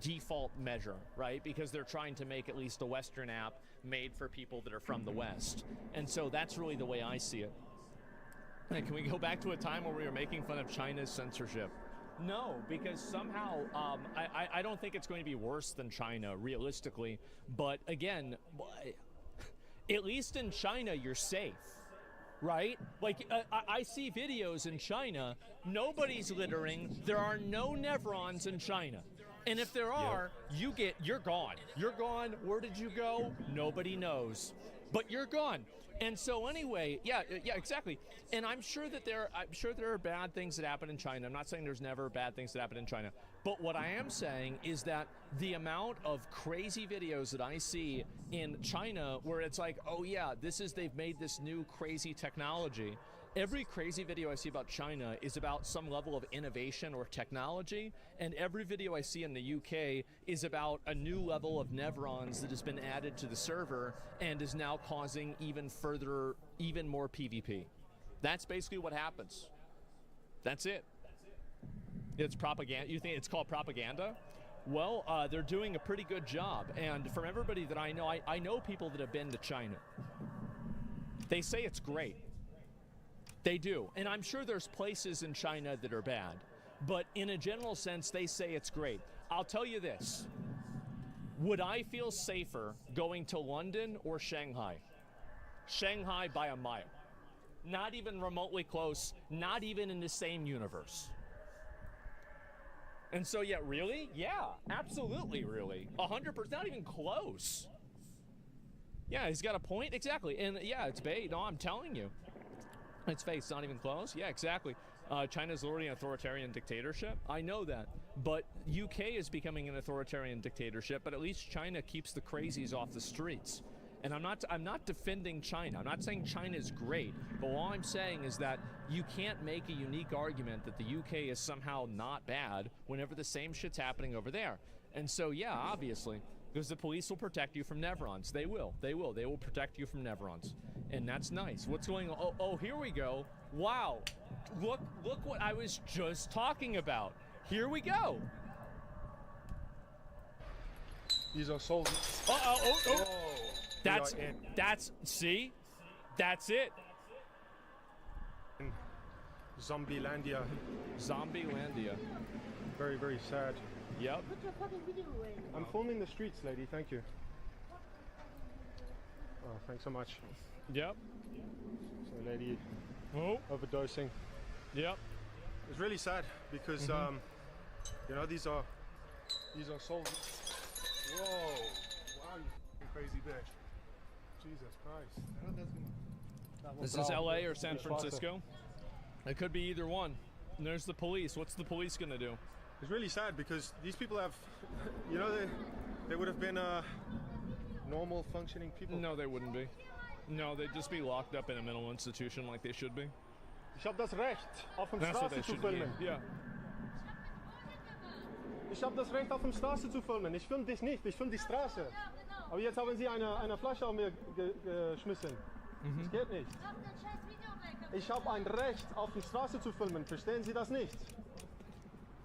default measure, right? Because they're trying to make at least a Western app made for people that are from the West. And so that's really the way I see it. And can we go back to a time where we were making fun of China's censorship? No, because somehow I don't think it's going to be worse than China, realistically. But again, at least in China, you're safe. Right? Like, I see videos in China, nobody's littering, there are no Nevrons in China. And if there are, you're gone. You're gone. Where did you go? Nobody knows. But you're gone. And so anyway, yeah, exactly. And I'm sure there are bad things that happen in China. I'm not saying there's never bad things that happen in China. But what I am saying is that the amount of crazy videos that I see in China where it's like, oh yeah, they've made this new crazy technology. Every crazy video I see about China is about some level of innovation or technology, and every video I see in the UK is about a new level of Nevrons that has been added to the server and is now causing even more PvP. That's basically what happens. That's it. It's propaganda. You think it's called propaganda? Well, they're doing a pretty good job, and from everybody that I know people that have been to China. They say it's great. They do. And I'm sure there's places in China that are bad. But in a general sense, they say it's great. I'll tell you this. Would I feel safer going to London or Shanghai? Shanghai by a mile. Not even remotely close. Not even in the same universe. And so, yeah, really? Yeah, absolutely, really. 100%, not even close. Yeah, he's got a point. Exactly. And yeah, it's bait. No, I'm telling you. It's fake. It's not even close. Yeah, exactly. China's already an authoritarian dictatorship. I know that. But UK is becoming an authoritarian dictatorship, but at least China keeps the crazies off the streets. And I'm not defending China. I'm not saying China is great, but all I'm saying is that you can't make a unique argument that the UK is somehow not bad whenever the same shit's happening over there. And so, yeah, obviously, because the police will protect you from Nevrons. They will. They will protect you from Nevrons. And that's nice. What's going on? Oh, here we go. Wow. Look what I was just talking about. Here we go. These are soldiers. Oh. That's, see? That's it. Zombielandia. Zombielandia. Very, very sad. Yep. Put your fucking video away. I'm filming the streets, lady. Thank you. Oh, thanks so much. Yep. So, lady, overdosing. Yep. It's really sad because, you know, these are soldiers. Whoa! Wow, you f***ing crazy bitch. Jesus Christ. Is this LA or San Francisco? It could be either one. And there's the police. What's the police gonna do? It's really sad because these people have, you know, they would have been normal functioning people. No, they wouldn't be. No, they'd just be locked up in a mental institution like they should be. Ich habe das Recht, auf dem That's what they Straße zu should filmen. be. Yeah. Ich habe das Recht, auf dem Straße zu filmen. Ich film dich nicht, ich film die Straße. Aber jetzt haben Sie eine Flasche auf mir geschmissen. Das geht nicht. Ich habe ein Recht, auf die Straße zu filmen. Verstehen Sie das nicht?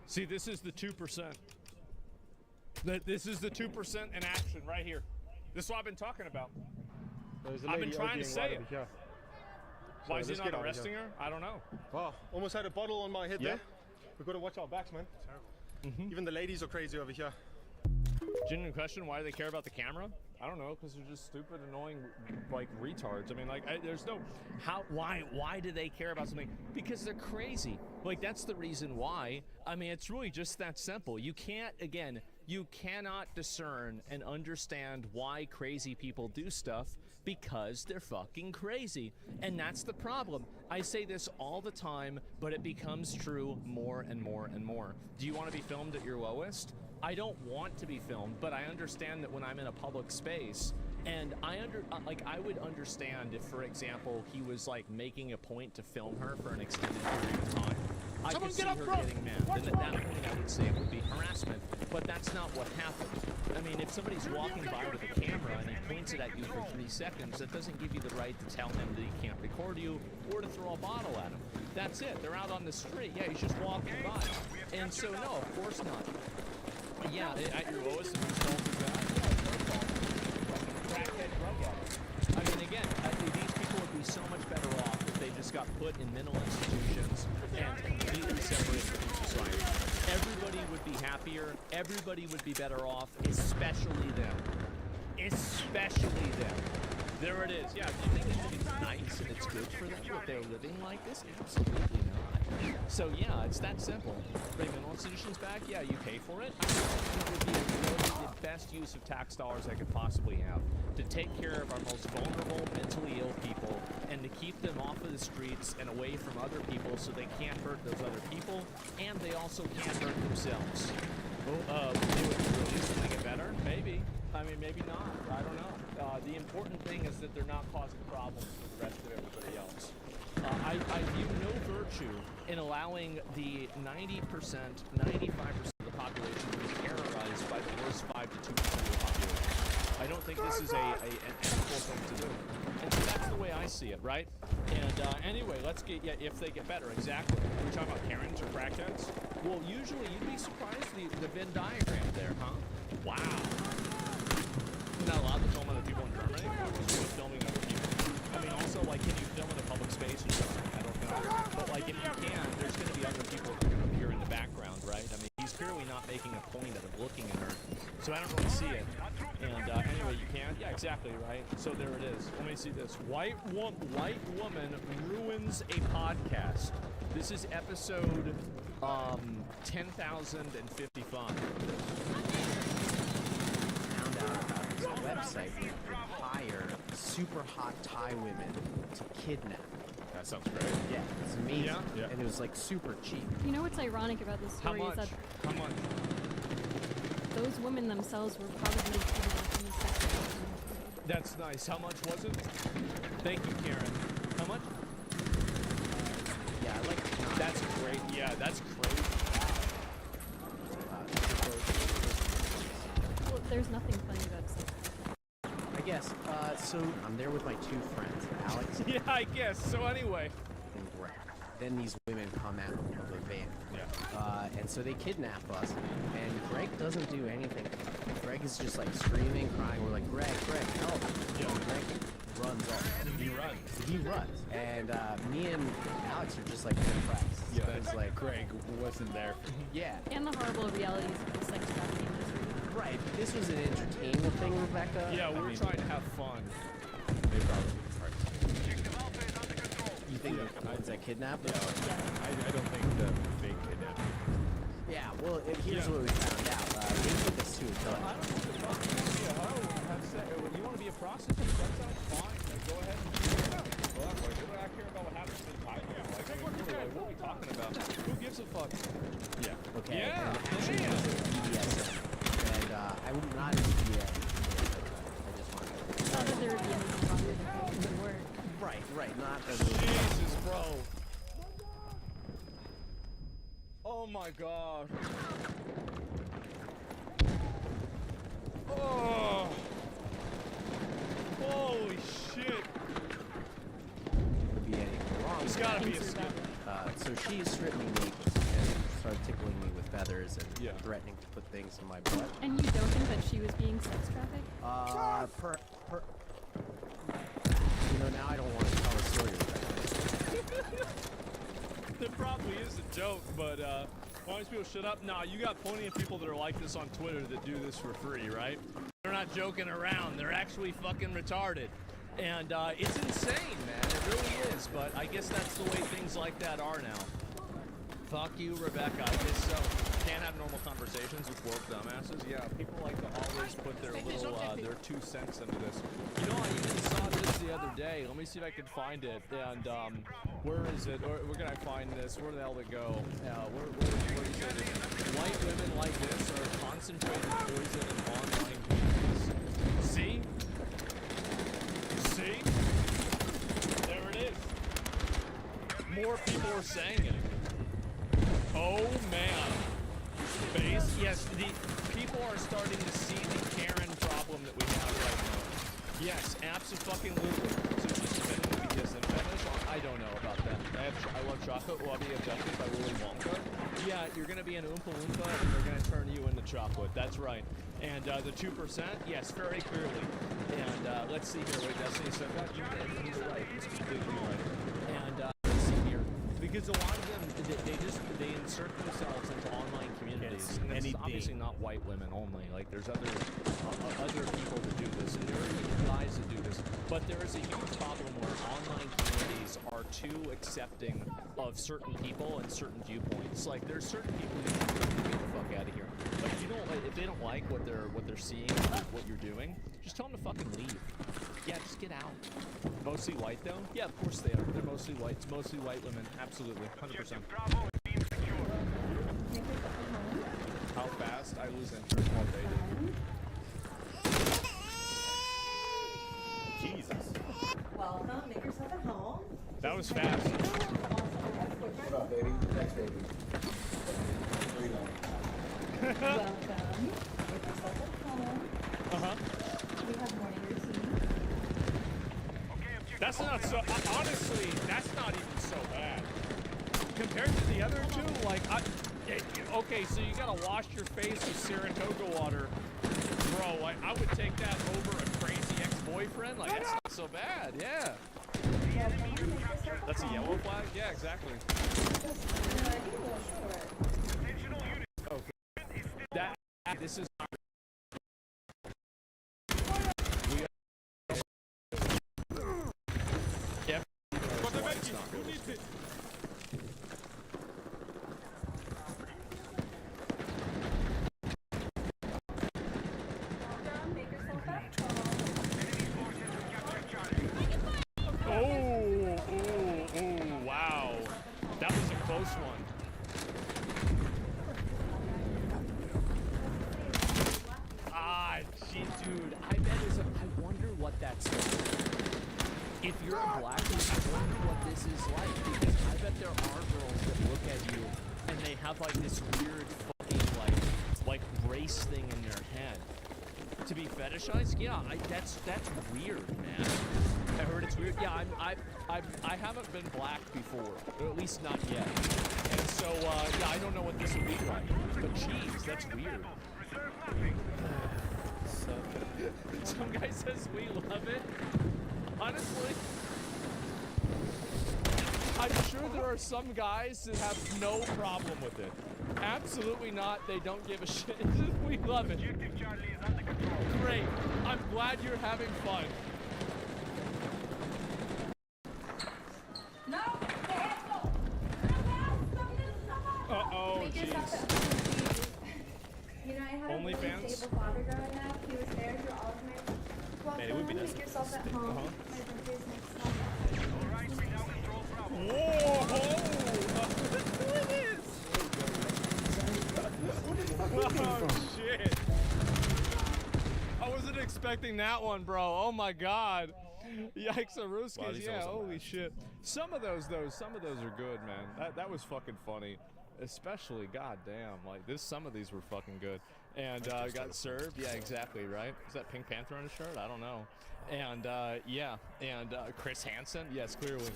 See, this is the 2%. This is the 2% in action right here. This is what I've been talking about. I've been trying to say it. Yeah. Why is he not arresting her? I don't know. Oh, almost had a bottle on my head there. We've got to watch our backs, man. Terrible. Even the ladies are crazy over here. Genuine question, why do they care about the camera? I don't know, because they're just stupid, annoying, like, retards. I mean, like, there's no... Why do they care about something? Because they're crazy. Like, that's the reason why. I mean, it's really just that simple. You can't, again, you cannot discern and understand why crazy people do stuff because they're fucking crazy. And that's the problem. I say this all the time, but it becomes true more and more and more. Do you want to be filmed at your lowest? I don't want to be filmed, but I understand that when I'm in a public space, and I would understand if, for example, he was like making a point to film her for an extended period of time. I could see her getting mad. Then at that point, I would say it would be harassment, but that's not what happened. I mean, if somebody's walking by with a camera and he points it at you for 3 seconds, that doesn't give you the right to tell him that he can't record you or to throw a bottle at him. That's it. They're out on the street. Yeah, he's just walking by. And so, no, of course not. yeah, at your lowest, and whose fault is that? Yeah, it's their fault. Fucking crackhead drug addicts. I mean, again, these people would be so much better off if they just got put in mental institutions and completely separated from society. Everybody would be happier. Everybody would be better off, especially them. Especially them. There it is. Yeah, do you think it's nice and it's good for them that they're living like this? Absolutely not. So yeah, it's that simple. Bring mental institutions back? Yeah, you pay for it. I think it would be really the best use of tax dollars I could possibly have to take care of our most vulnerable, mentally ill people and to keep them off of the streets and away from other people so they can't hurt those other people and they also can't hurt themselves. Well, they would release to make it better? Maybe. I mean, maybe not. I don't know. The important thing is that they're not causing problems for the rest of everybody else. I view no virtue in allowing the 90%, 95% of the population to be terrorized by the worst 5 to 2% of the population. I don't think this is an ethical thing to do. And so that's the way I see it, right? And anyway, let's get, yeah, if they get better, exactly. We're talking about Karens or crackheads? Well, usually you'd be surprised the Venn diagram there, huh? Wow. Not allowed to film other people in Germany? Or was really filming other people? I mean, also, like, can you film in a public space or something? I don't know. But, like, if you can, there's going to be other people that are going to appear in the background, right? I mean, he's clearly not making a point out of looking at her. So I don't really see it. And anyway, you can? Yeah, exactly, right? So there it is. Let me see this. White woman ruins a podcast. This is episode 10,055. Website where you can hire super hot Thai women to kidnap. That sounds great. Yeah, it's amazing. Yeah? And it was like super cheap. You know what's ironic about this How story much? is that How much? those women themselves were probably kidnapped in the sex trade. That's nice. How much was it? Thank you, Karen. How much? Yeah, I like it. That's great. Yeah, that's great. Well, there's nothing funny about sex. I guess. So I'm there with my two friends, Alex Yeah, I guess. So anyway. and Greg. Then these women come out of the van. Yeah. And so they kidnap us, and Greg doesn't do anything. Greg is just like screaming, crying. We're like, Greg, help! Yeah. And Greg runs off. He runs. And me and Alex are just like depressed. Yeah. It's like Greg wasn't there. Yeah. And the horrible realities of the sex trafficking industry. Right. This was an entertainment thing, Rebecca. Yeah, we're trying to have fun. They probably You think was that kidnapped? I don't think the fake kidnapping. Yeah. Well, here's what we found out. They took us to a gun. I don't know what the fuck is a hoe. You want to be a prostitute? That sounds fine. Like, go ahead and do that. Well, like, what do I care about what happens in Thailand? Like, really, what are we talking about? Who gives a fuck? Yeah. Okay. Yeah, And actually, damn. it was a BDSM. And I'm not into BDSM. I just wanted to. Not that there would be anything wrong with it, it would work. Right. Not that. Jesus, bro. Oh my god. Oh. Holy shit. Be anything wrong. There's with gotta be a Things are skip. So she stripped me naked and started tickling me with feathers and Yeah. threatening to put things in my butt. And you don't think that she was being sex trafficked? Now I don't want to tell a story about There probably is a joke, but why don't people shut up? Nah, you got plenty of people that are like this on Twitter that do this for free, right? They're not joking around. They're actually fucking retarded. And it's insane, man. It really is. But I guess that's the way things like that are now. Fuck you, Rebecca. I guess so. Can't have normal conversations with woke dumbasses. Yeah, people like to always put their little, their 2 cents into this. You know, I even saw this the other day. Let me see if I can find it. And where is it? Where can I find this? Where the hell did it go? Where is it? White women like this are concentrated poison in online games. See? See? There it is. More people are saying it. Oh man. Base? Yes, the people are starting to see the Karen problem that we have right now. Yes, absolutely. So she's defending the BDSM fetish? I don't know about that. I love Chocolate Lobby of Justice by Willy Wonka. Yeah, you're gonna be an Oompa Loompa, and they're gonna turn you into chocolate. That's right. And the 2%, yes, very clearly. And let's see here. Wait, Destiny said, "God, he's right. He's completely right." And let's see here, because a lot of them, they insert themselves into online communities, and it's obviously not white women only. Like there's other people that do this, and there are even guys that do this. But there is a huge problem where online communities are too accepting of certain people and certain viewpoints. Like there's certain people who get the fuck out of here. Like if they don't like what they're seeing, what you're doing, just tell them to fucking leave. Yeah, just get out. Mostly white though? Yeah, of course they are. They're mostly white. It's mostly white women. Absolutely, 100%. How fast I lose interest while dating. Jesus. Welcome. Make yourself at home. That was fast. What up, baby? Thanks, baby. Welcome. Make yourself at home. Uh-huh. We have morning routine. That's not so, honestly, that's not even so bad. Compared to the other two, like, okay, so you gotta wash your face with Saratoga water. Bro, I would take that over a crazy ex-boyfriend. Like, that's not so bad, yeah. That's a yellow flag? Yeah, exactly. Okay. This is not... Yep. It's not realistic. Oh, wow. That was a close one. Ah, gee, dude, I wonder what that's like. If you're a black dude, I wonder what this is like, because I bet there are girls that look at you and they have like this weird fucking like race thing in their head. To be fetishized? Yeah, that's weird, man. I heard it's weird. Yeah, I haven't been black before, or at least not yet. And so yeah, I don't know what this would be like. But jeez, that's weird. Some guy says we love it. Honestly, I'm sure there are some guys that have no problem with it. Absolutely not. They don't give a shit. We love it. Great. I'm glad you're having fun. Uh-oh, jeez. You know, I had Only a really fans? stable father growing up. He was there through all of my... Welcome. Man, it would be nice Make yourself at home. Uh-huh. My birthday's next month. Whoa! Oh, shit. I wasn't expecting that one, bro. Oh, my God. Yikes, Aruskis. Wow, these Yeah, are holy bad. shit. Some of those are good, man. That was fucking funny. Especially, goddamn, like some of these were fucking good. And got served. Yeah, exactly, right? Is that Pink Panther on his shirt? I don't know. And yeah, and Chris Hansen. Yes, clearly.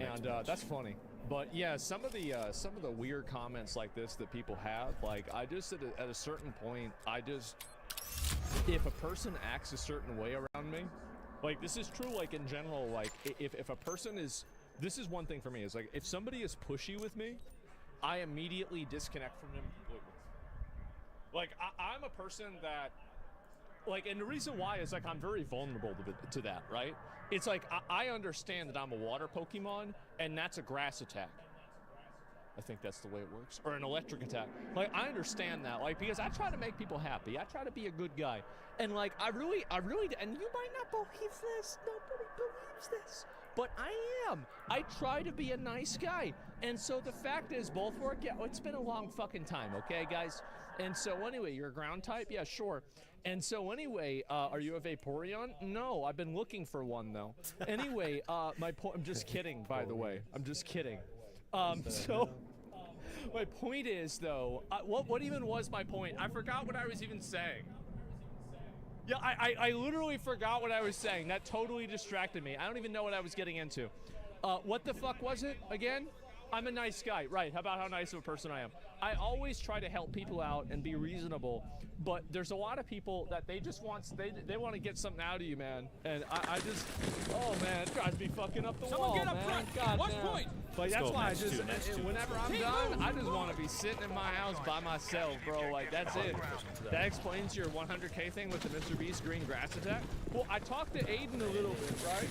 And that's funny. But yeah, some of the weird comments like this that people have, like I just at a certain point, if a person acts a certain way around me, like this is true, like in general, like if a person is, this is one thing for me, is like if somebody is pushy with me, I immediately disconnect from them completely. Like I'm a person that, like, and the reason why is like I'm very vulnerable to that, right? It's like I understand that I'm a water Pokemon, and that's a grass attack. I think that's the way it works, or an electric attack. Like I understand that, like because I try to make people happy. I try to be a good guy, and like I really, and you might not believe this. Nobody believes this. But I am. I try to be a nice guy. And so the fact is, both work. Yeah, it's been a long fucking time, okay, guys? And so anyway, you're a ground type? Yeah, sure. And so anyway, are you a Vaporeon? No, I've been looking for one, though. Anyway, my point, I'm just kidding, by the way. I'm just kidding. So my point is, though, what even was my point? I forgot what I was even saying. Yeah, I literally forgot what I was saying. That totally distracted me. I don't even know what I was getting into. What the fuck was it again? I'm a nice guy. Right, how about how nice of a person I am? I always try to help people out and be reasonable, but there's a lot of people that they just want they want to get something out of you, man. And I just, oh man, it drives me fucking up the wall, man. God damn. But that's why I just, whenever I'm done, I just want to be sitting in my house by myself, bro. Like, that's it. That explains your 100K thing with the Mr. Beast green grass attack. Well, I talked to Aiden a little bit, right?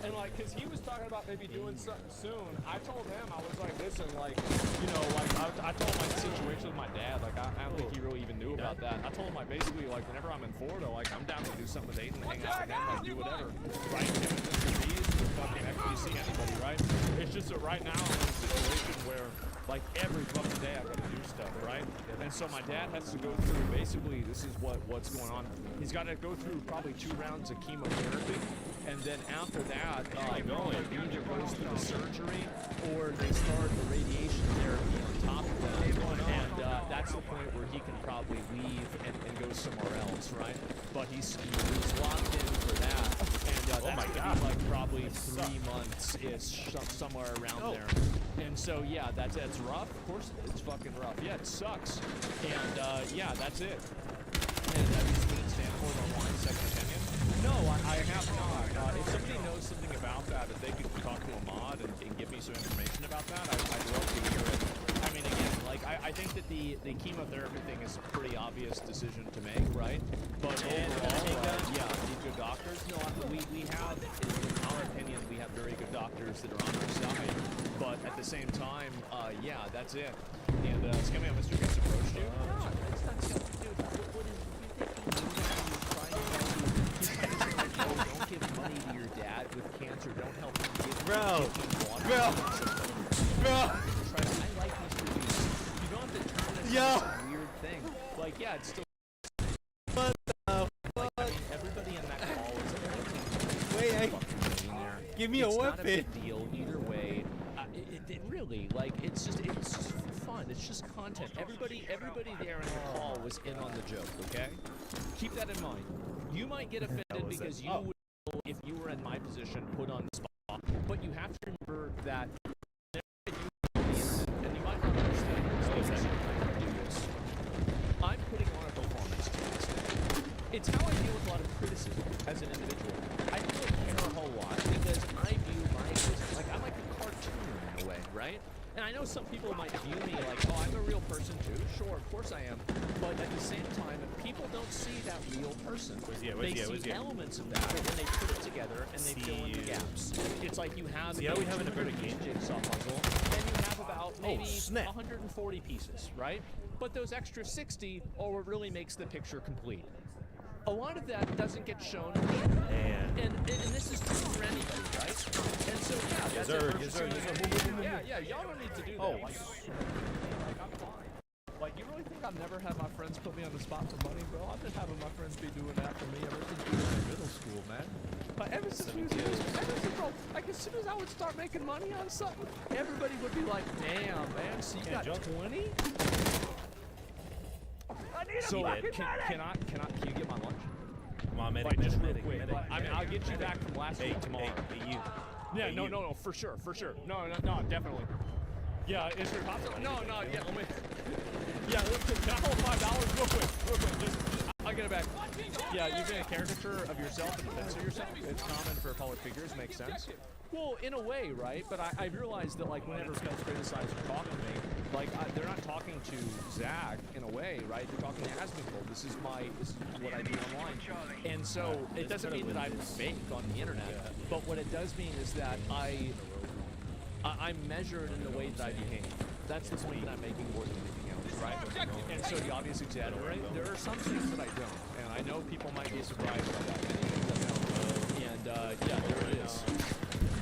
And like, cause he was talking about maybe doing something soon. I told him, I was like, listen, like, you know, like, I told him my situation with my dad. Like, I don't think he really even knew about that. I told him, like, basically, like, whenever I'm in Florida, like, I'm down to do something with Aiden, hang out with him, like, do whatever. Right? Him and Mr. Beast or fucking FBC, anybody, right? It's just that right now I'm in a situation where, like, every fucking day I've got to do stuff, right? And so my dad has to go through, basically, this is what's going on. He's got to go through probably 2 rounds of chemotherapy. And then after that, he either goes through the surgery or they start the radiation therapy on top of that. And that's the point where he can probably leave and go somewhere else, right? But he's locked in for that. And that's going to be like probably 3 months-ish, somewhere around there. And so, yeah, that's rough. Of course it's fucking rough. Yeah, it sucks. And yeah, that's it. And have you seen Stanford online, second opinion? No, I have not. If somebody knows something about that, if they could talk to a mod and give me some information about that, I'd love to hear it. I mean, again, like, I think that the chemotherapy thing is a pretty obvious decision to make, right? But overall, yeah, need good doctors. No, we have, in our opinion, we have very good doctors that are on our side. But at the same time, yeah, that's it. And Scummy on Mr. Gets approached you. No, it's not Scummy, dude. What is don't give money to your dad with cancer. Don't help him give water. Bro. I like Mr. Beast. You don't have to turn this into some weird thing. Like, yeah, it's still. What the fuck? I mean, everybody in that call is wait, give me a weapon. It's not a big deal either way. It really, like, it's just fun. It's just content. Everybody there in the call was in on the joke. Okay, keep that in mind. You might get offended because you would, if you were in my position, put on the spot. But you have to remember that and you might not understand do this. I'm putting on a performance to this thing. It's how I deal with a lot of criticism as an individual. I don't care a whole lot because I view my existence like I'm like a cartoon in a way, right? And I know some people might view me like, oh, I'm a real person too. Sure, of course I am. But at the same time, people don't see that real person. They see elements of that, and then they put it together and they fill in the gaps. It's like you have a jigsaw puzzle, and you have about maybe 140 pieces, right? But those extra 60 are what really makes the picture complete. A lot of that doesn't get shown, and this is true for anybody, right? And so, yeah, that's yeah, y'all don't need to do that. Like, I'm fine. Like, you really think I've never had my friends put me on the spot for money, bro? I've been having my friends be doing that for me ever since we were in middle school, man. But ever since bro, like, as soon as I would start making money on something, everybody would be like, damn, man, so you got 20? So can you get my lunch? Come on, medic, like, just real medic, quick. medic. I mean, I'll get you back from last week tomorrow. Hey, you. Yeah, Hey, no, for sure. No, definitely. Yeah, is there pop? No, yeah, let me. Yeah, can I hold $5 real quick? Just, I'll get it back. Yeah, you've been a caricature of yourself in defense of yourself. It's common for public figures, makes sense. Well, in a way, right? But I realized that, like, whenever people criticize or talk to me, like, they're not talking to Zach in a way, right? They're talking to Asmongold. This is what I do online. And so it doesn't mean that I'm fake on the internet, but what it does mean is that I'm measured in the way that I behave. That's the point that I'm making more than anything else, right? And so the obvious exaggerate. There are some things that I don't, and I know people might be surprised by that. Many things I don't. And yeah, there it is.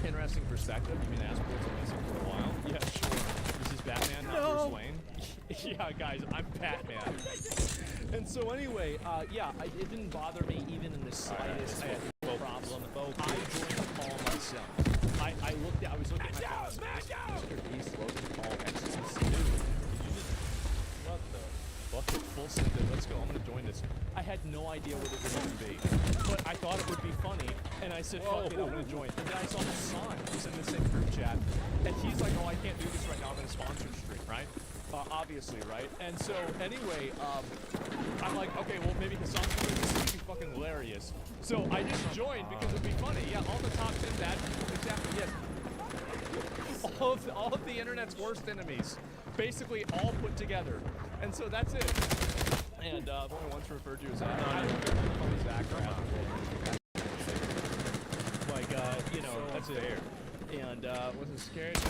Interesting perspective. You've been Asmongold's amazing for a while. Yeah, sure. This is Batman, not Bruce Wayne. Yeah, guys, I'm Batman. And so anyway, yeah, it didn't bother me even in the slightest. I had no problem. I joined the call myself. I was looking at my phone. Mr. Beast, Logan Paul, XCC. Dude, what the fuck? Full sended. Let's go. I'm gonna join this. I had no idea what it was going to be, but I thought it would be funny, and I said, fuck it, I'm gonna join. And then I saw Hassan, who's in the same group chat, and he's like, oh, I can't do this right now. I'm in a sponsored stream, right? obviously, right? And so anyway, I'm like, okay, well maybe Hassan's doing this would be fucking hilarious. So I just joined because it'd be funny. Yeah, all the top 10 bad people, exactly, yes. All of the internet's worst enemies, basically all put together. And so that's it. And I've only once referred to as Zach. I don't call me Zach. Like, you know, that's it. And was it scary? No,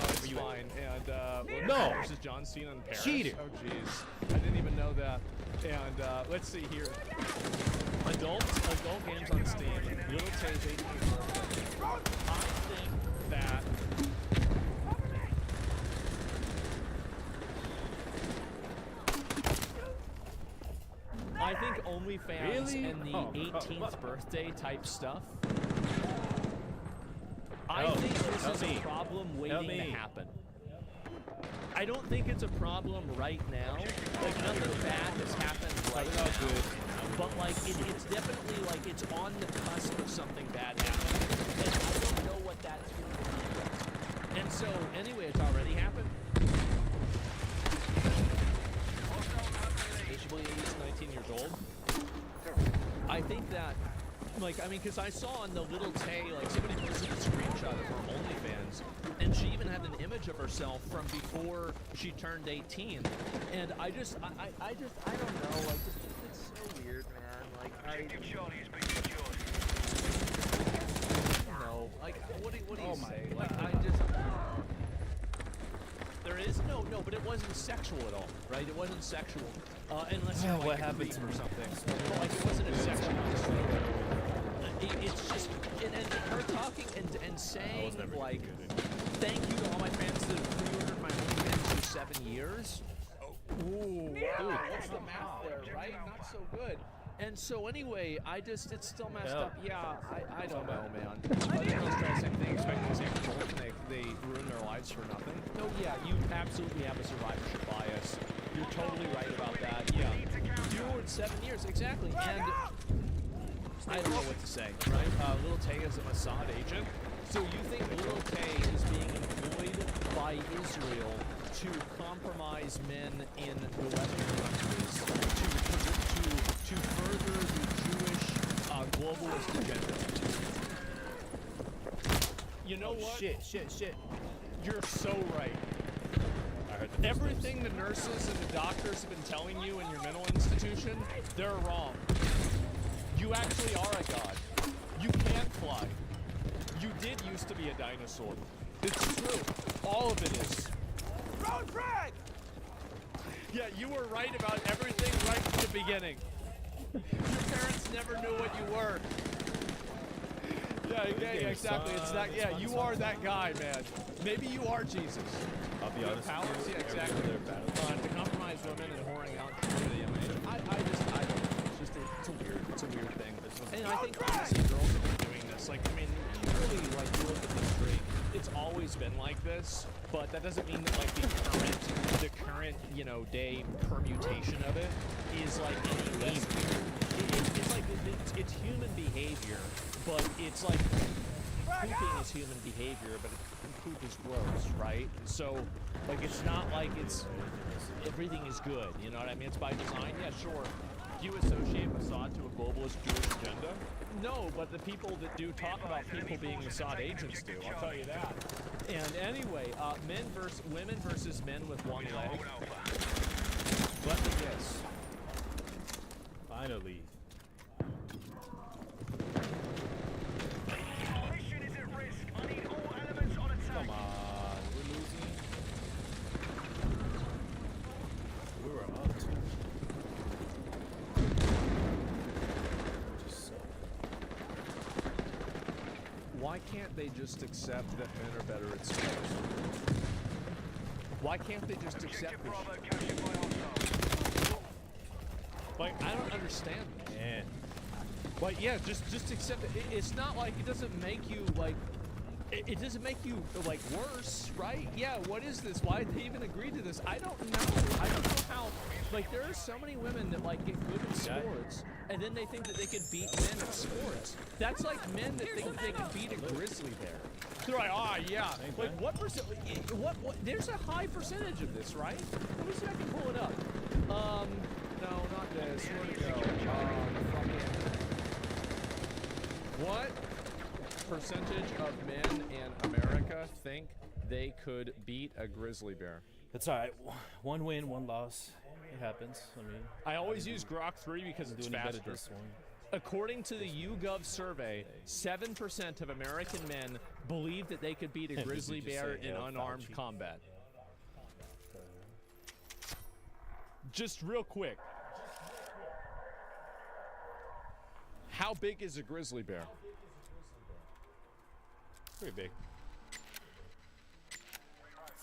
it's fine. And well, versus John Cena in Paris. Cheater. Oh jeez, I didn't even know that. And let's see here. Adult games on Steam. Little Tay's 18th birthday. I think that. I think OnlyFans and the 18th birthday type stuff. I think this is a problem waiting to happen. I don't think it's a problem right now. Like nothing bad has happened right now. But like it's definitely like it's on the cusp of something bad happening. And I don't know what that's going to be yet. And so anyway, it's already happened. He's 19 years old. I think that, like, I mean, because I saw on the Little Tay, like, somebody posted a screenshot of her OnlyFans, and she even had an image of herself from before she turned 18. And I don't know, like, it's so weird, man. Like, I don't know, like, what do you say? Like, there is no, but it wasn't sexual at all, right? It wasn't sexual, unless you're like a creep or something. But like, it wasn't a sexual. It's just, and her talking and saying like, thank you to all my fans that have pre-ordered my OnlyFans for 7 years. Ooh, what's the math there, right? Not so good. And so anyway, it's still messed up. Yeah, I don't know, man. But they always try the same thing, expecting the same result, and they ruin their lives for nothing. No, yeah, you absolutely have a survivorship bias. You're totally right about that. Yeah. You 7 years, exactly. And I don't know what to say, right? Little Tay is a Mossad agent. So you think Little Tay is being employed by Israel to compromise men in the Western countries to further the Jewish globalist agenda? You know what? Shit. You're so right. Everything the nurses and the doctors have been telling you in your mental institution, they're wrong. You actually are a god. You can't fly. You did used to be a dinosaur. It's true. All of it is. Road frag! Yeah, you were right about everything right from the beginning. Your parents never knew what you were. Yeah, exactly. It's that. Yeah, you are that guy, man. Maybe you are Jesus. I'll be honest. Powers, yeah, exactly. To compromise women and whoring out community. I mean, I don't know. It's a weird thing. And I think honestly, girls have been doing this. Like, I mean, you really like look at history. It's always been like this, but that doesn't mean that like the current day permutation of it is like any less weird. It's like it's human behavior, but it's like pooping is human behavior, but poop is gross, right? So like it's not like it's everything is good. You know what I mean? It's by design. Yeah, sure. Do you associate Mossad to a globalist Jewish agenda? No, but the people that do talk about people being Mossad agents do, I'll tell you that. And anyway, women versus men with one leg. Let me guess. Finally. Mission is at risk. I need all elements on attack. Come on, we're losing. We were up. Why can't they just accept that men are better at sports? Why can't they just accept this? Like, I don't understand this. Man. Like, yeah, just accept it. It's not like it doesn't make you, like, it doesn't make you, like, worse, right? Yeah, what is this? Why did they even agree to this? I don't know. I don't know how, like, there are so many women that, like, get good at sports, and then they think that they could beat men at sports. That's like men that think that they could beat a grizzly bear. They're like, oh yeah, like what percent? What? There's a high percentage of this, right? Let me see if I can pull it up. No, not this. Where'd it go? What percentage of men in America think they could beat a grizzly bear? It's alright. One win, one loss. It happens. I mean, I always use Grok 3 because it's do any better faster. this one. According to the YouGov survey, 7% of American men believe that they could beat a grizzly just bear say, in "Hell, unarmed Fauci." combat. Just real quick. How big is a grizzly bear? Pretty big.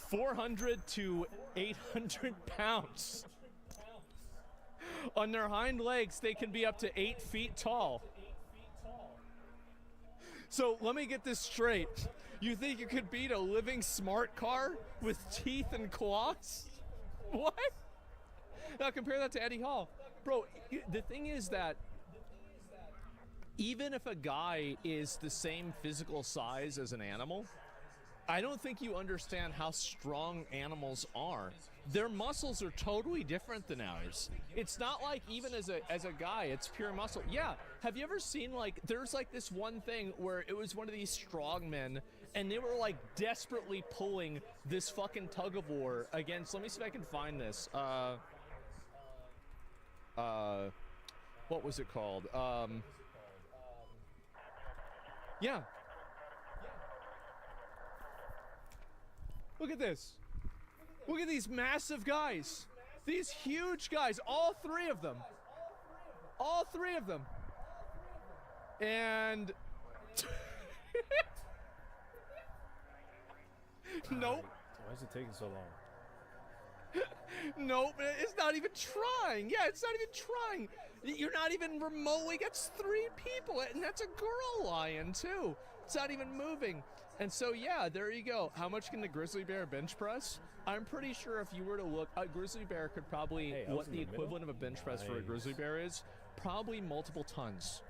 400 to 800 pounds. On their hind legs, they can be up to 8 feet tall. So let me get this straight. You think you could beat a living smart car with teeth and claws? What? Now compare that to Eddie Hall. Bro, the thing is that even if a guy is the same physical size as an animal, I don't think you understand how strong animals are. Their muscles are totally different than ours. It's not like even as a guy, it's pure muscle. Yeah, have you ever seen like, there's like this one thing where it was one of these strong men and they were like desperately pulling this fucking tug of war against, let me see if I can find this. What was it called? Yeah. Look at this. Look at these massive guys. These huge guys. All three of them. All three of them. And... Nope. Why is it taking so long? Nope, it's not even trying. Yeah, it's not even trying. You're not even remotely. That's 3 people, and that's a girl lion too. It's not even moving. And so yeah, there you go. How much can the grizzly bear bench press? I'm pretty sure if you were to look, a grizzly bear could probably, what the equivalent of a bench press for a grizzly bear is, probably multiple tons.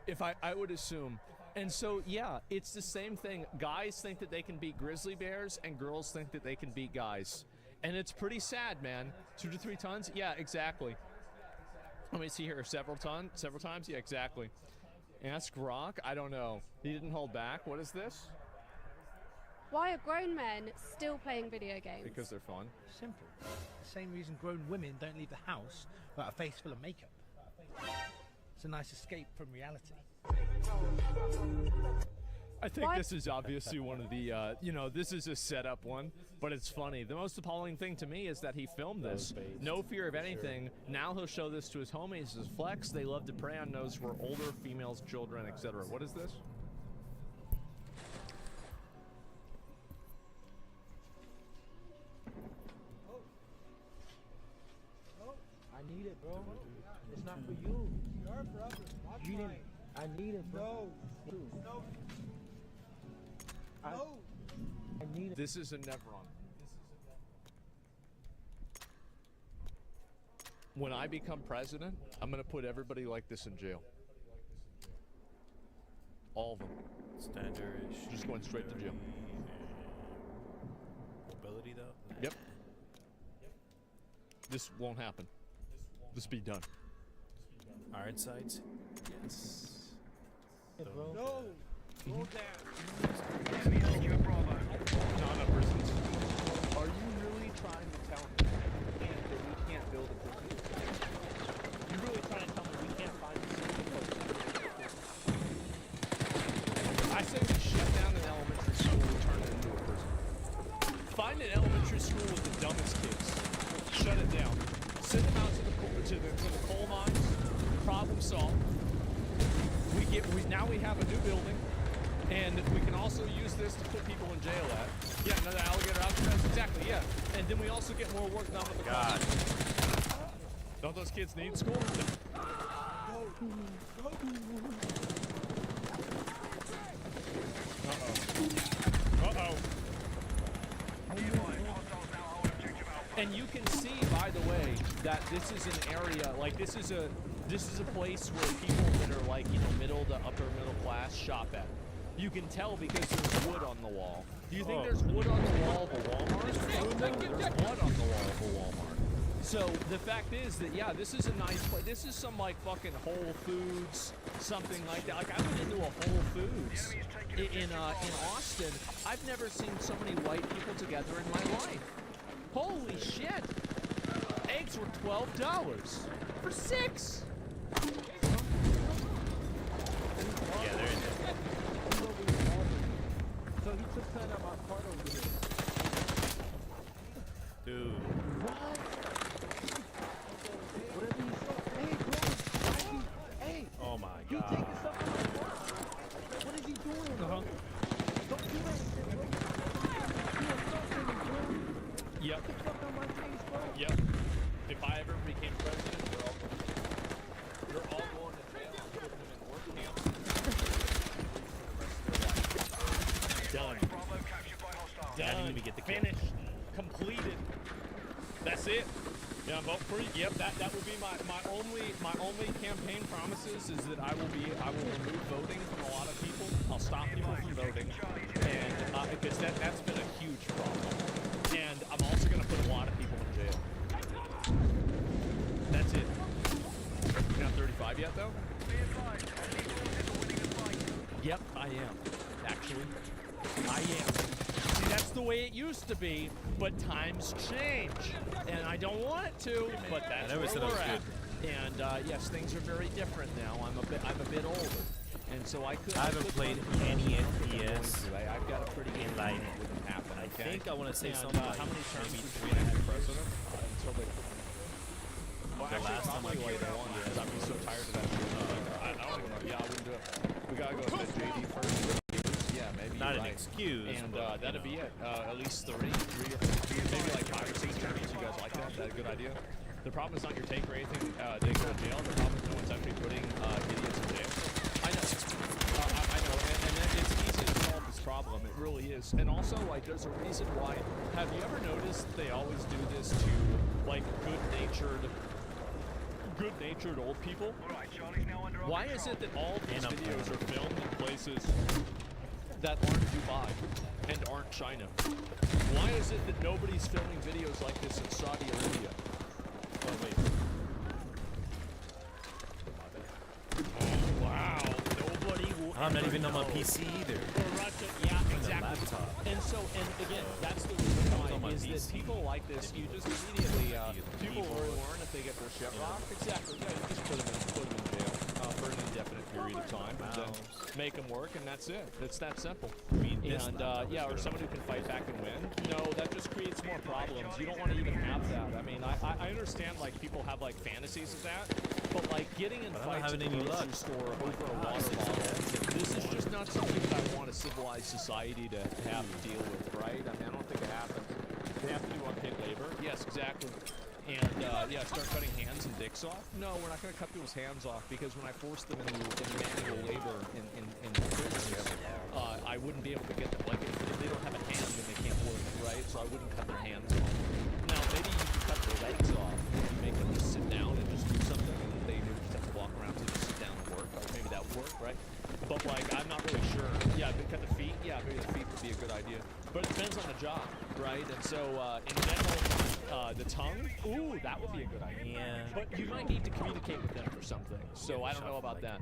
If I would assume. And so yeah, it's the same thing. Guys think that they can beat grizzly bears, and girls think that they can beat guys. And it's pretty sad, man. 2 to 3 tons? Yeah, exactly. Let me see here. Several times? Yeah, exactly. Ask Rock? I don't know. He didn't hold back. What is this? Why are grown men still playing video games? Because they're fun. Simple. The same reason grown women don't leave the house without a face full of makeup. It's a nice escape from reality. I think this is obviously one of the, this is a setup one, but it's funny. The most appalling thing to me is that he filmed this. No fear of anything. Now he'll show this to his homies as flex. They love to prey on those for older females, children, etc. What is this? I need it, bro. It's not for you. You need it. I need it, bro. No. I need it. This is a Nevron. When I become president, I'm going to put everybody like this in jail. All of them. Standard. Just going straight to jail. Mobility, though? Yep. This won't happen. This be done. Iron sights? Yes. Bro. No! Roll down. Enemy secure Bravo. Non-prisons. Are you really trying to tell me that we can't build a prison? You're really trying to tell me we can't find a prison? I say we shut down an elementary school and turn it into a prison. Find an elementary school with the dumbest kids. Shut it down. Send them out to the coal mines. Problem solved. Now we have a new building, and we can also use this to put people in jail at. Yeah, another alligator Alcatraz. Exactly. Yeah, and then we also get more work done with the God. Don't those kids need school? And you can see, by the way, that this is an area, like this is This is a place where people that are like, you know, middle to upper middle class shop at. You can tell because there's wood on the wall. Do you think there's wood on the wall of a Walmart? No, there's blood on the wall of a Walmart. So the fact is that, yeah, this is a nice place. This is some like fucking Whole Foods, something like that. Like I went into a Whole Foods in Austin. I've never seen so many white people together in my life. Holy shit! Eggs were $12 for 6. Yeah, they're in there. So he took kind of my part over here. Dude. What? Whatever you saw. Hey, bro. Mikey. Hey. Oh my He god. taking stuff from my car. What is he doing? Don't do that shit, bro. You assaulting me, bro. Yep. Get the fuck out my face, bro. Yep. If I ever became president, you're all going to jail. I'm putting them in work camps. Done. I didn't Done. even get the kill. Finished. Completed. That's it. Yeah, vote for you. Yep, that will be my only campaign promises is that I will remove voting from a lot of people. I'll stop people from voting, and because that's been a huge problem. And I'm also going to put a lot of people in jail. That's it. You're not 35 yet, though? Yep, I am. Actually, I am. See, that's the way it used to be, but times change, and I don't want it to, but that's never where said I was we're at. good. And yes, things are very different now. I'm a bit older, and so I haven't played any FPS I've got a pretty in good like, idea what can happen. I Okay? think I want to say And, something like how many terms maybe would 3 you and a half have years. president until they? Well, The actually, last time I probably like played one, because I'd be so tired of that shit. I don't even know. Yeah, I wouldn't do it. We gotta go to JD first. Yeah, maybe. Not you're an right. excuse, And but, that'd you be know. it. At least three or maybe like 5 or 6 tournaments. You guys like that? Is that a good idea? The problem is not your take or anything. They go to jail. The problem is no one's actually putting idiots in jail. I know. I know. And then it's easy to solve this problem. It really is. And also, like, there's a reason why. Have you ever noticed they always do this to, like, good-natured old people? Why is it that all these videos are filmed in places that aren't Dubai and aren't China? Why is it that nobody's filming videos like this in Saudi Arabia? Oh, wait. Oh, wow. Nobody will I'm not ever even on my know. PC either. Or Russia, yeah, exactly. laptop. And so, and again, that's the reason on why my is that PC. people like this, you just immediately, people keyboard. will learn if they get their shit rocked. Exactly, yeah, you just put them in jail for an indefinite period of time, and then make them work, and that's it. It's that simple. this And, laptop yeah, is or good someone who can fight back and win. No, that just creates more problems. You don't want to even have that. I mean, I understand, like, people have, like, fantasies of that, but, like, getting in But I'm not fights at having the any grocery luck. store over a water bottle, this is just not something that I want a civilized society to have to deal with, right? I mean, I don't think it happens. They have to do unpaid labor. Yes, exactly. And, yeah, start cutting hands and dicks off. No, we're not going to cut people's hands off, because when I force them into manual labor in prisons, I wouldn't be able to get them. Like, if they don't have a hand, then they can't work, right? So I wouldn't cut their hands off. Now, maybe you could cut their legs off and make them just sit down and just do something, and they would just have to walk around to just sit down and work. Like, maybe that would work, right? But, like, I'm not really sure. Yeah, but cut the feet? Yeah, maybe the feet would be a good idea. But it depends on the job, right? And so, in general, the tongue? Ooh, that would be a good idea. Yeah. But you might need to communicate with them for something. So I don't know about that.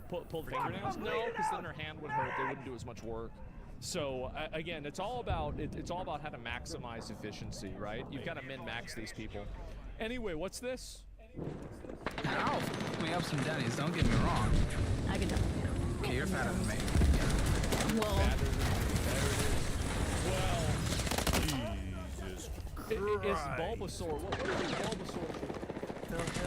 Pull the fingernails? No, because then their hand would hurt. They wouldn't do as much work. So again, it's all about how to maximize efficiency, right? You've got to min-max these people. Anyway, what's this? I'll me up some daddies, don't get me wrong. I can tell. Okay, you're fatter than me. Well, Better it is. Well, Jesus Christ. It's Bulbasaur. What is Bulbasaur for?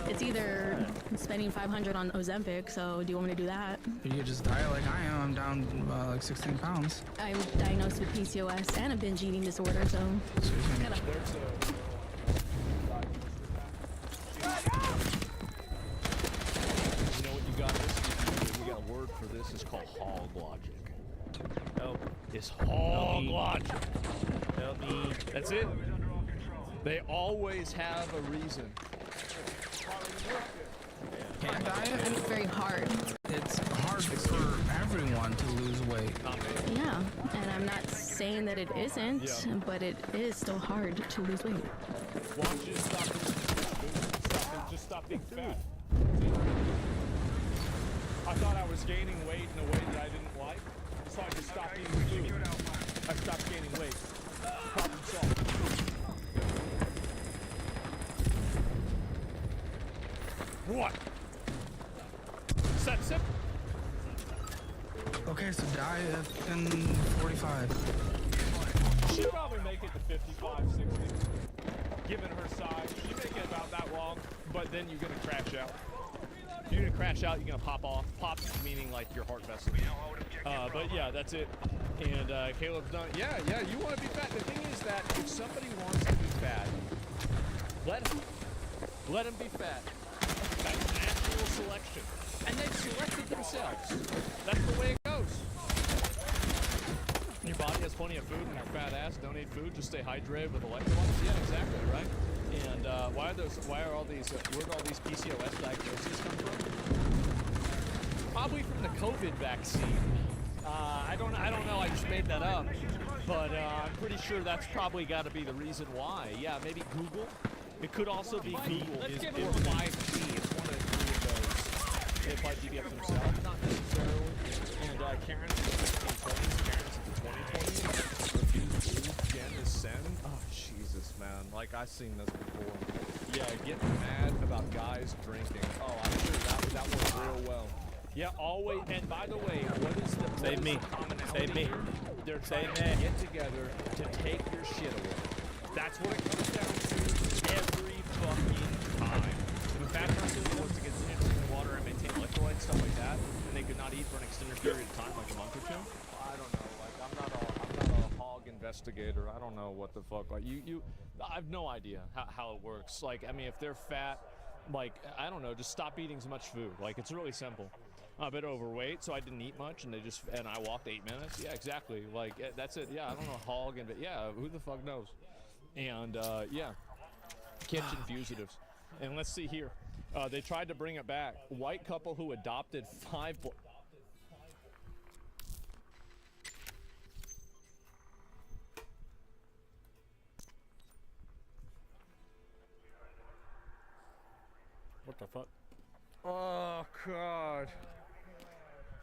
it's either spending 500 on Ozempic, so do you want me to do that? You get just diet like I am. I'm down like 16 pounds. I'm diagnosed with PCOS and a binge eating disorder, so gotta. There's a... You know what you got this? We got a word for this. It's called hog logic. Help. It's hog me. logic. Help me. That's it. They always have a reason. Yeah. can diet. And it's very hard. It's hard for everyone to lose weight. Yeah, and I'm not saying that it isn't, but it is still hard to lose weight. Why don't you just stop being fat? I thought I was gaining weight in a way that I didn't like, so I just stopped eating food. I stopped gaining weight. Problem solved. What? Is that simple? Okay, so diet in 45. She'd probably make it to 55, 60. Given her size, she'd make it about that long, but then you're gonna crash out. You're gonna crash out, you're gonna pop off. Pop meaning like your heart vessel. But yeah, that's it. And Caleb's done. Yeah, you want to be fat. The thing is that if somebody wants to be fat, let them be fat. That's natural selection. And they've selected themselves. That's the way it goes. Your body has plenty of food and your fat ass don't eat food, just stay hydrated with electrolytes. Yeah, exactly, right? And where did all these PCOS diagnoses come from? Probably from the COVID vaccine. I don't know, I just made that up. But I'm pretty sure that's probably got to be the reason why. Yeah, maybe Google. It could also be Google. Let's give or it 5G. It's one of the three of those. They probably DBF themselves, not necessarily. And Karen's in the 1920s, Karen's in the 2020s. Refused to Jen is send. Oh, Jesus, man. Like, I've seen this before. Yeah, getting mad about guys drinking. Oh, I'm sure that worked real well. Yeah, always. And by the way, what is the commonality here? They're trying to get together to take your shit away. That's what it comes down to every fucking time. If a fat person wants to get in water and maintain electrolytes, stuff like that, and they could not eat for an extended period of time, like a month or two, I don't know. Like, I'm not a hog investigator. I don't know what the fuck. Like, I have no idea how it works. Like, I mean, if they're fat, like, I don't know, just stop eating as much food. Like, it's really simple. I'm a bit overweight, so I didn't eat much, and I walked 8 minutes. Yeah, exactly. Like, that's it. Yeah, I don't know, hog, and yeah, who the fuck knows? And yeah, kitchen fusatives. And let's see here. They tried to bring it back. White couple who adopted 5. What the fuck? Oh, God.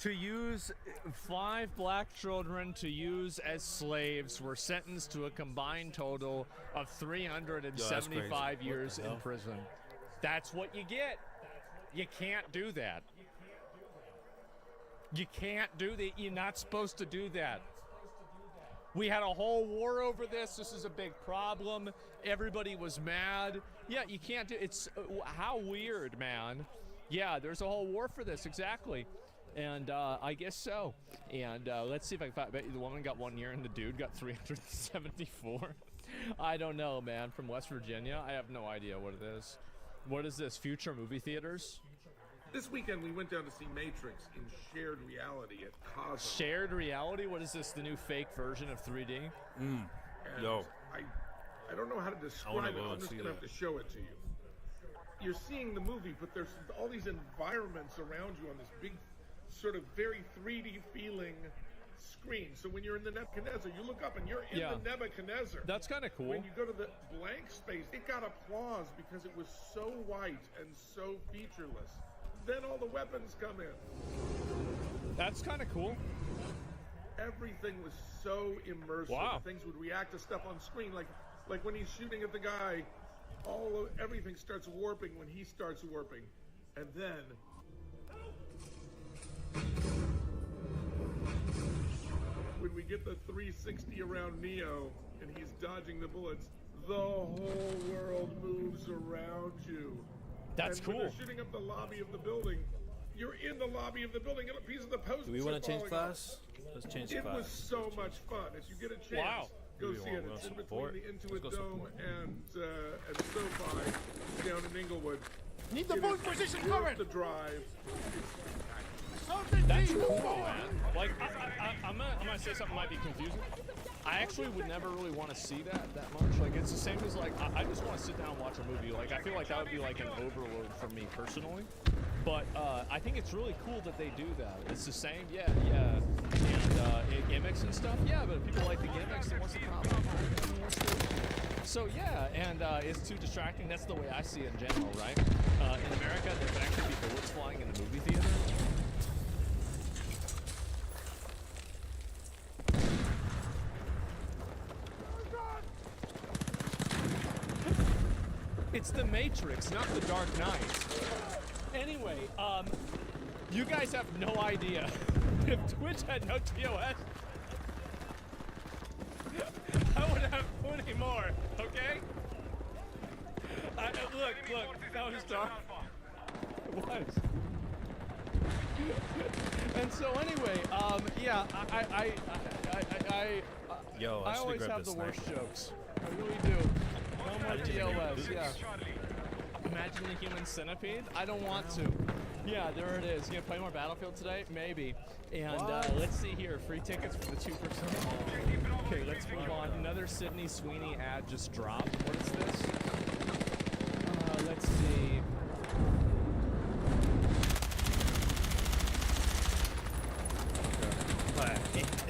To use 5 black children to use as slaves were sentenced to a combined total of 375 years in prison. That's what you get. You can't do that. You can't do that. You're not supposed to do that. We had a whole war over this. This is a big problem. Everybody was mad. Yeah, you can't do it's how weird, man. Yeah, there's a whole war for this, exactly. And I guess so. And let's see if I can find. Bet you the woman got 1 year and the dude got 374. I don't know, man. From West Virginia, I have no idea what it is. What is this? Future movie theaters? This weekend we went down to see Matrix in shared reality at Cosmo. Shared reality? What is this? The new fake version of 3D? Yo. I don't know how to describe it. I'm just gonna have to show it to you. You're seeing the movie, but there's all these environments around you on this big, sort of very 3D feeling screen. So when you're in the Nebuchadnezzar, you look up and you're in the Nebuchadnezzar. That's kind of cool. When you go to the blank space, it got applause because it was so white and so featureless. Then all the weapons come in. That's kind of cool. Everything was so immersive. Wow. Things would react to stuff on screen, like when he's shooting at the guy, everything starts warping when he starts warping, and then when we get the 360 around Neo and he's dodging the bullets, the whole world moves around you. That's and cool. When they're shooting up the lobby of the building, you're in the lobby of the building, and a piece of the post. Do we want to change class? Let's change class. It was so much fun. If you get a chance, go see it. It's in between the Intuit Dome and SoFi down in Inglewood. Need the boost position current. The drive. That's cool, man. Like, I'm gonna say something might be confusing. I actually would never really want to see that much. Like, it's the same as, like, I just want to sit down and watch a movie. Like, I feel like that would be, like, an overload for me personally. But I think it's really cool that they do that. It's the same, and gimmicks and stuff, but if people like the gimmicks, then what's the problem? So yeah, and it's too distracting. That's the way I see it in general, right? In America, there could actually be bullets flying in the movie theater. It's the Matrix, not the Dark Knight. Anyway, you guys have no idea. If Twitch had no TOS, I would have plenty more, okay? Look, that was dark. It was. And so anyway, I always have the worst jokes. I really do. No more TOS, Imagine the human centipede? I don't want to. Yeah, there it is. You gonna play more Battlefield today? Maybe. And let's see here. Free tickets for the 2%. Okay, let's move on. Another Sydney Sweeney ad just dropped. What is this? Let's see.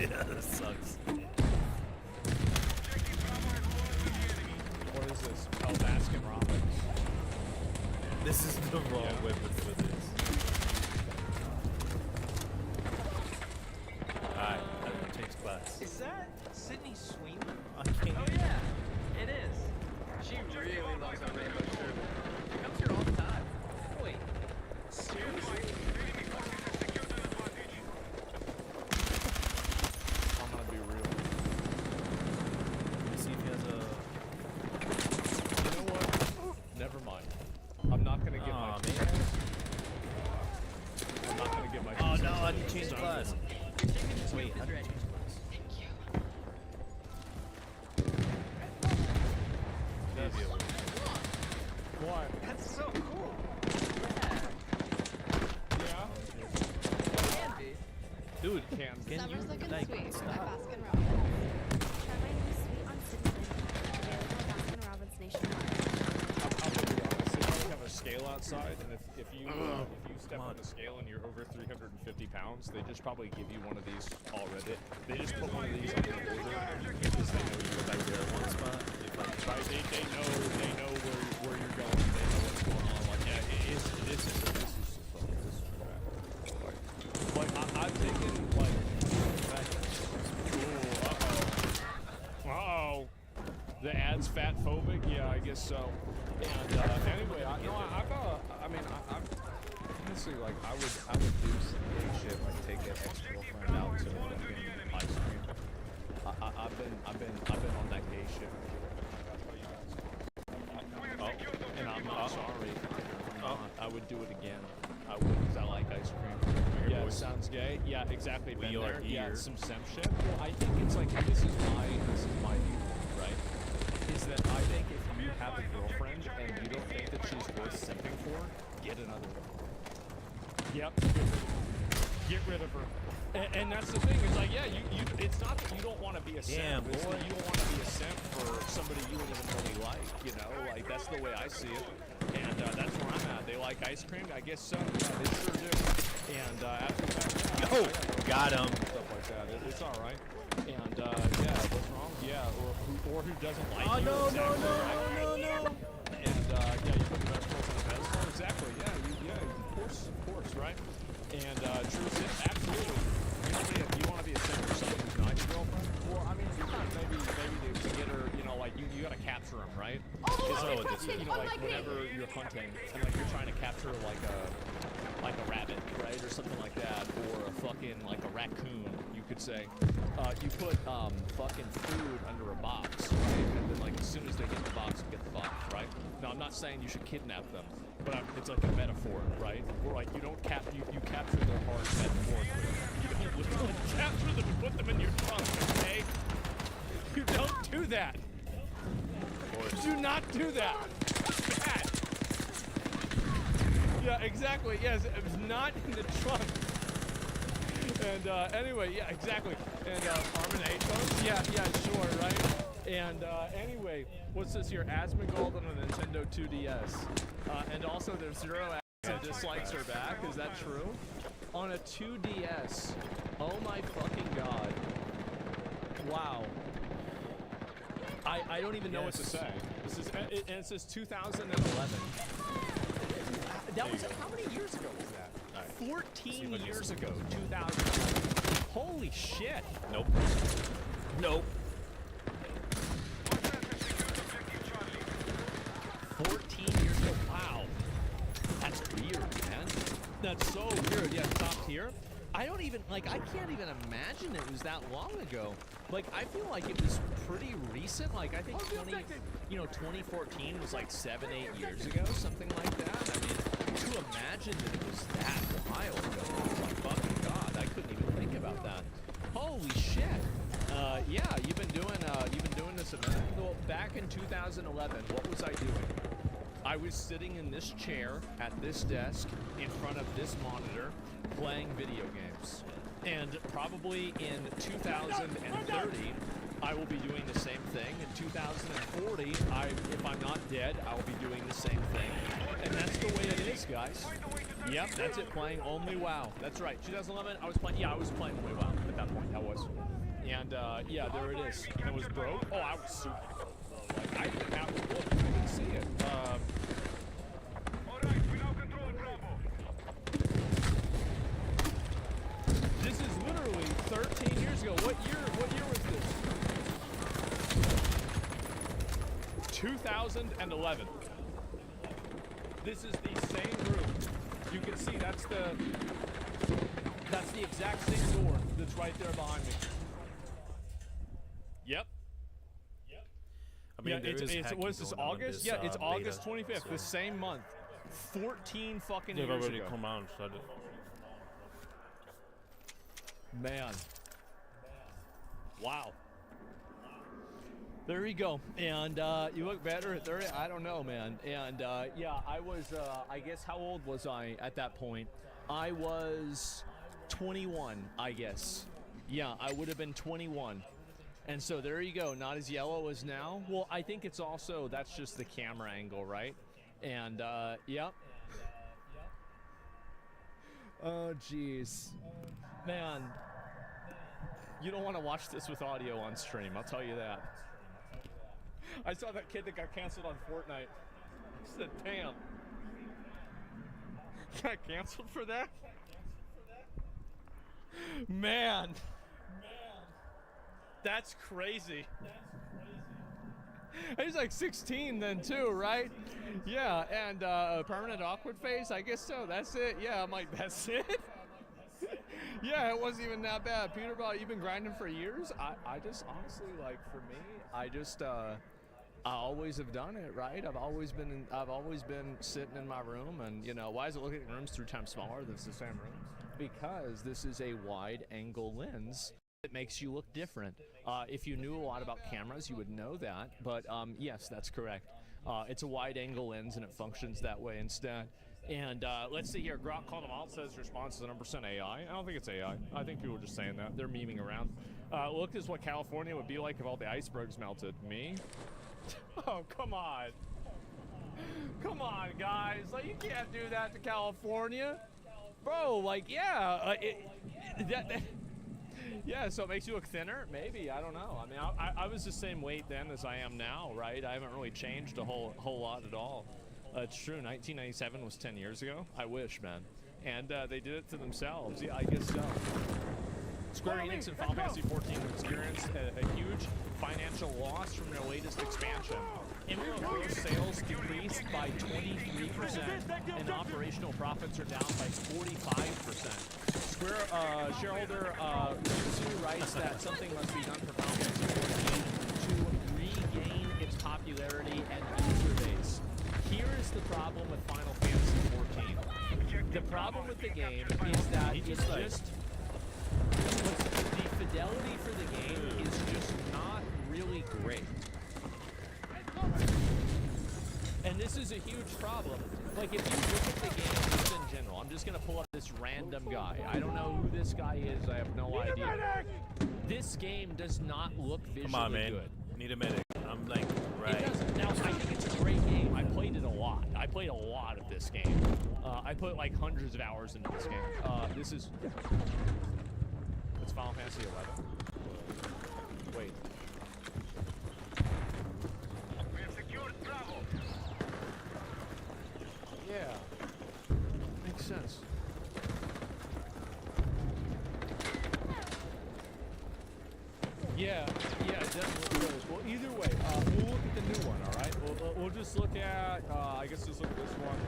That sucks. What is this? Oh, Baskin Robbins. This is the wrong weapon for this. Alright, I'm gonna change class. Is that Sydney Sweeney? I can't. Oh yeah, it is. She really loves our rainbow shirt. She comes here all the time. Wait, seriously? I'm gonna be real. Let me see if he has a... You know what? Never mind. I'm not gonna get my... I'm not gonna get my... Oh no, I need to change class. Wait, how do you change class? What? That's so cool. Yeah? Dude, can Summer's you looking like sweet stop? at Baskin Robbins. Try my new sweet on Sydney. Available at Baskin Robbins nationwide. I'll be honest. They probably have a scale outside, and if you step on the scale and you're over 350 pounds, they just probably give you one of these already. They just put one of these on your order because they know you're back there one spot. Right? They know where you're going. They know what's going on. Like, yeah, this is crap. Like I'm thinking like. Uh-oh. The ad's fat phobic? Yeah, I guess so. And anyway, I'm honestly like I would do some gay shit, like take an ex-girlfriend out to fucking ice cream. I've been on that gay shit. And I'm not sorry. I'm not. I would do it again. I would, because I like ice cream. Yeah, it sounds gay. Yeah, exactly. Been there. Yeah, some simp shit. Well, I think it's like this is my view, right? Is that I think if you have a girlfriend and you don't think that she's worth simping for, get another one. Yep. Get rid of her. And that's the thing. It's like, yeah, it's not that you don't want to be a simp. It's that you don't want to be a simp for somebody you don't even really like. You know, like that's the way I see it. And that's where I'm at. They like ice cream? I guess so. Yeah, they sure do. And after that, got him. Stuff like that. It's all right. And what's wrong? Yeah, or who doesn't like you? No. And you put the best girls on the pedestal. Exactly. Yeah, of course, right? And true simp, absolutely. You want to be a simp for someone who's not your girlfriend? Well, I mean, maybe to get her, like you got to capture them, right? Like whenever you're hunting and like you're trying to capture like a rabbit, right, or something like that, or a fucking like a raccoon, you could say. You put fucking food under a box, right? And then like as soon as they get the box, you get the box, right? Now I'm not saying you should kidnap them, but it's like a metaphor, right? Where like you don't you capture their heart metaphorically. You don't literally capture them and put them in your trunk, okay? You don't do that. Do not do that. It's bad. Yeah, exactly. Yes, it was not in the trunk. And anyway, yeah, exactly. And Armin 8 phones? Yeah, sure, right? And anyway, what's this here? Asmongold on a Nintendo 2DS. And also there's 0 and dislikes are back. Is that true? On a 2DS. Oh my fucking god. Wow. I don't even know what to say. This is and it says 2011. That was how many years ago was that? 14 years ago, 2011. Holy shit. Nope. Nope. 14 years ago. Wow. That's weird, man. That's so weird. Yeah, top tier. I don't even, like, I can't even imagine it was that long ago. Like, I feel like it was pretty recent. Like, I think 2014 was like 7-8 years ago, something like that. I mean, to imagine that it was that while ago, oh my fucking god, I couldn't even think about that. Holy shit. Yeah, you've been doing this a minute. Well, back in 2011, what was I doing? I was sitting in this chair at this desk in front of this monitor playing video games. And probably in 2030, I will be doing the same thing. In 2040, if I'm not dead, I will be doing the same thing. And that's the way it is, guys. Yep, that's it, playing only WoW. That's right, 2011, I was playing only WoW at that point, I was. And yeah, there it is. And it was broke. Oh, I was super broke. Like, I didn't have a look, I didn't see it. This is literally 13 years ago. What year was this? 2011. This is the same room. You can see that's the exact same door that's right there behind me. Yep. I mean, yeah, what's this, August? Yeah, it's August 25th, so. The same month. 14 fucking years already ago. Come out and started. Man. Wow. There you go. And you look better at 30. I don't know, man. And yeah, I was, I guess, how old was I at that point? I was 21, I guess. Yeah, I would have been 21. And so there you go. Not as yellow as now. Well, I think it's also, that's just the camera angle, right? And yep. Oh, jeez. Man. You don't want to watch this with audio on stream, I'll tell you that. I saw that kid that got canceled on Fortnite. I said, damn. Got canceled for that? Man. That's crazy. He's like 16 then too, right? Yeah, and permanent awkward face, I guess so. That's it. Yeah, I'm like, that's it? Yeah, it wasn't even that bad. Peter, you've been grinding for years? I just honestly, like, for me, I just I always have done it, right? I've always been sitting in my room, and you know, why is it looking at rooms 3 times smaller than it's the same room? Because this is a wide angle lens. It makes you look different. If you knew a lot about cameras, you would know that, but yes, that's correct. It's a wide angle lens and it functions that way instead. And let's see here, Grok called them out, says response is 100% AI. I don't think it's AI. I think people are just saying that. They're memeing around. Look, this is what California would be like if all the icebergs melted. Me? Oh, come on. Come on, guys. Like, you can't do that to California. Bro, like, yeah. Yeah, so it makes you look thinner? Maybe, I don't know. I mean, I was the same weight then as I am now, right? I haven't really changed a whole lot at all. It's true, 1997 was 10 years ago. I wish, man. And they did it to themselves. Yeah, I guess so. Square Enix and Final Fantasy XIV experienced a huge financial loss from their latest expansion. MMO gross sales decreased by 23%, and operational profits are down by 45%. Square shareholder Yuzu writes that something must be done for Final Fantasy XIV to regain its popularity and user base. Here is the problem with Final Fantasy XIV. The problem with the game is that it's just the fidelity for the game is just not really great. And this is a huge problem. Like, if you look at the game just in general, I'm just gonna pull up this random guy. I don't know who this guy is, I have no idea. This game does not look visually Come on, man. good. Need a medic. I'm like, right. It doesn't. Now, I think it's a great game. I played it a lot. lot. I played a lot of this game. I put like hundreds of hours into this game. This is... It's Final Fantasy 11. Wait. We have secured Bravo. Yeah. Makes sense. Yeah, it definitely does. Well, either way, we'll look at the new one, all right? We'll just look at, I guess just look at this one.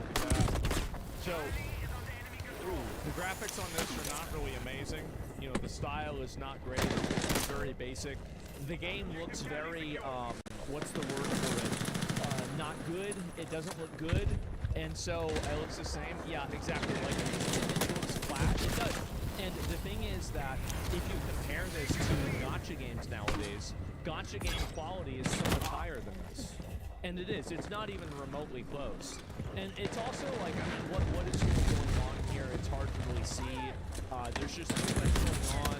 So, the graphics on this are not really amazing. You know, the style is not great. It's very basic. The game looks very, what's the word for it? Not good. It doesn't look good. And so, it looks the same. Yeah, exactly. Like, it looks flat. It does. And the thing is that if you compare this to gacha games nowadays, gacha game quality is so much higher than this. And it is. It's not even remotely close. And it's also like, I mean, what is really going on here? It's hard to really see. There's just too much going on,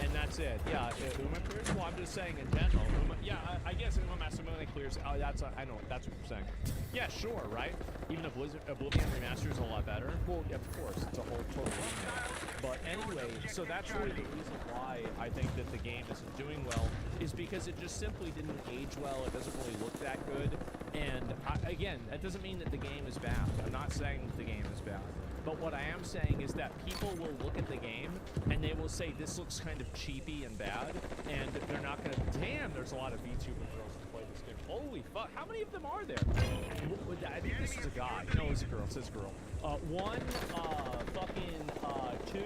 and that's it. Yeah, Uma clears? Well, I'm just saying in general. Yeah, I guess Uma Masamune clears. Oh, that's, I know, that's what you're saying. Yeah, sure, right? Even if Oblivion Remastered is a lot better. Well, yeah, of course, it's a whole total remake. But anyway, so that's really the reason why I think that the game isn't doing well, is because it just simply didn't age well. It doesn't really look that good. And again, that doesn't mean that the game is bad. I'm not saying that the game is bad. But what I am saying is that people will look at the game and they will say this looks kind of cheapy and bad, and they're not going to, damn, there's a lot of VTuber girls who play this game. Holy fuck, how many of them are there? I think this is a guy. No, it's a girl, it says girl. 1, fucking, 2,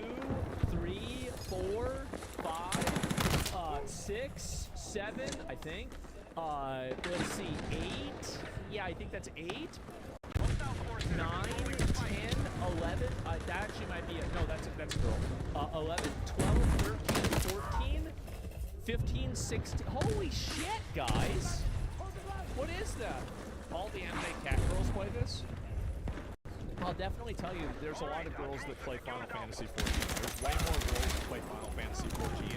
3, 4, 5, 6, 7, I think. Let's see, 8. Yeah, I think that's 8. 9, 10, 11, that actually might be no, that's a girl. 11, 12, 13, 14, 15, 16. Holy shit, guys! What is that? All the anime cat girls play this? I'll definitely tell you, there's a lot of girls that play Final Fantasy 14. There's way more girls that play Final Fantasy 14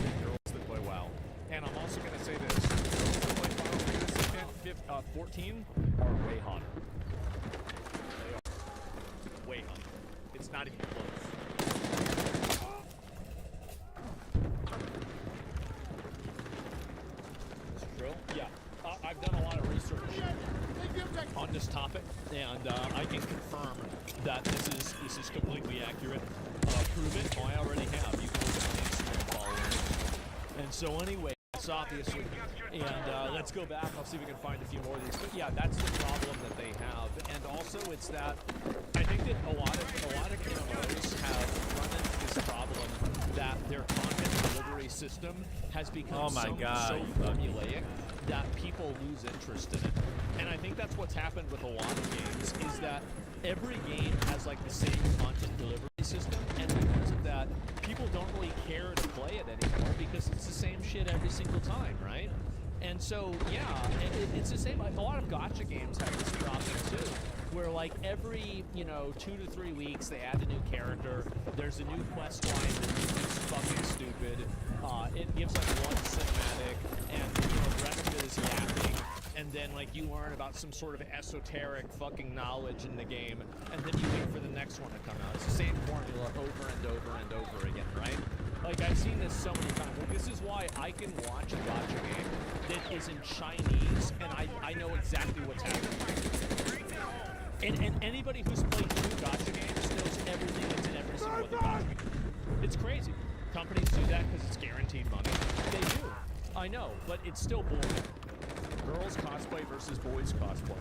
than girls that play WoW. And I'm also going to say this, girls that play Final Fantasy 14 are way hotter. Way hotter. It's not even close. This is true? Yeah. I've done a lot of research on this topic, and I can confirm that this is completely accurate. Prove it? Oh, I already have. You can look at my Instagram followers. And so anyway, that's obviously. And let's go back. I'll see if we can find a few more of these. But yeah, that's the problem that they have. And also, it's that I think that a lot of MMOs have run into this problem that their content delivery system has become so formulaic that people lose interest in it. And I think that's what's happened with a lot of games, is that every game has like the same content delivery system, and because of that, people don't really care to play it anymore because it's the same shit every single time, right? And so, yeah, it's the same. Like, a lot of gacha games have this problem too, where like every, 2 to 3 weeks they add a new character, there's a new quest line that's fucking stupid, it gives like one cinematic, and the rest of it is yapping, and then like you learn about some sort of esoteric fucking knowledge in the game, and then you wait for the next one to come out. It's the same formula over and over and over again, right? Like, I've seen this so many times. Like, this is why I can watch a gacha game that is in Chinese, and I know exactly what's happening. And anybody who's played 2 gacha games knows everything that's in every single other gacha game. It's crazy. Companies do that because it's guaranteed money. They do. I know, but it's still boring. Girls cosplay versus boys cosplay.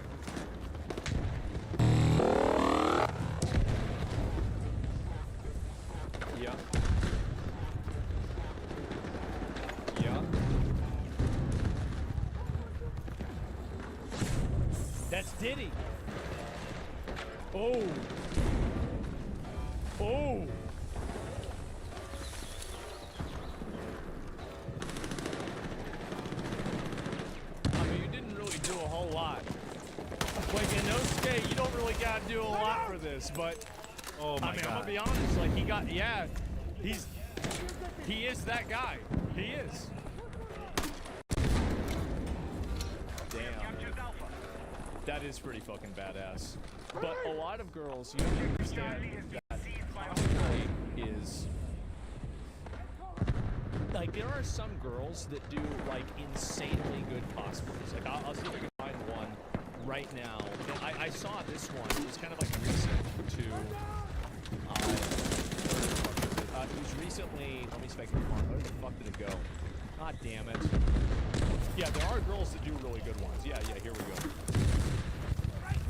Yeah. Yeah. That's Diddy. Oh. Oh. I mean, you didn't really do a whole lot. Like in Inosuke, you don't really gotta do a lot for this, but oh my God. I'm gonna be honest, like he is that guy. He is. Damn. That is pretty fucking badass. But a lot of girls, you have to understand that cosplay is... Like, there are some girls that do, like, insanely good cosplays. Like, I'll see if I can find one right now. I saw this one. It was kind of, like, recent to... it was recently... Let me see if I can find... Where the fuck did it go? God damn it. Yeah, there are girls that do really good ones. Yeah, here we go.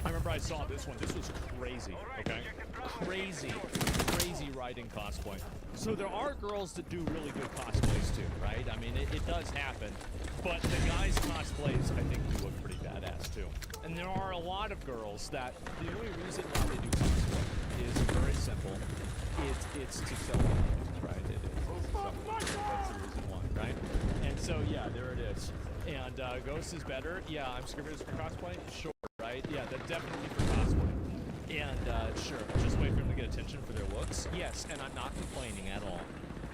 I remember I saw this one. This was crazy, okay? Crazy riding cosplay. So there are girls that do really good cosplays too, right? I mean, it does happen. But the guys' cosplays, I think, do look pretty badass too. And there are a lot of girls that the only reason why they do cosplay is very simple. It's to sell things, right? It is. That's the reason why, right? And so, yeah, there it is. And Ghost is better. Yeah, I'm scripted for cosplay. Sure, right? Yeah, that's definitely for cosplay. And sure, just wait for them to get attention for their looks. Yes, and I'm not complaining at all.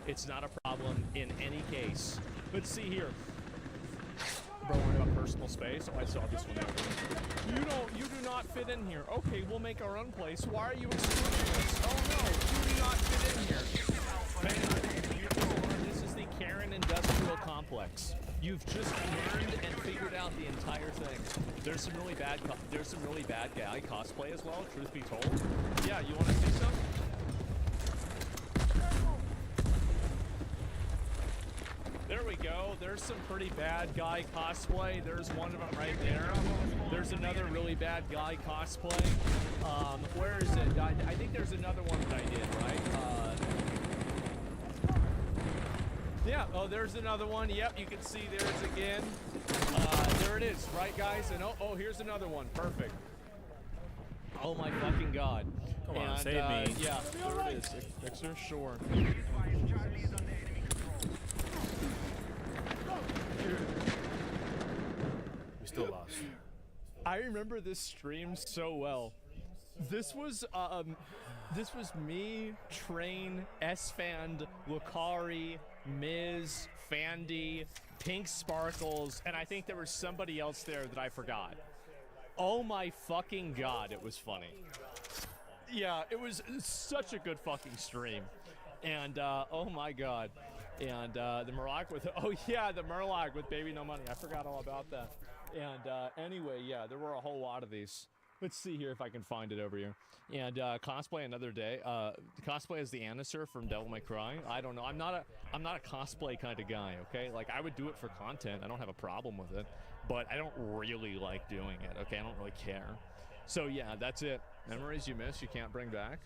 It's not a problem in any case. Let's see here. Bro, worried about personal space. Oh, I saw this one. You do not fit in here. Okay, we'll make our own place. Why are you excluding us? Oh no, you do not fit in here. This is the Karen Industrial Complex. You've just learned and figured out the entire thing. There's some really bad guy cosplay as well, truth be told. Yeah, you want to see some? There we go. There's some pretty bad guy cosplay. There's one of them right there. There's another really bad guy cosplay. Where is it? I think there's another one that I did, right? Yeah, oh, there's another one. Yep, you can see there's again. There it is, right, guys? And oh, here's another one. Perfect. Oh my fucking god. Come on, save me. Yeah, there it is. Fixer, sure. We still lost. I remember this stream so well. This was me, Train, S-Fand, Lucari, Miz, Fandy, Pink Sparkles, and I think there was somebody else there that I forgot. Oh my fucking god, it was funny. Yeah, it was such a good fucking stream. And, oh my god. And, the Murloc with, oh yeah, the Murloc with Baby No Money. I forgot all about that. And, anyway, yeah, there were a whole lot of these. Let's see here if I can find it over here. And cosplay another day. Cosplay as the Anisur from Devil May Cry. I don't know. I'm not a cosplay kind of guy. Okay, like I would do it for content. I don't have a problem with it, but I don't really like doing it. Okay, I don't really care. So yeah, that's it. Memories you miss, you can't bring back.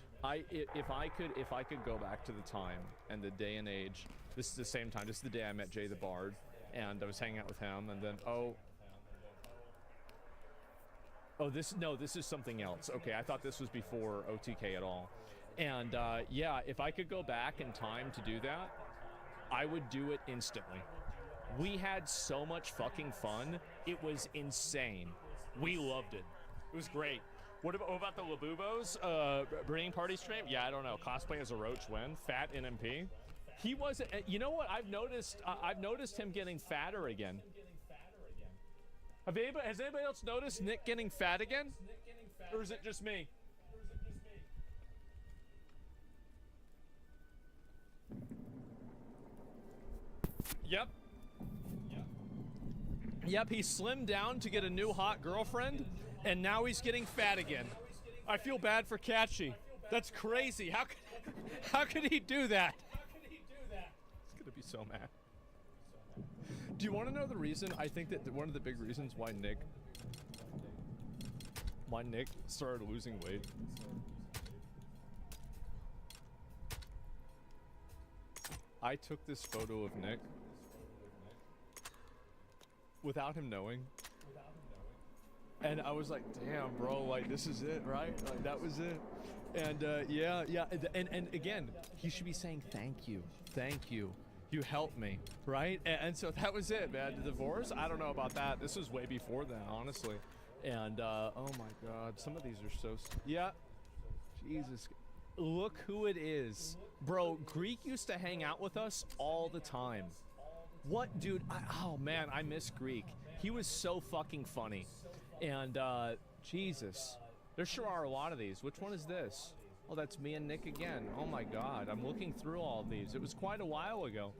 If I could go back to the time and the day and age. This is the same time. This is the day I met Jay the Bard, and I was hanging out with him, and then this is something else. Okay, I thought this was before OTK at all. And yeah, if I could go back in time to do that, I would do it instantly. We had so much fucking fun. It was insane. We loved it. It was great. What about the Labubos breeding party stream? Yeah, I don't know. Cosplay as a roach win. Fat NMP. He wasn't. You know what? I've noticed him getting fatter again. Has anybody else noticed Nick getting fat again? Or is it just me? Yep. Yep, he slimmed down to get a new hot girlfriend, and now he's getting fat again. I feel bad for Catchy. That's crazy. How could he do that? He's gonna be so mad. Do you want to know the reason? I think that one of the big reasons why Nick started losing weight. I took this photo of Nick without him knowing. And I was like, damn, bro, like, this is it, right? Like, that was it. And, yeah. And again, he should be saying, thank you. You helped me, right? And so that was it, man. The divorce? I don't know about that. This was way before then, honestly. And, oh my God, some of these are so... Yeah. Jesus. Look who it is. Bro, Greek used to hang out with us all the time. What, dude? Oh, man, I miss Greek. He was so fucking funny. And, Jesus. There sure are a lot of these. Which one is this? Oh, that's me and Nick again. Oh my God. I'm looking through all of these. It was quite a while ago.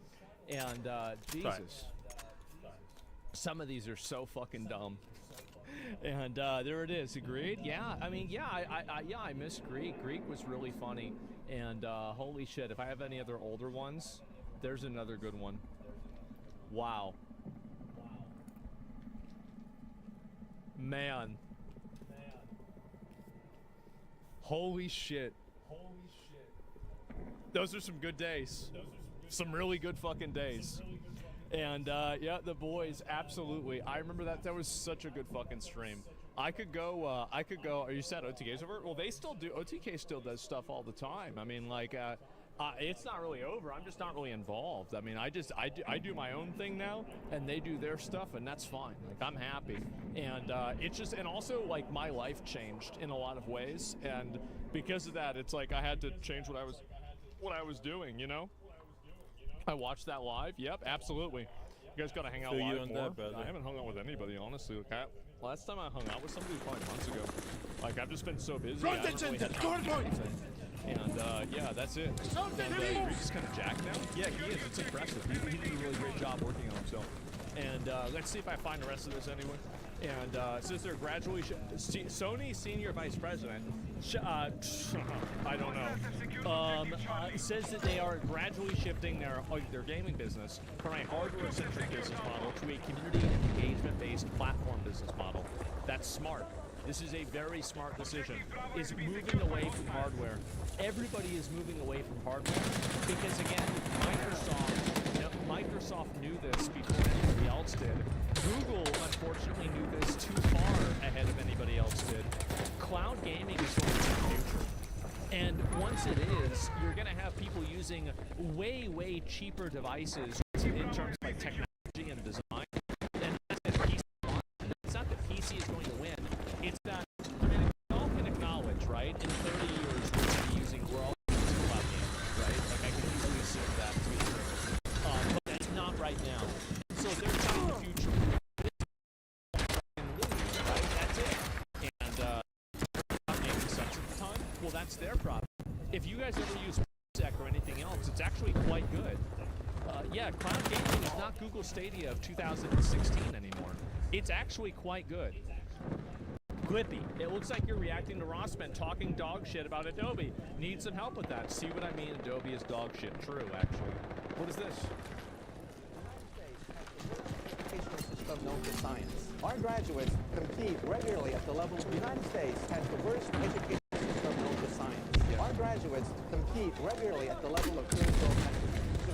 And, Jesus. Some of these are so fucking dumb. And there it is. Agreed? Yeah. I mean, yeah, I miss Greek. Greek was really funny. And holy shit, if I have any other older ones, there's another good one. Wow. Man. Holy shit. Those are some good days. Some really good fucking days. And yeah, the boys, absolutely. I remember that. That was such a good fucking stream. I could go, are you sad OTK's over? Well, they still do, OTK still does stuff all the time. I mean, like, it's not really over. I'm just not really involved. I mean, I do my own thing now, and they do their stuff, and that's fine. Like, I'm happy. And it's just, and also, like, my life changed in a lot of ways, and because of that, it's like I had to change what I was doing, you know? I watched that live. Yep, absolutely. You guys got to hang out live more. I haven't hung out with anybody, honestly. Like, last time I hung out with somebody was probably months ago. Like, I've just been so busy. I haven't really had time to do anything. And yeah, that's it. And Greek's kind of jacked now. Yeah, he is. It's impressive. He did a really great job working on himself. And let's see if I find the rest of this anyway. And says they're gradually Sony senior vice president. I don't know. Says that they are gradually shifting their gaming business from a hardware-centric business model to a community and engagement-based platform business model. That's smart. This is a very smart decision. Is moving away from hardware. Everybody is moving away from hardware because, again, Microsoft knew this before anybody else did. Google, unfortunately, knew this too far ahead of anybody else did. Cloud gaming is going to be the future. And once it is, you're going to have people using way, way cheaper devices in terms of like technology and design. And it's not that PC is going to win. It's that, I mean, we all can acknowledge, right? In 30 years, we're going to be using cloud gaming, right? Like, I can easily assume that to be true. But that's not right now. So they're telling the future. Right? That's it. And not making sense at the time. Well, that's their problem. If you guys ever use Sec or anything else, it's actually quite good. Yeah, cloud gaming is not Google Stadia of 2016 anymore. It's actually quite good. Clippy, it looks like you're reacting to Rossman talking dog shit about Adobe. Need some help with that. See what I mean? Adobe is dog shit. True, actually. What is this? Educational system known for science. Our graduates compete regularly at the level. The United States has the worst education system known for science. Yeah. Our graduates compete regularly at the level of third-world countries.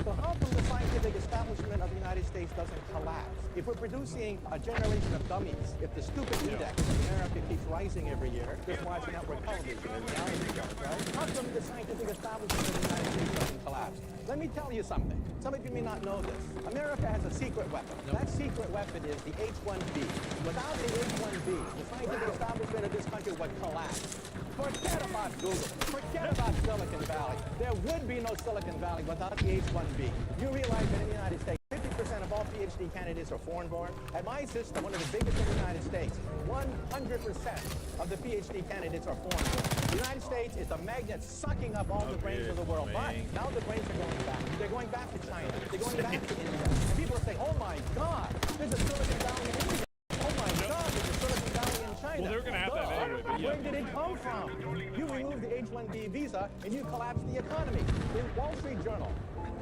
So how come the scientific establishment of the United States doesn't collapse? If we're producing a generation of dummies, if the stupid index in America keeps rising every year, just watching network television and reality shows, right? How come the scientific establishment of the United States doesn't collapse? Let me tell you something. Some of you may not know this. America has a secret weapon. That secret weapon is the H-1B. Without the H-1B, the scientific establishment of this country would collapse. Forget about Google. Forget about Silicon Valley. There would be no Silicon Valley without the H-1B. You realize that in the United States, 50% of all PhD candidates are foreign-born. At my system, one of the biggest in the United States, 100% of the PhD candidates are foreign-born. The United States is a magnet sucking up all the brains of the world. But now the brains are going back. They're going back to China. They're going back to India. And people are saying, oh my God, there's a Silicon Valley in India. Oh my God, there's a Silicon Valley in China. Well, they're going to have that anyway, but yeah. Where did it come from? You removed the H-1B visa and you collapsed the economy. The Wall Street Journal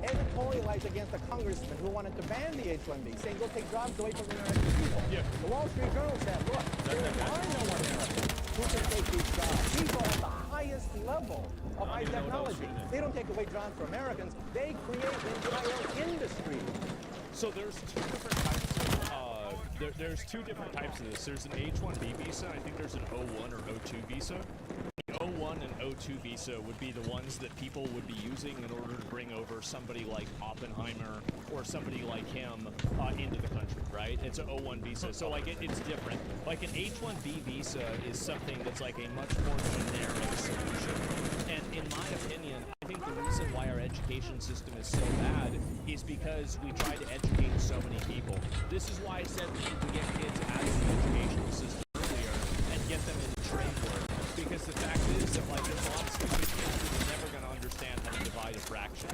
editorialized against a congressman who wanted to ban the H-1B, saying we'll take jobs away from the American people. Yeah. The Wall Street Journal said, look, there are no Americans who can take these jobs. People at the highest level of high technology. They don't take away jobs for Americans. They create entire industries. So there's two different types of, there's two different types of this. There's an H-1B visa. I think there's an O-1 or O-2 visa. The O-1 and O-2 visa would be the ones that people would be using in order to bring over somebody like Oppenheimer or somebody like him into the country, right? It's an O-1 visa. So, like, it's different. Like, an H-1B visa is something that's like a much more generic solution. And in my opinion, I think the reason why our education system is so bad is because we try to educate so many people. This is why I said we need to get kids out of the educational system earlier and get them because the fact is that, like, there's a lot of stupid kids who are never going to understand how to divide a fraction.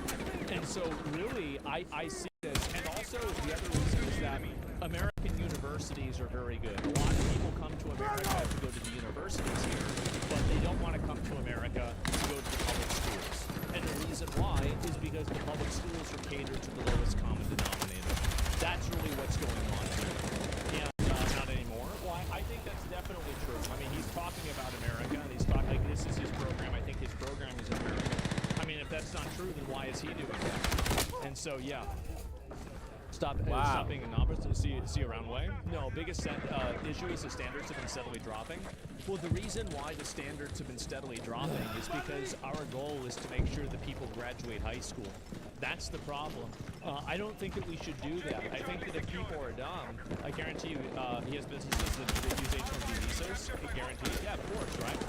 And so, really, I see this. And also, the other reason is that American universities are very good. A lot of people come to America to go to the universities here, but they don't want to come to America to go to the public schools. And the reason why is because the public schools are catered to the lowest common denominator. That's really what's going on here. And not anymore. Well, I think that's definitely true. I mean, he's talking about America, and he's talking like this is his program. I think his program is American. I mean, if that's not true, then why is he doing that? And so, yeah. Stop being a novice and see around way. No, biggest issue is the standards have been steadily dropping. Well, the reason why the standards have been steadily dropping is because our goal is to make sure that people graduate high school. That's the problem. I don't think that we should do that. I think that if people are dumb, I guarantee you, he has businesses that use H-1B visas. I guarantee you. Yeah, of course, right?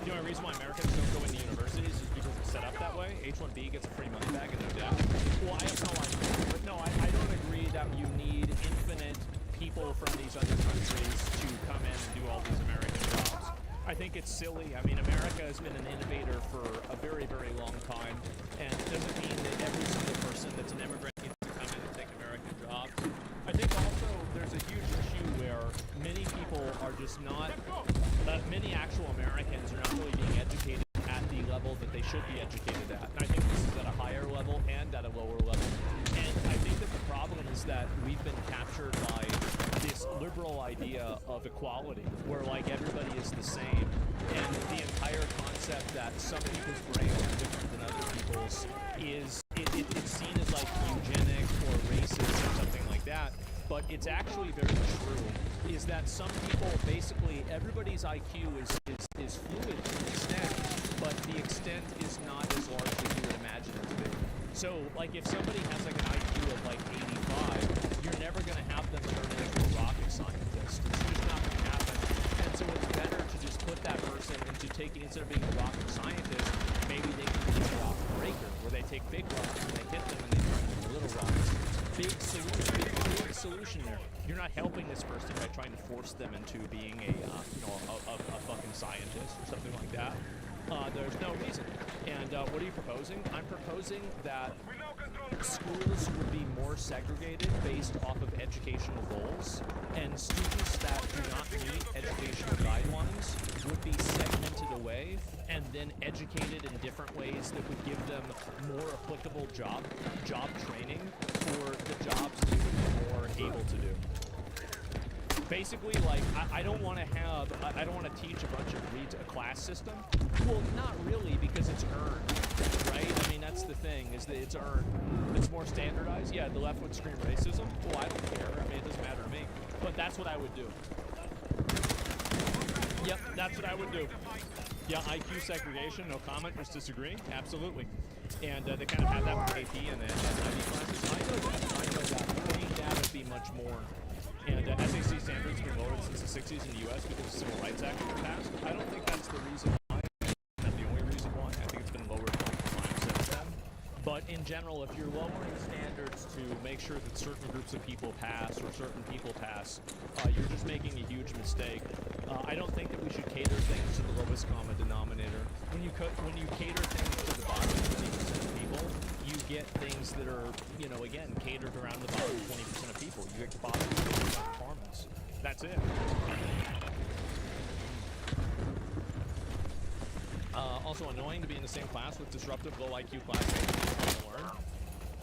The only reason why Americans don't go into universities is because it's set up that way. H-1B gets a free money bag and no debt. Well, I have no idea. But no, I don't agree that you need infinite people from these other countries to come in and do all these American jobs. I think it's silly. I mean, America has been an innovator for a very, very long time, and it doesn't mean that every single person that's an immigrant needs to come in and take American jobs. I think also there's a huge issue where many people are just not, many actual Americans are not really being educated at the level that they should be educated at. And I think this is at a higher level and at a lower level. And I think that the problem is that we've been captured by this liberal idea of equality, where like everybody is the same, and the entire concept that some people's brains are different than other people's is it's seen as like eugenic or racist or something like that. But it's actually very true, is that some people, basically, everybody's IQ is fluid to an extent, but the extent is not as large as you would imagine it to be. So, like, if somebody has like an IQ of like 85, you're never going to have them turn into a rocket scientist. It's just not going to happen. And so it's better to just put that person into taking, instead of being a rocket scientist, maybe they can be a rock breaker, where they take big rocks and they hit them and they turn them into little rocks. Big solution there. You're not helping this person by trying to force them into being a fucking scientist or something like that. There's no reason. And what are you proposing? I'm proposing that schools would be more segregated based off of educational goals, and students that do not meet educational guidelines would be segmented away and then educated in different ways that would give them more applicable job training for the jobs that they would be more able to do. Basically, like, I don't want to teach a bunch of a class system. Well, not really, because it's earned, right? I mean, that's the thing, is that it's earned. It's more standardized. Yeah, the left would scream racism. Well, I don't care. I mean, it doesn't matter to me. But that's what I would do. Yep, that's what I would do. Yeah, IQ segregation, no comment, just disagree. Absolutely. And they kind of had that with AP and IB classes. I know that. I think that would be much more. And SAC standards have been lowered since the 60s in the U.S. because the Civil Rights Act was passed. I don't think that's the reason why. Not the only reason why. I think it's been lowered multiple times since then. But in general, if you're lowering standards to make sure that certain groups of people pass or certain people pass, you're just making a huge mistake. I don't think that we should cater things to the lowest common denominator. When you cater things to the bottom 20% of people, you get things that are, again, catered around the bottom 20% of people. You get the bottom 20% performance. That's it. Also annoying to be in the same class with disruptive low IQ classmates.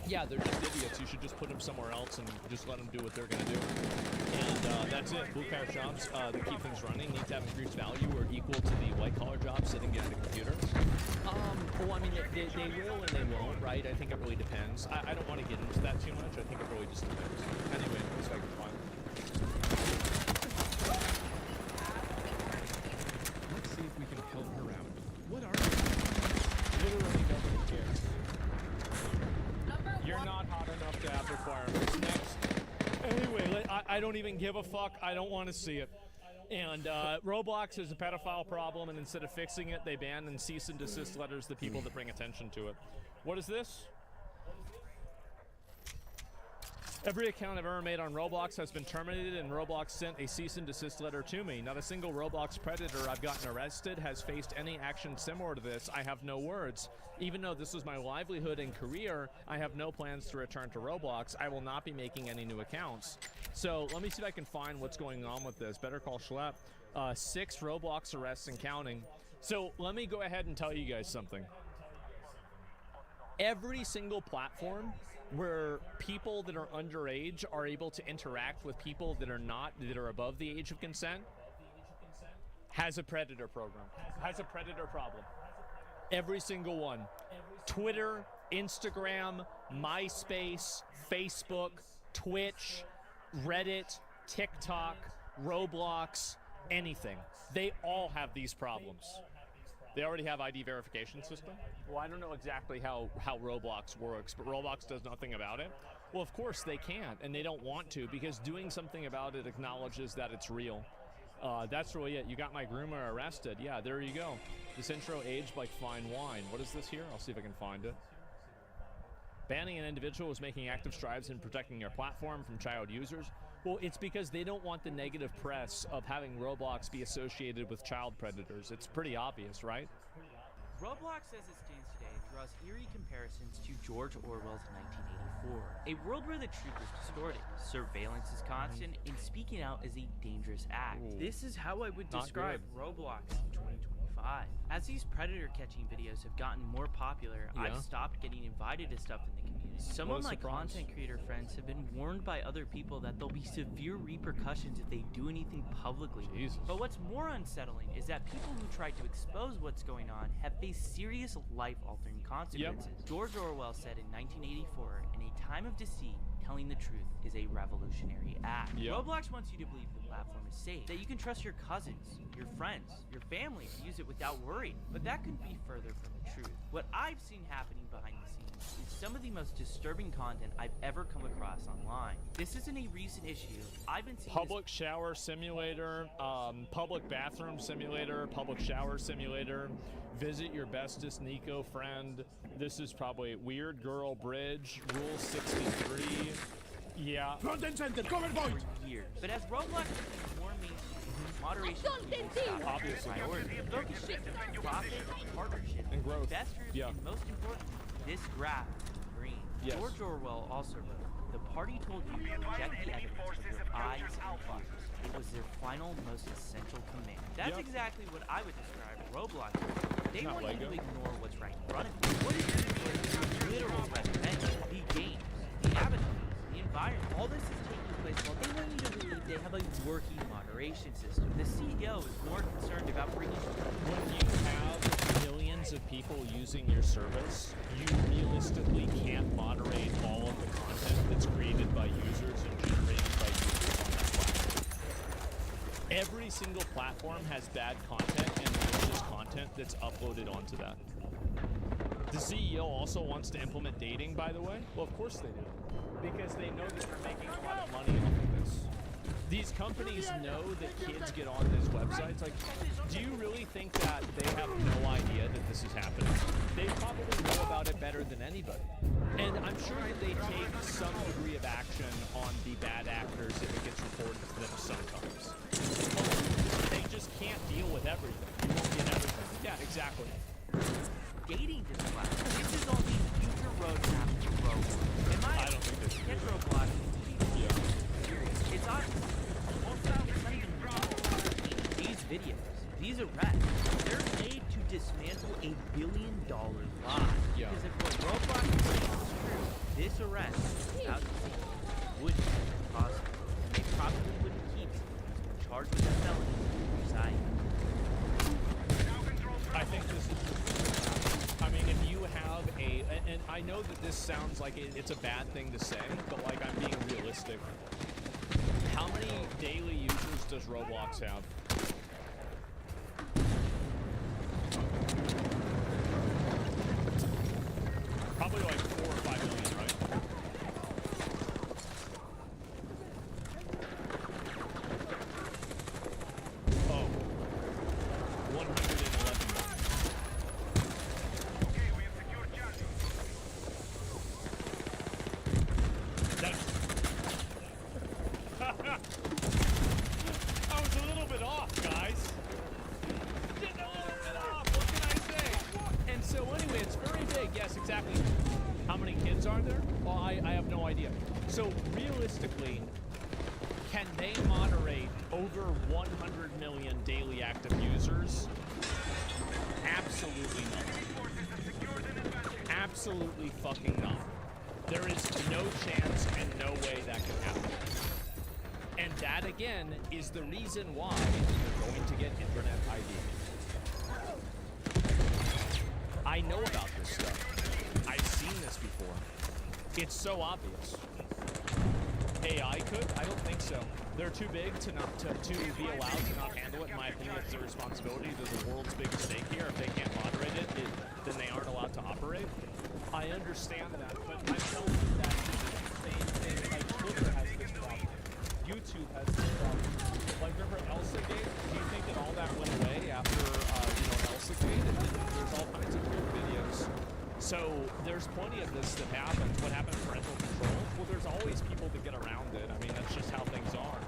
Yeah, they're just idiots. You should just put them somewhere else and just let them do what they're going to do. And that's it. Blue-collar jobs that keep things running need to have increased value or equal to the white-collar jobs sitting behind a computer. Well, I mean, they will and they won't, right? I think it really depends. I don't want to get into that too much. I think it really just depends. Anyway, looks like it's fine. Let's see if we can help her out. What are you? Literally nobody cares. You're not hot enough to have requirements. Next. Anyway, I don't even give a fuck. I don't want to see it. And Roblox is a pedophile problem, and instead of fixing it, they ban and cease and desist letters to people that bring attention to it. What is this? Every account I've ever made on Roblox has been terminated, and Roblox sent a cease and desist letter to me. Not a single Roblox predator I've gotten arrested has faced any action similar to this. I have no words. Even though this was my livelihood and career, I have no plans to return to Roblox. I will not be making any new accounts. So let me see if I can find what's going on with this. Better call Schlepp. 6 Roblox arrests and counting. So let me go ahead and tell you guys something. Every single platform where people that are underage are able to interact with people that are not, that are above the age of consent, has a predator program, has a predator problem. Every single one. Twitter, Instagram, MySpace, Facebook, Twitch, Reddit, TikTok, Roblox, anything. They all have these problems. They already have ID verification system. Well, I don't know exactly how Roblox works, but Roblox does nothing about it. Well, of course they can't, and they don't want to, because doing something about it acknowledges that it's real. That's really it. You got my groomer arrested. Yeah, there you go. This intro aged like fine wine. What is this here? I'll see if I can find it. Banning an individual is making active strides in protecting your platform from child users. Well, it's because they don't want the negative press of having Roblox be associated with child predators. It's pretty obvious, right? Roblox as it stands today draws eerie comparisons to George Orwell's 1984, a world where the truth is distorted, surveillance is constant, and speaking out is a dangerous act. Ooh. This is how I would Not describe good. Roblox in 2025. As these predator catching videos have gotten more popular, Yeah. I've stopped getting invited to stuff in the community. Some What of a my surprise. content creator friends have been warned by other people that there'll be severe repercussions if they do anything publicly. Jesus. But what's more unsettling is that people who tried to expose what's going on have faced serious life-altering consequences. George Orwell said in 1984, in a time of deceit, telling the truth is a revolutionary act. Yep. Roblox wants you to believe the platform is safe, that you can trust your cousins, your friends, your family to use it without worry. But that couldn't be further from the truth. What I've seen happening behind the scenes is some of the most disturbing content I've ever come across online. This isn't a recent issue. I've been seeing Public shower simulator, public bathroom simulator, public shower simulator, visit your bestest Nico friend. This is probably Weird Girl Bridge, Rule 63. Yeah. Front and center, cover point! For years. But as Roblox becomes more mainstream, moderation is Obviously. priority. The focus shifts to profit, partnership, And growth. investors, Yeah. and most importantly, this graph is green. Yes. George Orwell also wrote, the party told you to reject the evidence with your eyes and ears. It was their final, most essential command. That's Yep. exactly what I would describe Roblox as. They Not want you Lego. to ignore what's right in front of you. What is this? Literal residential, the games, the avatars, the environment. All this is taking place while they want you to believe they have a working moderation system. The CEO is more concerned about bringing... When you have millions of people using your service, you realistically can't moderate all of the content that's created by users and generated by users on that platform. Every single platform has bad content and malicious content that's uploaded onto that. The CEO also wants to implement dating, by the way. Well, of course they do, because they know that they're making a lot of money off of this. These companies know that kids get on these websites. Like, do you really think that they have no idea that this is happening? They probably know about it better than anybody. And I'm sure that they take some degree of action on the bad actors if it gets reported to them sometimes. They just can't deal with everything. You won't get everything. Yeah, exactly. Dating this platform. This is on the future roadmap to Roblox. In my I don't think this is get Roblox to be serious. It's obvious. These videos, these arrests, they're made to dismantle a $1 billion lie. Yeah. Because if what Roblox claims is true, this arrest without deceit wouldn't be possible. And they probably wouldn't keep someone who's been charged with a felony residing. I think this is, I mean, if you have a, and I know that this sounds like it's a bad thing to say, but like I'm being realistic. How many daily users does Roblox have? Probably like 4 or 5 million, right? Oh. 111 million. Okay, we have secured Charlie. That's restrictions are there? Well, I have no idea. So realistically, can they moderate over 100 million daily active users? Absolutely not. Absolutely fucking not. There is no chance and no way that can happen. And that, again, is the reason why you're going to get internet ID. I know about this stuff. I've seen this before. It's so obvious. AI could? I don't think so. They're too big to not to be allowed to not handle it. In my opinion, it's their responsibility. There's the world's biggest stake here. If they can't moderate it, then they aren't allowed to operate. I understand that, but I'm telling you that the same thing. Like Twitter has this problem. YouTube has this problem. Like remember ElsaGate? Do you think that all that went away after ElsaGate? There's all kinds of weird videos. So there's plenty of this that happens. What happened to parental control? Well, there's always people that get around it. I mean, that's just how things are.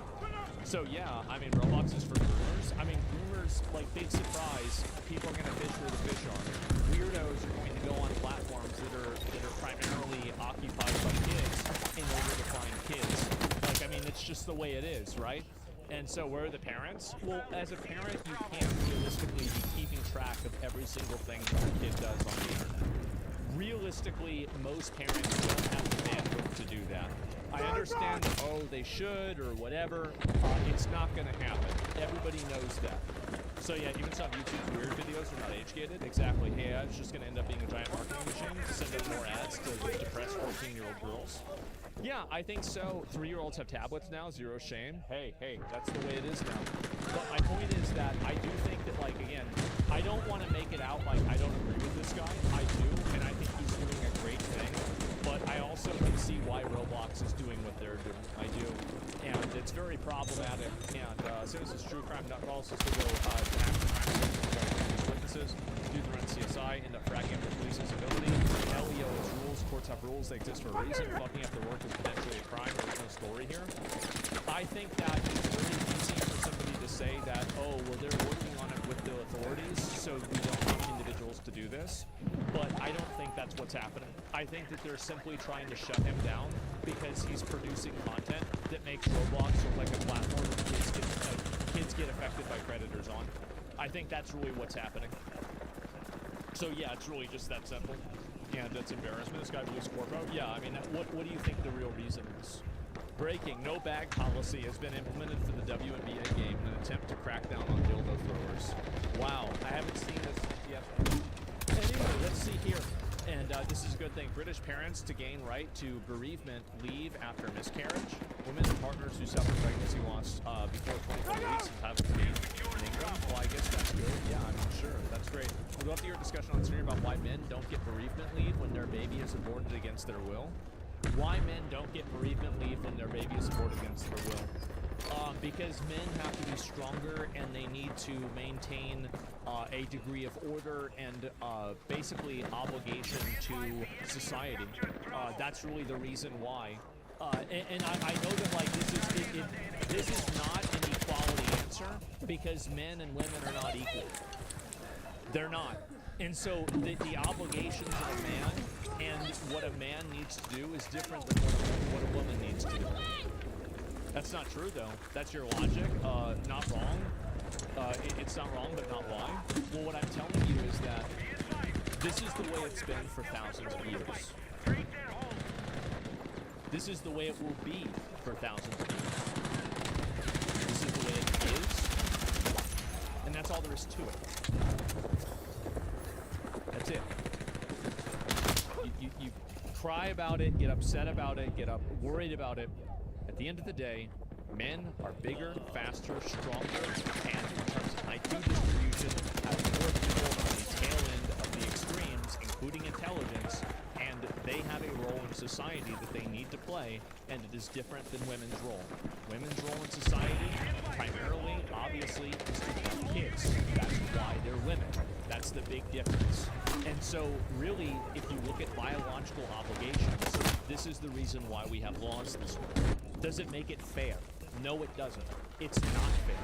So yeah, I mean, Roblox is for groomers. I mean, groomers, like, big surprise, people are going to fish where the fish are. Weirdos are going to go on platforms that are primarily occupied by kids in order to find kids. Like, I mean, it's just the way it is, right? And so where are the parents? Well, as a parent, you can't realistically be keeping track of every single thing that your kid does on the internet. Realistically, most parents don't have the bandwidth to do that. I understand that, oh, they should or whatever. It's not going to happen. Everybody knows that. So yeah, even some of YouTube's weird videos are not age-gated. Exactly. Hey, it's just going to end up being a giant marketing machine to send out more ads to depressed 14-year-old girls. Yeah, I think so. 3-year-olds have tablets now, zero shame. Hey, that's the way it is now. But my point is that I do think that, like, again, I don't want to make it out like I don't agree with this guy. I do, and I think he's doing a great thing. But I also can see why Roblox is doing what they're doing. I do. And it's very problematic. And as soon as it's true crime, not also to go to witnesses, do the run CSI, end up fracking up the police's ability. LEO is rules, courts have rules, they exist for a reason. Fucking up the work is potentially a crime. There's no story here. I think that it's really easy for somebody to say that, oh, well, they're working on it with the authorities, so we don't want individuals to do this. But I don't think that's what's happening. I think that they're simply trying to shut him down because he's producing content that makes Roblox look like a platform that kids get affected by predators on. I think that's really what's happening. So yeah, it's really just that simple. And that's embarrassment. This guy believes corpo. Yeah, I mean, what do you think the real reason is? Breaking, no bag policy has been implemented for the WNBA game in an attempt to crack down on dildo throwers. Wow, I haven't seen this yet. Anyway, let's see here. And this is a good thing. British parents to gain right to bereavement leave after miscarriage. Women and partners who suffer pregnancy loss before 24 weeks entitled to gain income. Well, I guess that's good. Yeah, I'm sure. That's great. We'll go up to your discussion on stream about why men don't get bereavement leave when their baby is aborted against their will. Why men don't get bereavement leave when their baby is aborted against their will. Because men have to be stronger and they need to maintain a degree of order and basically obligation to society. That's really the reason why. And I know that, like, this is not an equality answer because men and women are not equal. They're not. And so the obligations of a man and what a man needs to do is different than what a woman needs to do. That's not true, though. That's your logic. Not wrong. It's not wrong, but not why. Well, what I'm telling you is that this is the way it's been for thousands of years. This is the way it will be for thousands of years. This is the way it is. And that's all there is to it. That's it. You cry about it, get upset about it, get worried about it. At the end of the day, men are bigger, faster, stronger, and in terms of IQ distribution, have more people on the tail end of the extremes, including intelligence, and they have a role in society that they need to play, and it is different than women's role. Women's role in society, primarily, obviously, is to have kids. That's why they're women. That's the big difference. And so, really, if you look at biological obligations, this is the reason why we have laws this way. Does it make it fair? No, it doesn't. It's not fair.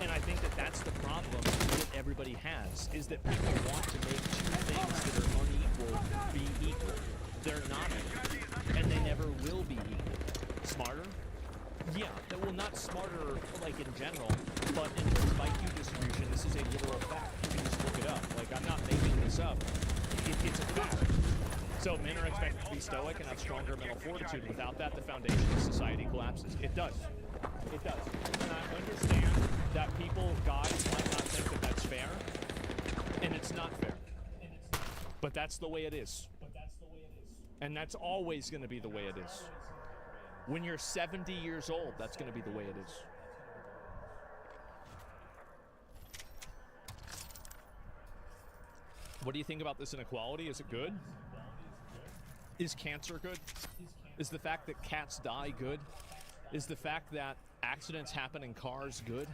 And I think that that's the problem that everybody has, is that people want to make two things that are unequal be equal. They're not equal, and they never will be equal. Smarter? Yeah, well, not smarter like in general, but in terms of IQ distribution, this is a literal fact. You can just look it up. Like, I'm not making this up. It's a fact. So men are expected to be stoic and have stronger mental fortitude. Without that, the foundation of society collapses. It does. It does. And I understand that people, guys, might not think that that's fair, and it's not fair. But that's the way it is. And that's always going to be the way it is. When you're 70 years old, that's going to be the way it is. What do you think about this inequality? Is it good? Is cancer good? Is the fact that cats die good? Is the fact that accidents happen in cars good?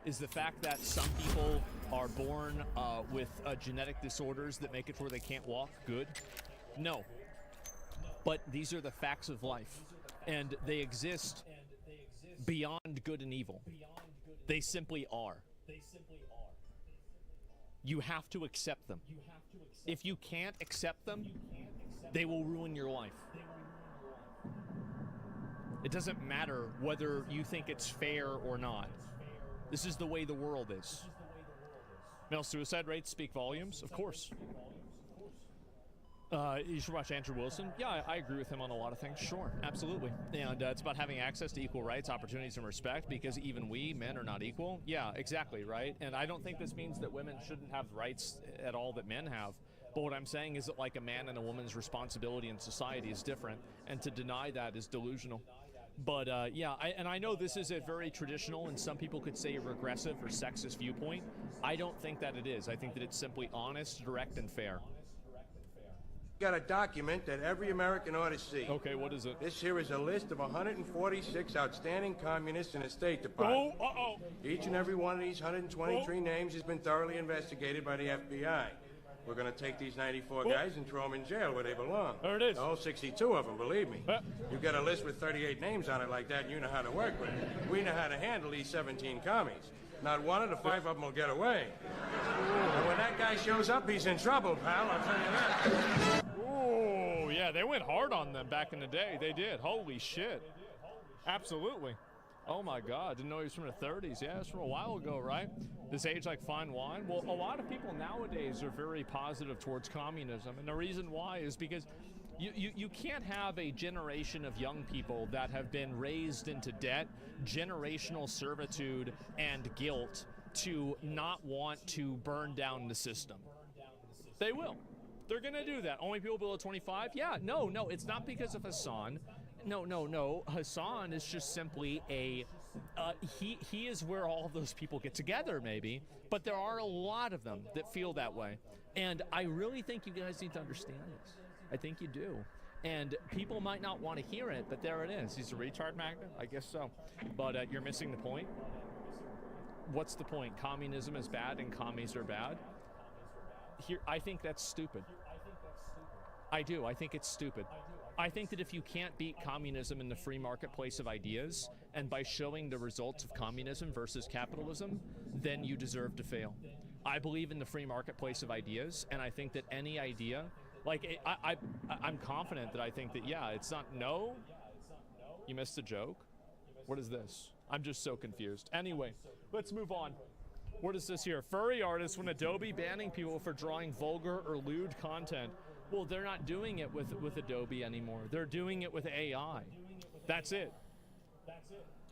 Is the fact that some people are born with genetic disorders that make it to where they can't walk good? No. But these are the facts of life. And they exist beyond good and evil. They simply are. You have to accept them. If you can't accept them, they will ruin your life. It doesn't matter whether you think it's fair or not. This is the way the world is. Male suicide rates speak volumes, of course. You should watch Andrew Wilson. Yeah, I agree with him on a lot of things. Sure, absolutely. And it's about having access to equal rights, opportunities, and respect, because even we, men, are not equal. Yeah, exactly, right? And I don't think this means that women shouldn't have rights at all that men have. But what I'm saying is that, like, a man and a woman's responsibility in society is different, and to deny that is delusional. But yeah, I know this is a very traditional, and some people could say regressive or sexist viewpoint. I don't think that it is. I think that it's simply honest, direct, and fair. Got a document that every American ought to see. Okay, what is it? This here is a list of 146 outstanding communists in the State Department. Oh, uh-oh. Each and every one of these 123 names has been thoroughly investigated by the FBI. We're going to take these 94 guys and throw them in jail where they belong. There it is. All 62 of them, believe me. You get a list with 38 names on it like that, and you know how to work with it. We know how to handle these 17 commies. Not one of the 5 of them will get away. And when that guy shows up, he's in trouble, pal, I'll tell you that. Oh, yeah, they went hard on them back in the day. They did. Holy shit. Absolutely. Oh, my God. Didn't know he was from the 30s. Yeah, it's from a while ago, right? This age like fine wine. Well, a lot of people nowadays are very positive towards communism. And the reason why is because you can't have a generation of young people that have been raised into debt, generational servitude, and guilt to not want to burn down the system. They will. They're going to do that. Only people below 25? Yeah, no, it's not because of Hassan. No. Hassan is just simply a... he is where all of those people get together, maybe. But there are a lot of them that feel that way. And I really think you guys need to understand this. I think you do. And people might not want to hear it, but there it is. He's a retard magnet? I guess so. But you're missing the point. What's the point? Communism is bad and commies are bad? Here, I think that's stupid. I do. I think it's stupid. I think that if you can't beat communism in the free marketplace of ideas, and by showing the results of communism versus capitalism, then you deserve to fail. I believe in the free marketplace of ideas, and I think that any idea, like, I'm confident that I think that, yeah, it's not, no? You missed a joke? What is this? I'm just so confused. Anyway, let's move on. What is this here? Furry artists when Adobe banning people for drawing vulgar or lewd content. Well, they're not doing it with Adobe anymore. They're doing it with AI. That's it.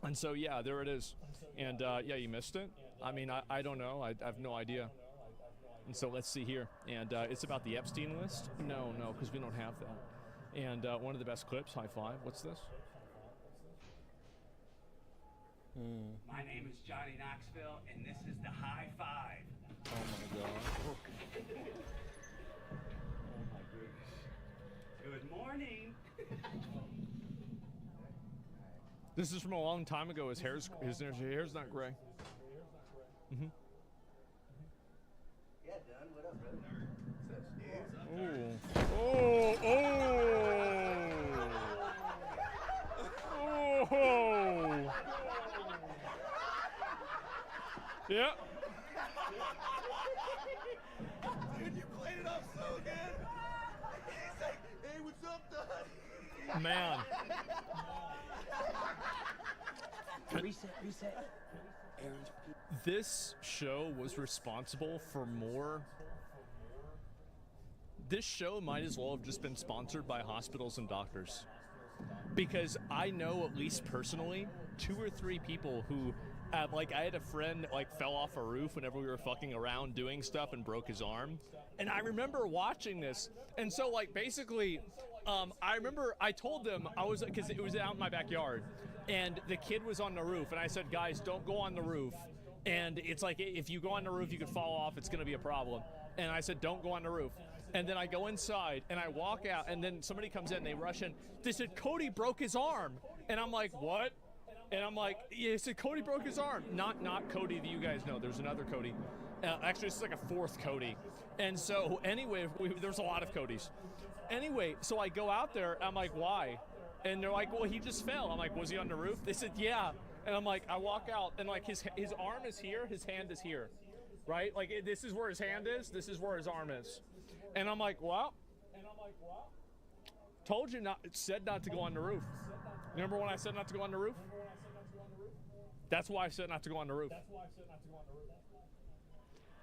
And so, yeah, there it is. And, yeah, you missed it? I mean, I don't know. I have no idea. And so let's see here. And it's about the Epstein list? No, because we don't have that. And one of the best clips, high five. What's this? My name is Johnny Knoxville, and this is the high five. Oh, my God. Good morning. This is from a long time ago. His hair's not gray. Mm-hmm. Yeah, done. What up, brother? What's up, dude? Oh. Yeah. Dude, you played it off so good. He's like, hey, what's up, Man. Reset. This show was responsible for more. This show might as well have just been sponsored by hospitals and doctors. Because I know, at least personally, 2 or 3 people who, like, I had a friend that, like, fell off a roof whenever we were fucking around doing stuff and broke his arm. And I remember watching this. And so, like, basically, I remember I told them, because it was out in my backyard, and the kid was on the roof, and I said, guys, don't go on the roof. And it's like, if you go on the roof, you could fall off, it's gonna be a problem. And I said, don't go on the roof. And then I go inside, and I walk out, and then somebody comes in, they rush in. They said, Cody broke his arm. And I'm like, what? And I'm like, yeah, he said Cody broke his arm. Not Cody that you guys know. There's another Cody. Actually, it's like a 4th Cody. And so anyway, there's a lot of Codys. Anyway, so I go out there. I'm like, why? And they're like, well, he just fell. I'm like, was he on the roof? They said, yeah. And I'm like, I walk out, and like his arm is here, his hand is here, right? Like this is where his hand is. This is where his arm is. And I'm like, well, told you not. It said not to go on the roof. Remember when I said not to go on the roof? That's why I said not to go on the roof.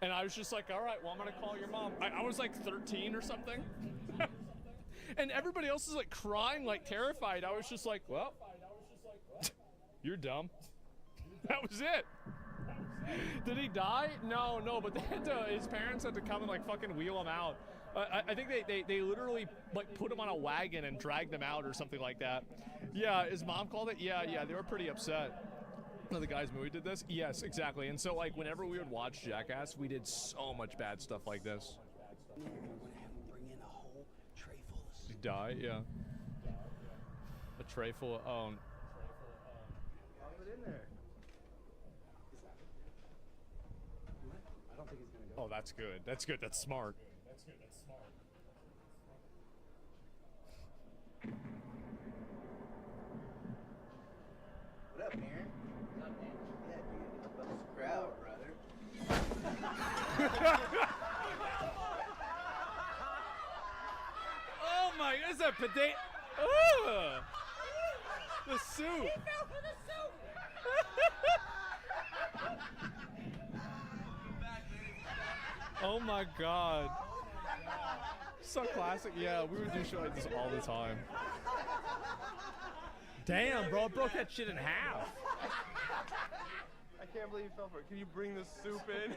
And I was just like, all right, well, I'm going to call your mom. I was like 13 or something. And everybody else is like crying, like terrified. I was just like, well, you're dumb. That was it. Did he die? No, but they had to, his parents had to come and like fucking wheel him out. I think they literally like put him on a wagon and dragged him out or something like that. Yeah, his mom called it? Yeah, they were pretty upset. One of the guys movie did this? Yes, exactly. And so like whenever we would watch Jackass, we did so much bad stuff like this. We're gonna have him bring in a whole tray full of soup. Die? Yeah. A tray full of, Pop it in there. I don't think he's gonna go. Oh, that's good. That's good. That's smart. What up, Aaron? What's up, man? Yeah, dude. Help out this crowd, brother. Oh my, is that potato? Oh, the soup. He fell for the soup. Oh my god. So classic. Yeah, we would do shit like this all the time. Damn, bro, I broke that shit in half. I can't believe you fell for it. Can you bring this soup in?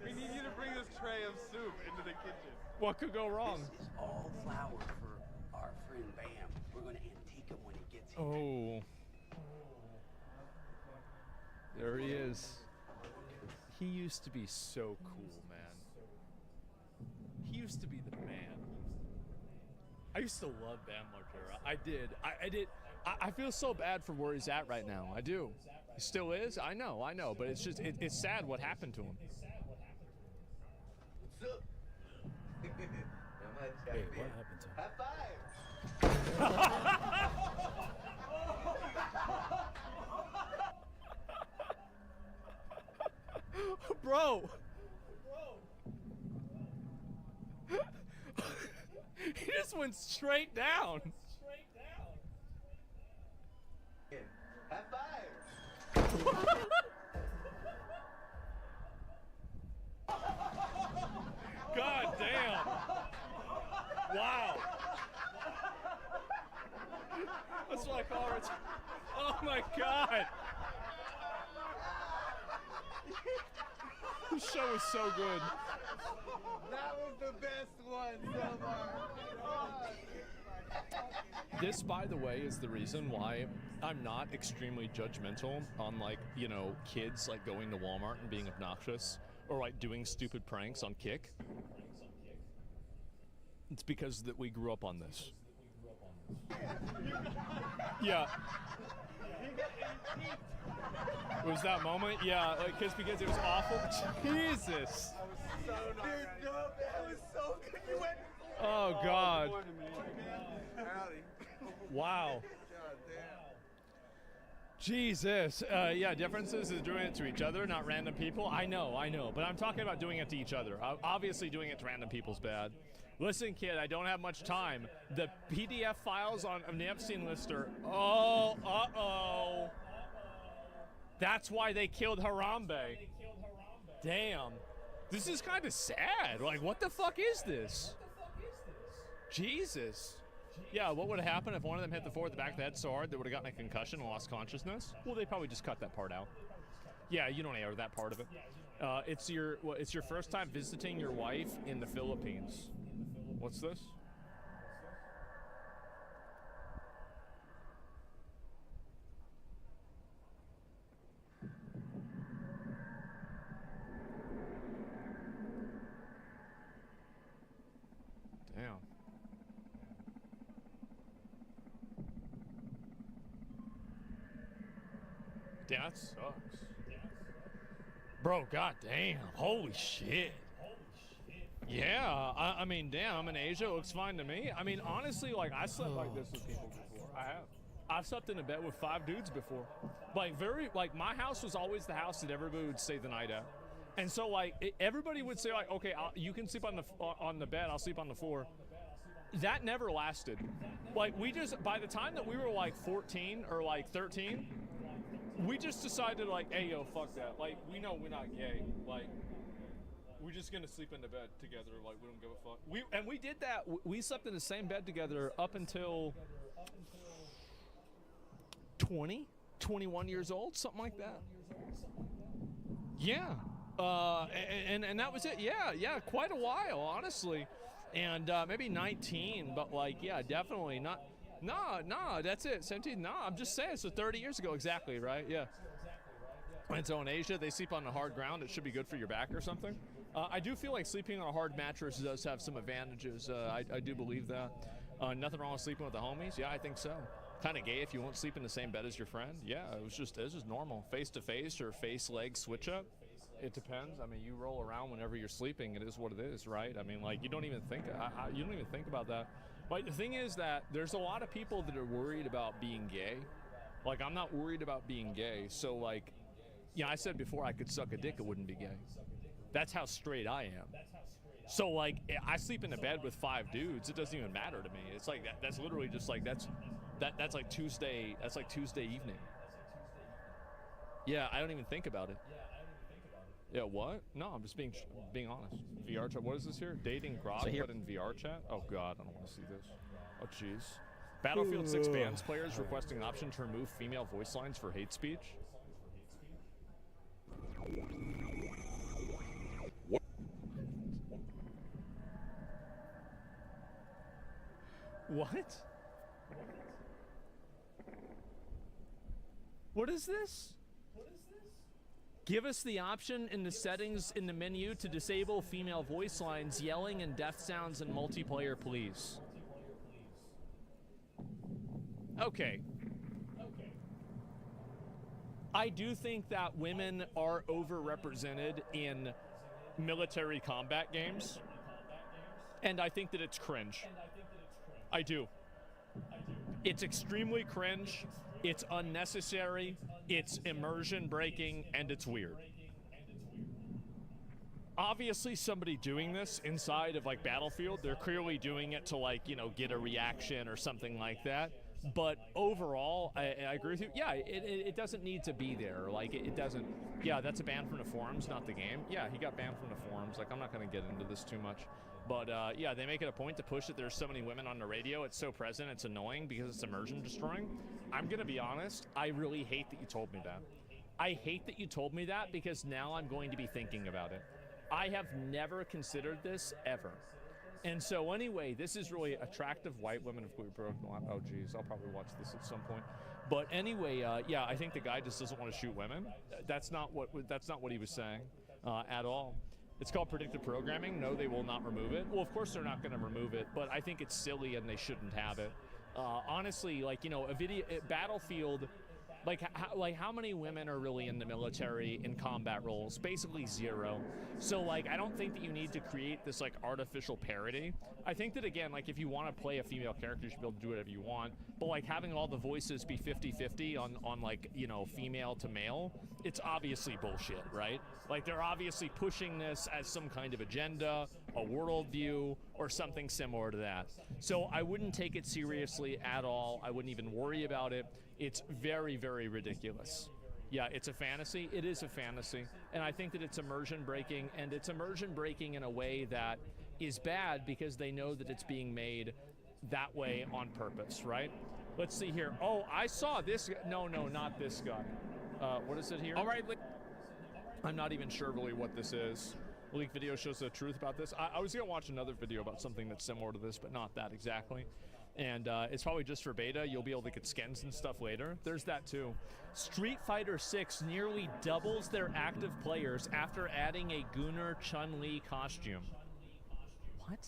We need you to bring this tray of soup into the kitchen. What could go wrong? This is all flour for our friend Bam. We're gonna antique him when he gets here. Oh. There he is. He used to be so cool, man. He used to be the man. I used to love Bam Margera. I did. I feel so bad for where he's at right now. I do. He still is. I know. But it's just, it's sad what happened to him. What's up? Hey, what happened to him? High five! Bro. He just went straight down. High five! God damn. Wow. That's what I call it. Oh my god. This show is so good. That was the best one so far. This, by the way, is the reason why I'm not extremely judgmental on, like, you know, kids like going to Walmart and being obnoxious or like doing stupid pranks on Kick. It's because that we grew up on this. Yeah. It was that moment? Yeah, like, because it was awful. Jesus. That was so nice. Dude, no, that was so good. You went. Oh, God. Howdy. Wow. God damn. Jesus. Yeah, differences is doing it to each other, not random people. I know. But I'm talking about doing it to each other. Obviously, doing it to random people's bad. Listen, kid, I don't have much time. The PDF files on the Epstein lister. Oh, uh-oh. That's why they killed Harambe. Damn. This is kind of sad. Like, what the fuck is this? Jesus. Yeah, what would have happened if one of them hit the floor at the back of the head so hard they would have gotten a concussion and lost consciousness? Well, they probably just cut that part out. Yeah, you don't air that part of it. It's your first time visiting your wife in the Philippines. What's this? Damn. That sucks. Bro, goddamn. Holy shit. Yeah, I mean, damn, in Asia, it looks fine to me. I mean, honestly, like, I slept like this with people before. I have. I've slept in a bed with 5 dudes before. Like, my house was always the house that everybody would stay the night at. And so, like, everybody would say, like, okay, you can sleep on the bed, I'll sleep on the floor. That never lasted. Like, by the time that we were, like, 14 or, like, 13, we just decided, like, hey, yo, fuck that. Like, we know we're not gay. Like, we're just gonna sleep in the bed together. Like, we don't give a fuck. We did that. We slept in the same bed together up until 20, 21 years old, something like that. Yeah. And that was it. Yeah, quite a while, honestly. And maybe 19, but, like, yeah, definitely not. No, that's it. 17. No, I'm just saying. So 30 years ago, exactly, right? Yeah. And so in Asia, they sleep on the hard ground. It should be good for your back or something. I do feel like sleeping on a hard mattress does have some advantages. I do believe that. Nothing wrong with sleeping with the homies. Yeah, I think so. Kind of gay if you won't sleep in the same bed as your friend. Yeah, it's just normal. Face to face or face leg switch up. It depends. I mean, you roll around whenever you're sleeping. It is what it is, right? I mean, like, you don't even think about that. But the thing is that there's a lot of people that are worried about being gay. Like, I'm not worried about being gay. So, like, I said before I could suck a dick, it wouldn't be gay. That's how straight I am. So, like, I sleep in a bed with 5 dudes. It doesn't even matter to me. It's like that's literally just like that's like Tuesday. That's like Tuesday evening. Yeah, I don't even think about it. Yeah, what? No, I'm just being honest. VR chat. What is this here? Dating Grog, but in VR chat? Oh God, I don't want to see this. Oh jeez. Battlefield 6 bans players requesting an option to remove female voice lines for hate speech. What? What is this? Give us the option in the settings in the menu to disable female voice lines, yelling, and death sounds in multiplayer, please. Okay. I do think that women are overrepresented in military combat games, and I think that it's cringe. I do. It's extremely cringe. It's unnecessary, it's immersion breaking, and it's weird. Obviously, somebody doing this inside of, like, Battlefield, they're clearly doing it to, like, get a reaction or something like that. But overall, I agree with you. Yeah, it doesn't need to be there. Like, it doesn't. Yeah, that's a ban from the forums, not the game. Yeah, he got banned from the forums. Like, I'm not going to get into this too much. But, yeah, they make it a point to push that there's so many women on the radio. It's so present. It's annoying because it's immersion destroying. I'm going to be honest. I really hate that you told me that. I hate that you told me that because now I'm going to be thinking about it. I have never considered this ever. And so anyway, this is really attractive white women of broken. Oh, geez. I'll probably watch this at some point. But anyway, yeah, I think the guy just doesn't want to shoot women. That's not what he was saying at all. It's called predictive programming. No, they will not remove it. Well, of course they're not going to remove it, but I think it's silly and they shouldn't have it. Honestly, like, Battlefield, like how many women are really in the military in combat roles? Basically 0. So, like, I don't think that you need to create this, like, artificial parity. I think that, again, like, if you want to play a female character, you should be able to do whatever you want. But, like, having all the voices be 50-50 on like, female to male, it's obviously bullshit, right? Like, they're obviously pushing this as some kind of agenda, a worldview or something similar to that. So I wouldn't take it seriously at all. I wouldn't even worry about it. It's very, very ridiculous. Yeah, it's a fantasy. It is a fantasy. And I think that it's immersion breaking, and it's immersion breaking in a way that is bad because they know that it's being made that way on purpose, right? Let's see here. Oh, I saw this. No, not this guy. What is it here? All right. I'm not even sure really what this is. Leak video shows the truth about this. I was going to watch another video about something that's similar to this, but not that exactly. And it's probably just for beta. You'll be able to get skins and stuff later. There's that too. Street Fighter 6 nearly doubles their active players after adding a Gunnar Chun-Li costume. What?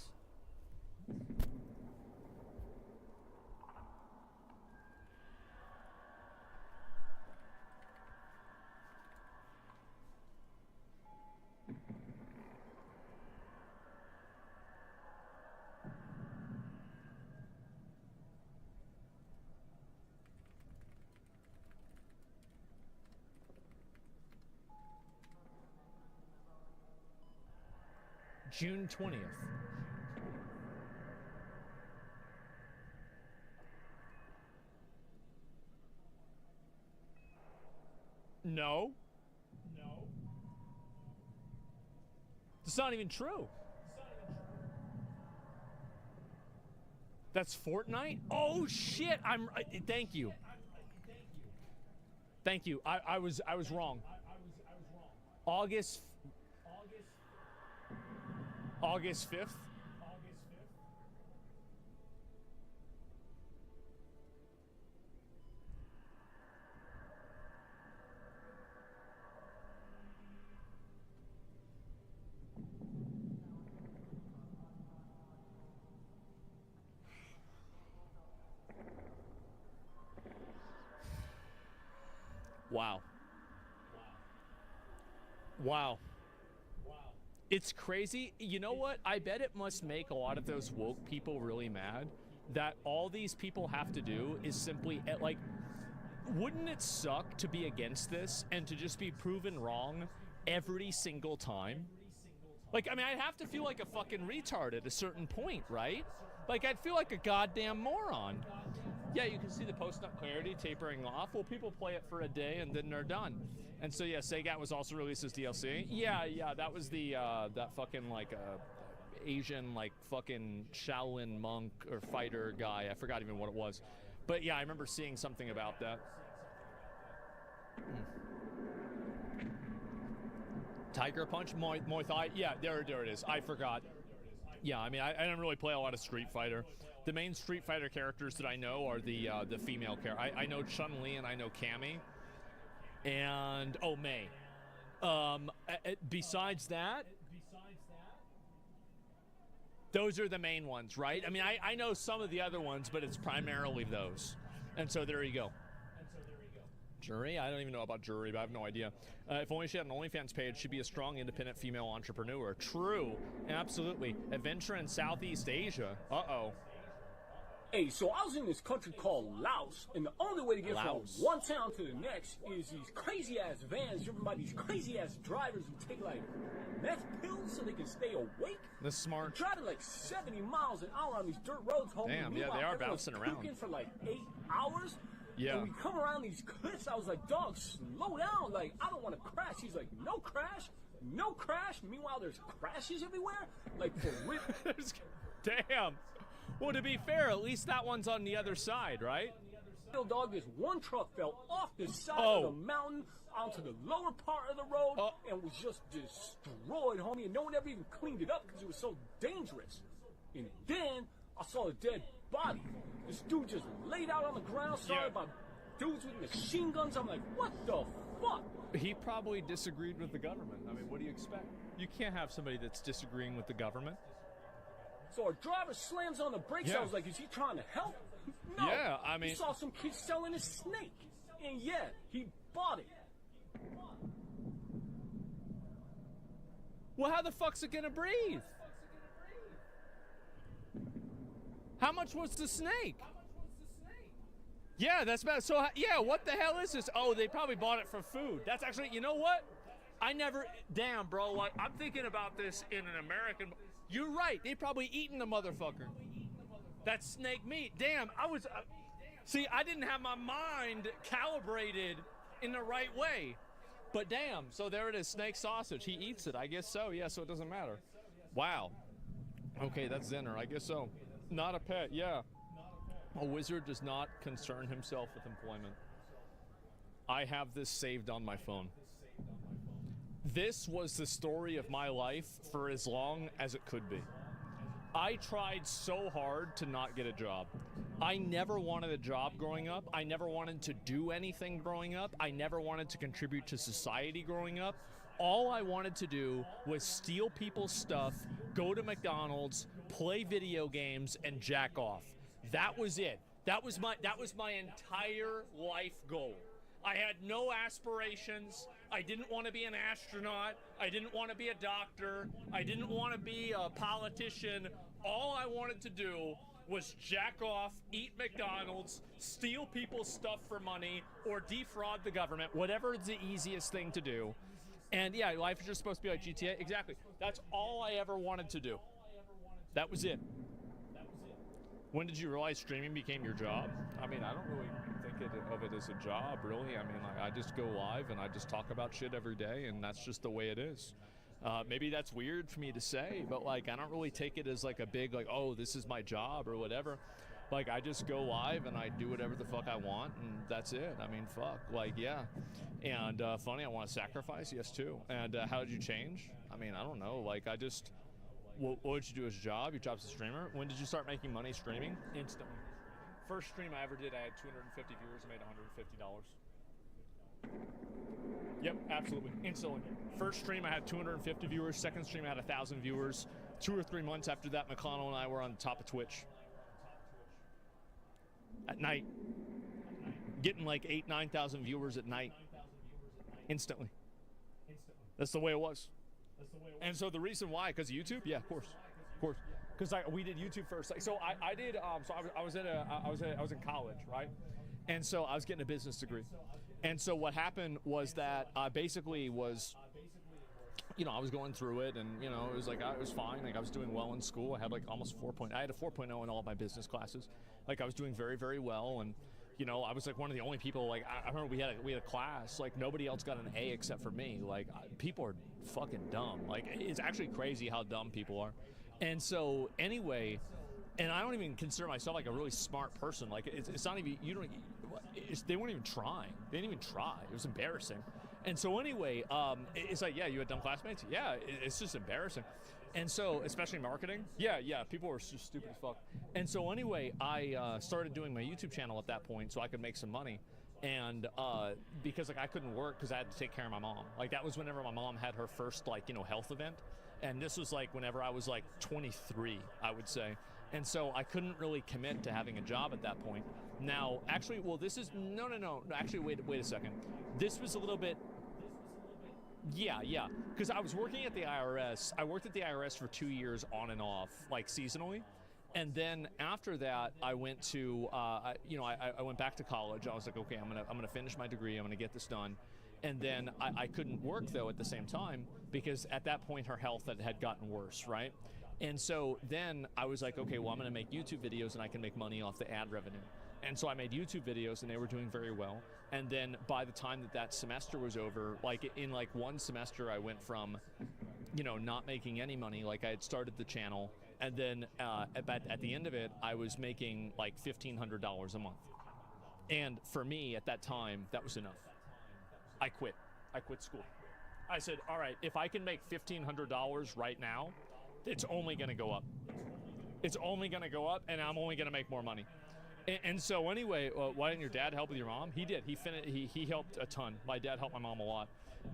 June 20th. No. It's not even true. That's Fortnite? Oh shit! Thank you. Thank you. I was wrong. August 5th. Wow. Wow. It's crazy. You know what? I bet it must make a lot of those woke people really mad that all these people have to do is simply, like, wouldn't it suck to be against this and to just be proven wrong every single time? Like, I mean, I'd have to feel like a fucking retard at a certain point, right? Like, I'd feel like a goddamn moron. Yeah, you can see the post-nut clarity tapering off. Well, people play it for a day and then they're done. And so, yeah, Sagat was also released as DLC. Yeah, that was the, that fucking, like, Asian, like, fucking Shaolin monk or fighter guy. I forgot even what it was. But, yeah, I remember seeing something about that. Tiger Punch, Muay Thai. Yeah, there it is. I forgot. Yeah, I mean, I don't really play a lot of Street Fighter. The main Street Fighter characters that I know are the female character. I know Chun-Li and I know Cammy. And, oh, Mei. Besides that, those are the main ones, right? I mean, I know some of the other ones, but it's primarily those. And so there you go. Jury? I don't even know about Jury, but I have no idea. If only she had an OnlyFans page, she'd be a strong, independent female entrepreneur. True. Absolutely. Adventure in Southeast Asia. Uh-oh. Hey, so I was in this country called Laos, and the only way to get from one town to the next is these crazy-ass vans driven by these crazy-ass drivers who take, like, meth pills so they can stay awake. That's smart. They're driving, like, 70 miles an hour on these dirt roads home. Damn, yeah, they are bouncing around. For, like, 8 hours. Yeah. And we come around these cliffs, I was like, dog, slow down. Like, I don't want to crash. He's like, no crash. No crash. Meanwhile, there's crashes everywhere. Like, for real. Damn. Well, to be fair, at least that one's on the other side, right? Dog, this one truck fell off the side of the mountain onto the lower part of the road and was just destroyed, homie. And no one ever even cleaned it up because it was so dangerous. And then I saw a dead body. This dude just laid out on the ground, surrounded by dudes with machine guns. I'm like, what the fuck? He probably disagreed with the government. I mean, what do you expect? You can't have somebody that's disagreeing with the government. So our driver slams on the brakes. I was like, is he trying to help? No. Yeah, I mean, he saw some kid selling a snake. And yeah, he bought it. Well, how the fuck's it gonna breathe? How much was the snake? Yeah, that's bad. So, yeah, what the hell is this? Oh, they probably bought it for food. That's actually, you know what? I never, damn, bro, like, I'm thinking about this in an American, You're right. They probably eaten the motherfucker. That's snake meat. Damn, I was... see, I didn't have my mind calibrated in the right way. But damn, so there it is, snake sausage. He eats it, I guess so. Yeah, so it doesn't matter. Wow. Okay, that's Zenner, I guess so. Not a pet, yeah. A wizard does not concern himself with employment. I have this saved on my phone. This was the story of my life for as long as it could be. I tried so hard to not get a job. I never wanted a job growing up. I never wanted to do anything growing up. I never wanted to contribute to society growing up. All I wanted to do was steal people's stuff, go to McDonald's, play video games, and jack off. That was it. That was my entire life goal. I had no aspirations. I didn't want to be an astronaut. I didn't want to be a doctor. I didn't want to be a politician. All I wanted to do was jack off, eat McDonald's, steal people's stuff for money, or defraud the government, whatever is the easiest thing to do. And yeah, life is just supposed to be like GTA. Exactly. That's all I ever wanted to do. That was it. When did you realize streaming became your job? I mean, I don't really think of it as a job, really. I mean, like, I just go live and I just talk about shit every day, and that's just the way it is. Maybe that's weird for me to say, but like, I don't really take it as like a big, like, oh, this is my job or whatever. Like, I just go live and I do whatever the fuck I want, and that's it. I mean, fuck. Like, yeah. And funny, I want to sacrifice, yes, too. And how did you change? I mean, I don't know. Like, I just... What did you do as a job? Your job's a streamer. When did you start making money streaming? Instantly. First stream I ever did, I had 250 viewers. I made $150. Yep, absolutely. Instantly. First stream I had 250 viewers. Second stream I had 1,000 viewers. 2 or 3 months after that, McConnell and I were on the top of Twitch. At night. Getting like 8,000, 9,000 viewers at night. Instantly. That's the way it was. And so the reason why, because of YouTube, yeah, of course, because we did YouTube first. Like, so I did. So I was in college, right? And so I was getting a business degree. And so what happened was that I basically was, you know, I was going through it, and you know, it was like it was fine. Like I was doing well in school. I had like almost I had a 4.0 in all of my business classes. Like I was doing very, very well, and you know, I was like one of the only people. Like I remember we had a class. Like nobody else got an A except for me. Like people are fucking dumb. Like it's actually crazy how dumb people are. And so anyway, and I don't even consider myself like a really smart person. Like it's not even they weren't even trying. They didn't even try. It was embarrassing. And so anyway, it's like, yeah, you had dumb classmates. Yeah, it's just embarrassing. And so, especially marketing, yeah, people were just stupid as fuck. And so anyway, I started doing my YouTube channel at that point so I could make some money. And because like I couldn't work because I had to take care of my mom. Like that was whenever my mom had her first like, you know, health event. And this was like whenever I was like 23, I would say. And so I couldn't really commit to having a job at that point. Now, actually, well, this is, no. Actually, wait a second. This was a little bit, yeah, because I was working at the IRS. I worked at the IRS for 2 years on and off, like seasonally. And then after that, I went to, I went back to college. I was like, okay, I'm gonna finish my degree. I'm gonna get this done. And then I couldn't work though at the same time because at that point her health had gotten worse, right? And so then I was like, okay, well, I'm gonna make YouTube videos and I can make money off the ad revenue. And so I made YouTube videos and they were doing very well. And then by the time that semester was over, like in like one semester, I went from, you know, not making any money. Like I had started the channel, and then at the end of it, I was making like $1,500 a month. And for me at that time, that was enough. I quit school. I said, all right, if I can make $1,500 right now, it's only gonna go up. It's only gonna go up, and I'm only gonna make more money. And so anyway, why didn't your dad help with your mom? He did. He helped a ton. My dad helped my mom a lot,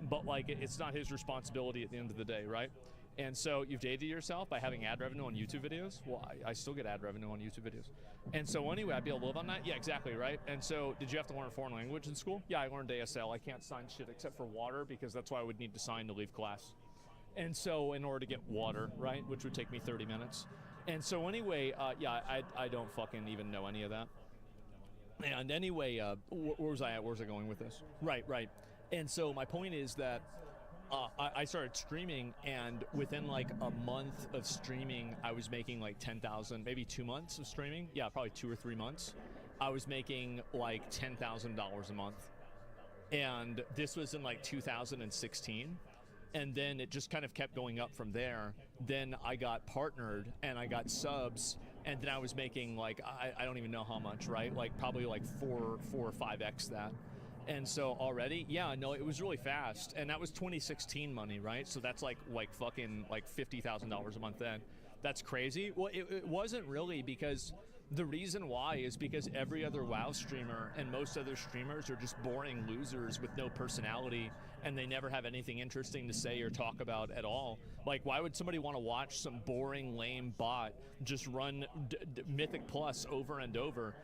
but like it's not his responsibility at the end of the day, right? And so you've dated yourself by having ad revenue on YouTube videos? Well, I still get ad revenue on YouTube videos. And so anyway, I'd be able to live on that? Yeah, exactly, right? And so did you have to learn a foreign language in school? Yeah, I learned ASL. I can't sign shit except for water because that's why I would need to sign to leave class. And so in order to get water, right, which would take me 30 minutes. And so anyway, yeah, I don't fucking even know any of that. And anyway, where was I at? Where was I going with this? Right. And so my point is that I started streaming, and within like a month of streaming, I was making like 10,000, maybe 2 months of streaming. Yeah, probably 2 or 3 months. I was making like $10,000 a month. And this was in like 2016. And then it just kind of kept going up from there. Then I got partnered and I got subs. And then I was making like, I don't even know how much, right? Like probably like 4 or 5x that. And so already, yeah, no, it was really fast. And that was 2016 money, right? So that's like fucking like $50,000 a month then. That's crazy. Well, it wasn't really, because the reason why is because every other WoW streamer and most other streamers are just boring losers with no personality, and they never have anything interesting to say or talk about at all. Like, why would somebody want to watch some boring, lame bot just run Mythic Plus over and over?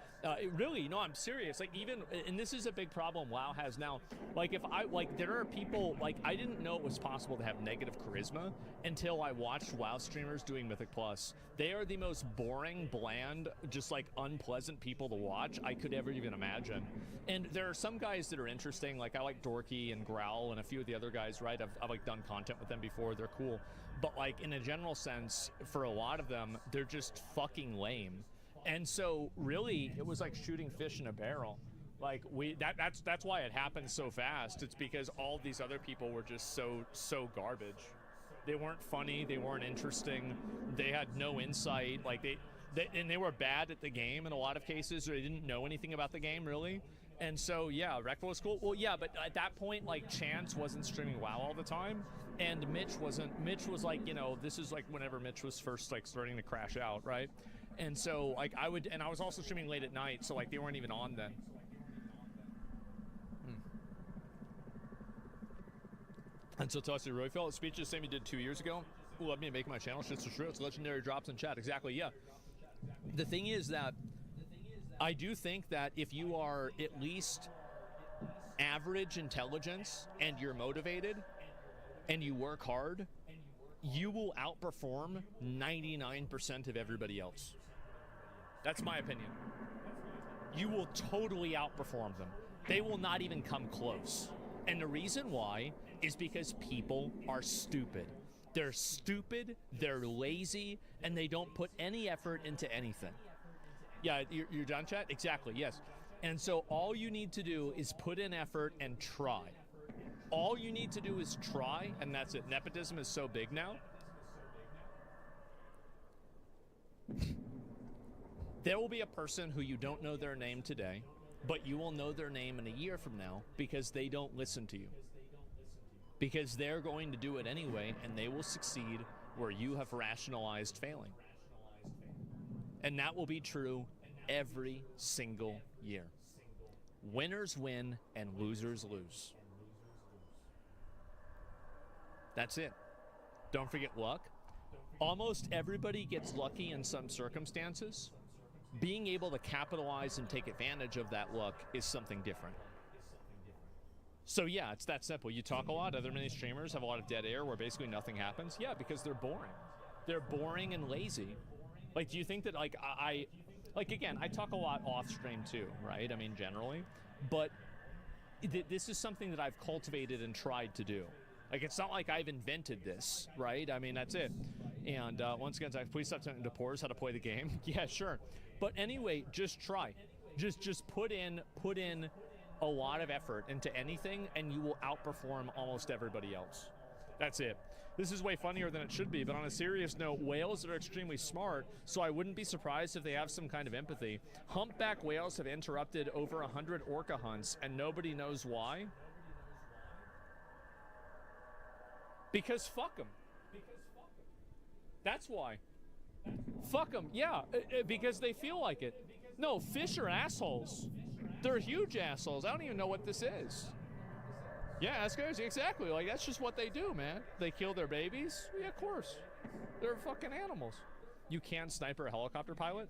Really, no, I'm serious. Like, even, and this is a big problem WoW has now. Like, if I, like, there are people, like, I didn't know it was possible to have negative charisma until I watched WoW streamers doing Mythic Plus. They are the most boring, bland, just like unpleasant people to watch I could ever even imagine. And there are some guys that are interesting, like I like Dorky and Growl and a few of the other guys, right? I've like done content with them before, they're cool. But like in a general sense, for a lot of them, they're just fucking lame. And so really, it was like shooting fish in a barrel. Like that's why it happened so fast. It's because all these other people were just so garbage. They weren't funny, they weren't interesting, they had no insight, like they were bad at the game in a lot of cases, or they didn't know anything about the game really. And so yeah, Rek'Vil was cool. Well, yeah, but at that point, like Chance wasn't streaming WoW all the time, and Mitch wasn't. Mitch was like, you know, this is like whenever Mitch was first like starting to crash out, right? And so like I was also streaming late at night, so like they weren't even on then. And so Tossy really felt speech the same he did 2 years ago. Love me to make my channel shits to shirts. Legendary drops in chat. Exactly, yeah. The thing is that I do think that if you are at least average intelligence and you're motivated and you work hard, you will outperform 99% of everybody else. That's my opinion. You will totally outperform them. They will not even come close. And the reason why is because people are stupid. They're stupid, they're lazy, and they don't put any effort into anything. Yeah, you're done, chat? Exactly, yes. And so all you need to do is put in effort and try. All you need to do is try, and that's it. Nepotism is so big now. There will be a person who you don't know their name today, but you will know their name in a year from now because they don't listen to you. Because they're going to do it anyway, and they will succeed where you have rationalized failing. And that will be true every single year. Winners win and losers lose. That's it. Don't forget luck. Almost everybody gets lucky in some circumstances. Being able to capitalize and take advantage of that luck is something different. So yeah, it's that simple. You talk a lot, other many streamers have a lot of dead air where basically nothing happens. Yeah, because they're boring. They're boring and lazy. Like, do you think that, like, like, again, I talk a lot off stream too, right? I mean, generally. But this is something that I've cultivated and tried to do. Like, it's not like I've invented this, right? I mean, that's it. And once again, please stop sending to Pores how to play the game. Yeah, sure. But anyway, just try. Just put in a lot of effort into anything, and you will outperform almost everybody else. That's it. This is way funnier than it should be, but on a serious note, whales are extremely smart, so I wouldn't be surprised if they have some kind of empathy. Humpback whales have interrupted over 100 orca hunts, and nobody knows why. Because fuck them. That's why. Fuck them, yeah, because they feel like it. No, fish are assholes. They're huge assholes. I don't even know what this is. Yeah, that's crazy. Exactly. Like, that's just what they do, man. They kill their babies. Yeah, of course. They're fucking animals. You can sniper a helicopter pilot?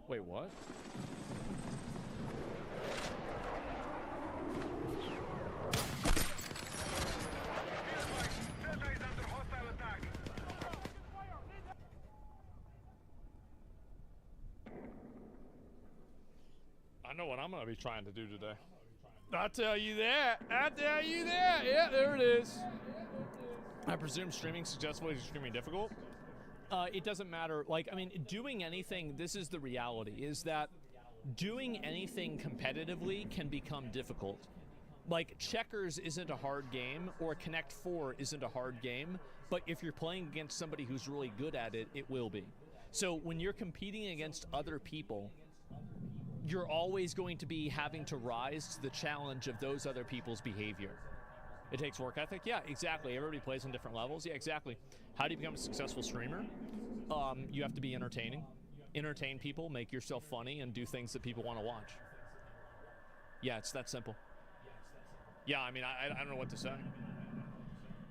Wait, what? I know what I'm gonna be trying to do today. I'll tell you that. I'll tell you that. Yeah, there it is. I presume streaming successfully is extremely difficult. It doesn't matter. Like, I mean, doing anything, this is the reality, is that doing anything competitively can become difficult. Like, checkers isn't a hard game, or Connect 4 isn't a hard game, but if you're playing against somebody who's really good at it, it will be. So when you're competing against other people, you're always going to be having to rise to the challenge of those other people's behavior. It takes work ethic? Yeah, exactly. Everybody plays on different levels. Yeah, exactly. How do you become a successful streamer? You have to be entertaining. Entertain people, make yourself funny, and do things that people want to watch. Yeah, it's that simple. Yeah, I mean, I don't know what to say.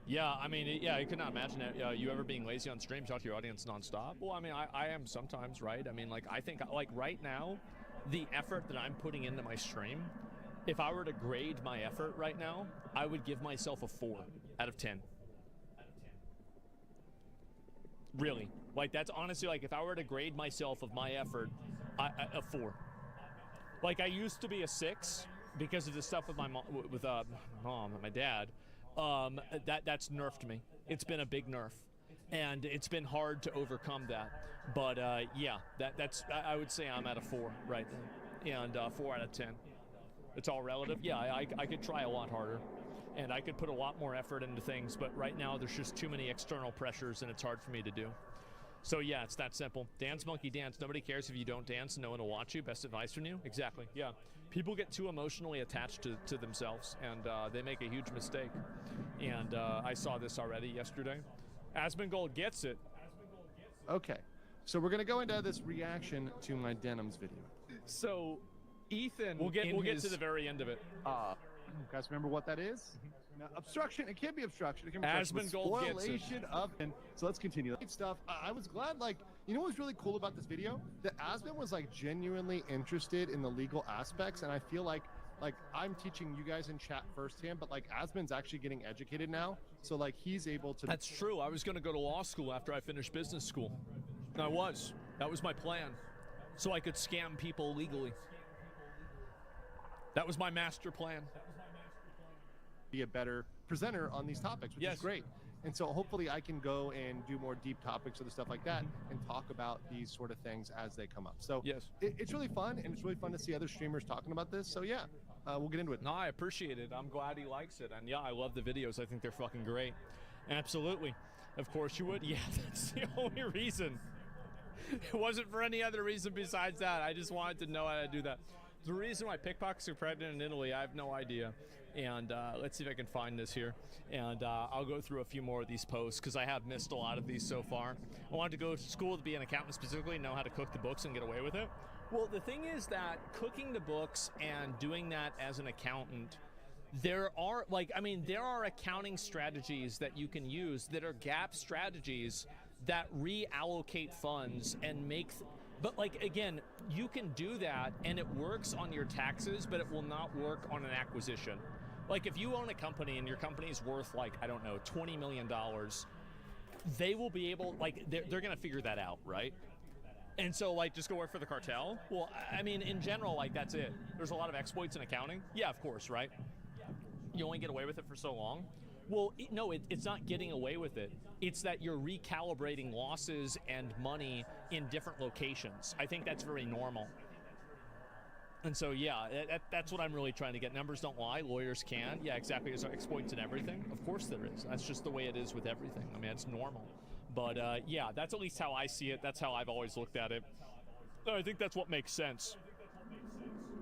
Yeah, I mean, yeah, I could not imagine you ever being lazy on stream, talk to your audience nonstop. Well, I mean, I am sometimes, right? I mean, like, I think, like, right now, the effort that I'm putting into my stream, if I were to grade my effort right now, I would give myself a 4 out of 10. Really. Like, that's honestly, like, if I were to grade myself of my effort, a 4. Like, I used to be a 6 because of the stuff with my mom, with mom and my dad. That's nerfed me. It's been a big nerf, and it's been hard to overcome that. But yeah, that's I would say I'm at a 4 right now, and 4 out of 10. It's all relative. Yeah, I could try a lot harder, and I could put a lot more effort into things. But right now, there's just too many external pressures, and it's hard for me to do. So yeah, it's that simple. Dance, monkey, dance. Nobody cares if you don't dance, and no one will watch you. Best advice from you? Exactly. Yeah. People get too emotionally attached to themselves, and they make a huge mistake. And I saw this already yesterday. Asmongold gets it. Okay, so we're gonna go into this reaction to my denims video. So, Ethan, we'll get to the very end of it. Guys, remember what that is? Now, obstruction. It can't be obstruction. It can be Asmongold gets it. spoilation of. And so let's continue. Stuff. I was glad. Like, you know what was really cool about this video? That Asmon was like genuinely interested in the legal aspects, and I feel like I'm teaching you guys in chat firsthand, but like Asmon's actually getting educated now, so like he's able to. That's true. I was going to go to law school after I finished business school. I was. That was my plan, so I could scam people legally. That was my master plan. Be a better presenter on these topics, which is great. And so hopefully I can go and do more deep topics or stuff like that and talk about these sort of things as they come up. So yes, it's really fun, and it's really fun to see other streamers talking about this. So yeah, we'll get into it. No, I appreciate it. I'm glad he likes it. And yeah, I love the videos. I think they're fucking great. Absolutely. Of course you would. Yeah, that's the only reason. It wasn't for any other reason besides that. I just wanted to know how to do that. The reason why pickpockets are pregnant in Italy, I have no idea. And let's see if I can find this here. And I'll go through a few more of these posts because I have missed a lot of these so far. I wanted to go to school to be an accountant specifically, know how to cook the books and get away with it. Well, the thing is that cooking the books and doing that as an accountant, there are accounting strategies that you can use that are gap strategies that reallocate funds and make... But like, again, you can do that and it works on your taxes, but it will not work on an acquisition. Like if you own a company and your company's worth like, I don't know, $20 million, they will be able, like, they're going to figure that out, right? And so like, just go work for the cartel? Well, I mean, in general, like that's it. There's a lot of exploits in accounting. Yeah, of course, right? You only get away with it for so long. Well, no, it's not getting away with it. It's that you're recalibrating losses and money in different locations. I think that's very normal. And so, yeah, that's what I'm really trying to get. Numbers don't lie. Lawyers can. Yeah, exactly. There's exploits in everything. Of course there is. That's just the way it is with everything. I mean, it's normal. But, yeah, that's at least how I see it. That's how I've always looked at it. I think that's what makes sense.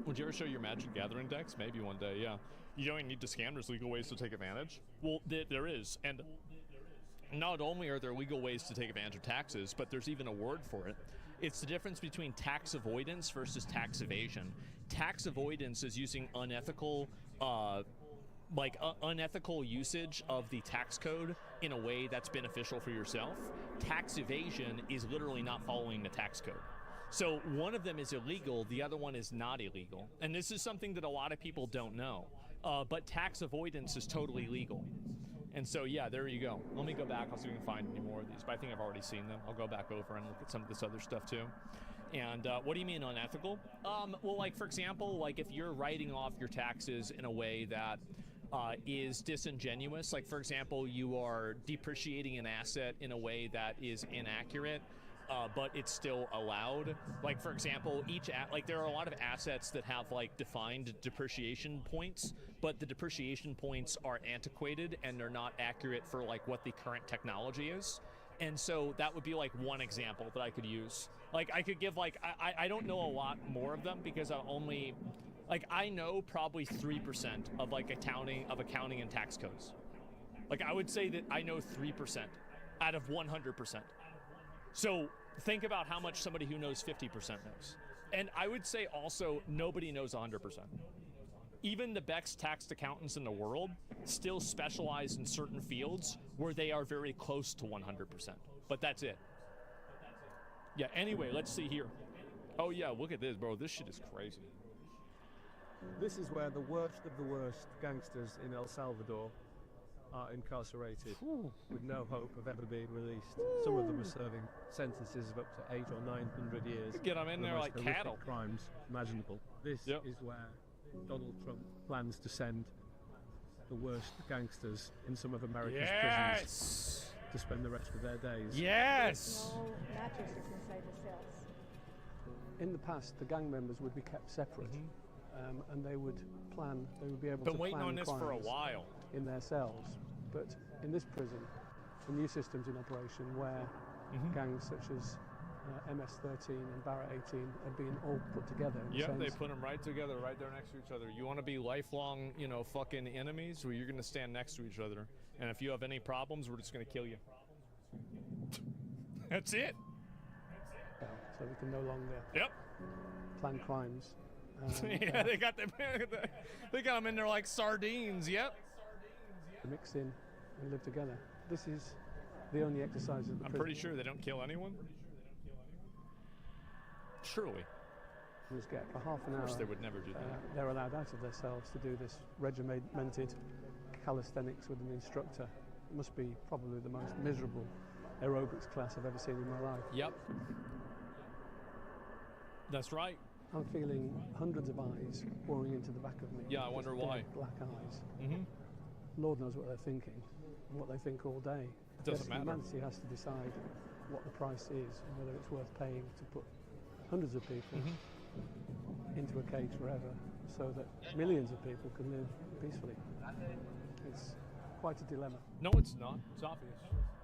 Would you ever show your Magic Gathering decks? Maybe one day, yeah. You don't even need to scam. There's legal ways to take advantage. Well, there is. And not only are there legal ways to take advantage of taxes, but there's even a word for it. It's the difference between tax avoidance versus tax evasion. Tax avoidance is using unethical usage of the tax code in a way that's beneficial for yourself. Tax evasion is literally not following the tax code. So one of them is illegal, the other one is not illegal. And this is something that a lot of people don't know. But tax avoidance is totally legal. And so, yeah, there you go. Let me go back. I'll see if we can find any more of these. But I think I've already seen them. I'll go back over and look at some of this other stuff, too. And what do you mean unethical? Well, like, for example, like if you're writing off your taxes in a way that is disingenuous. Like, for example, you are depreciating an asset in a way that is inaccurate, but it's still allowed. Like, for example, there are a lot of assets that have like defined depreciation points, but the depreciation points are antiquated and they're not accurate for like what the current technology is. And so that would be like one example that I could use. Like, I could give like, I don't know a lot more of them because I know probably 3% of like accounting and tax codes. Like, I would say that I know 3% out of 100%. So think about how much somebody who knows 50% knows. And I would say also nobody knows 100%. Even the best tax accountants in the world still specialize in certain fields where they are very close to 100%. But that's it. Yeah, anyway, let's see here. Oh yeah, look at this, bro. This shit is crazy. This is where the worst of the worst gangsters in El Salvador are incarcerated with no hope of ever being released. Some of them are serving sentences of up to 800 or 900 years. Get them in there like cattle. Crimes imaginable. This is where Donald Trump plans to send the worst gangsters in some of America's prisons to spend the rest of their days. Yes! No mattresses inside the cells. In the past, the gang members would be kept separate. And they would be able to plan waiting on this for a crimes while in their cells. But in this prison, a new system's in operation where gangs such as MS-13 and Barrett 18 are being all put together. Yeah, they put them right together, right there next to each other. You want to be lifelong, fucking enemies, where you're going to stand next to each other. And if you have any problems, we're just going to kill you. That's it. So we can no longer plan crimes. Yeah, they got them in there like sardines. Yep. Mix in and live together. This is the only exercise of the I'm pretty sure they don't kill anyone. Surely. Get for half an hour. Of course, they would never do that. They're allowed out of their cells to do this regimented calisthenics with an instructor. It must be probably the most miserable aerobics class I've ever seen in my life. Yep. That's right. I'm feeling hundreds of eyes pouring into the back of me. Yeah, I wonder why. Black eyes. Lord knows what they're thinking and what they think all day. It doesn't matter. Humanity has to decide what the price is and whether it's worth paying to put hundreds of people into a cage forever so that millions of people can live peacefully. It's quite a dilemma. No, it's not. It's obvious.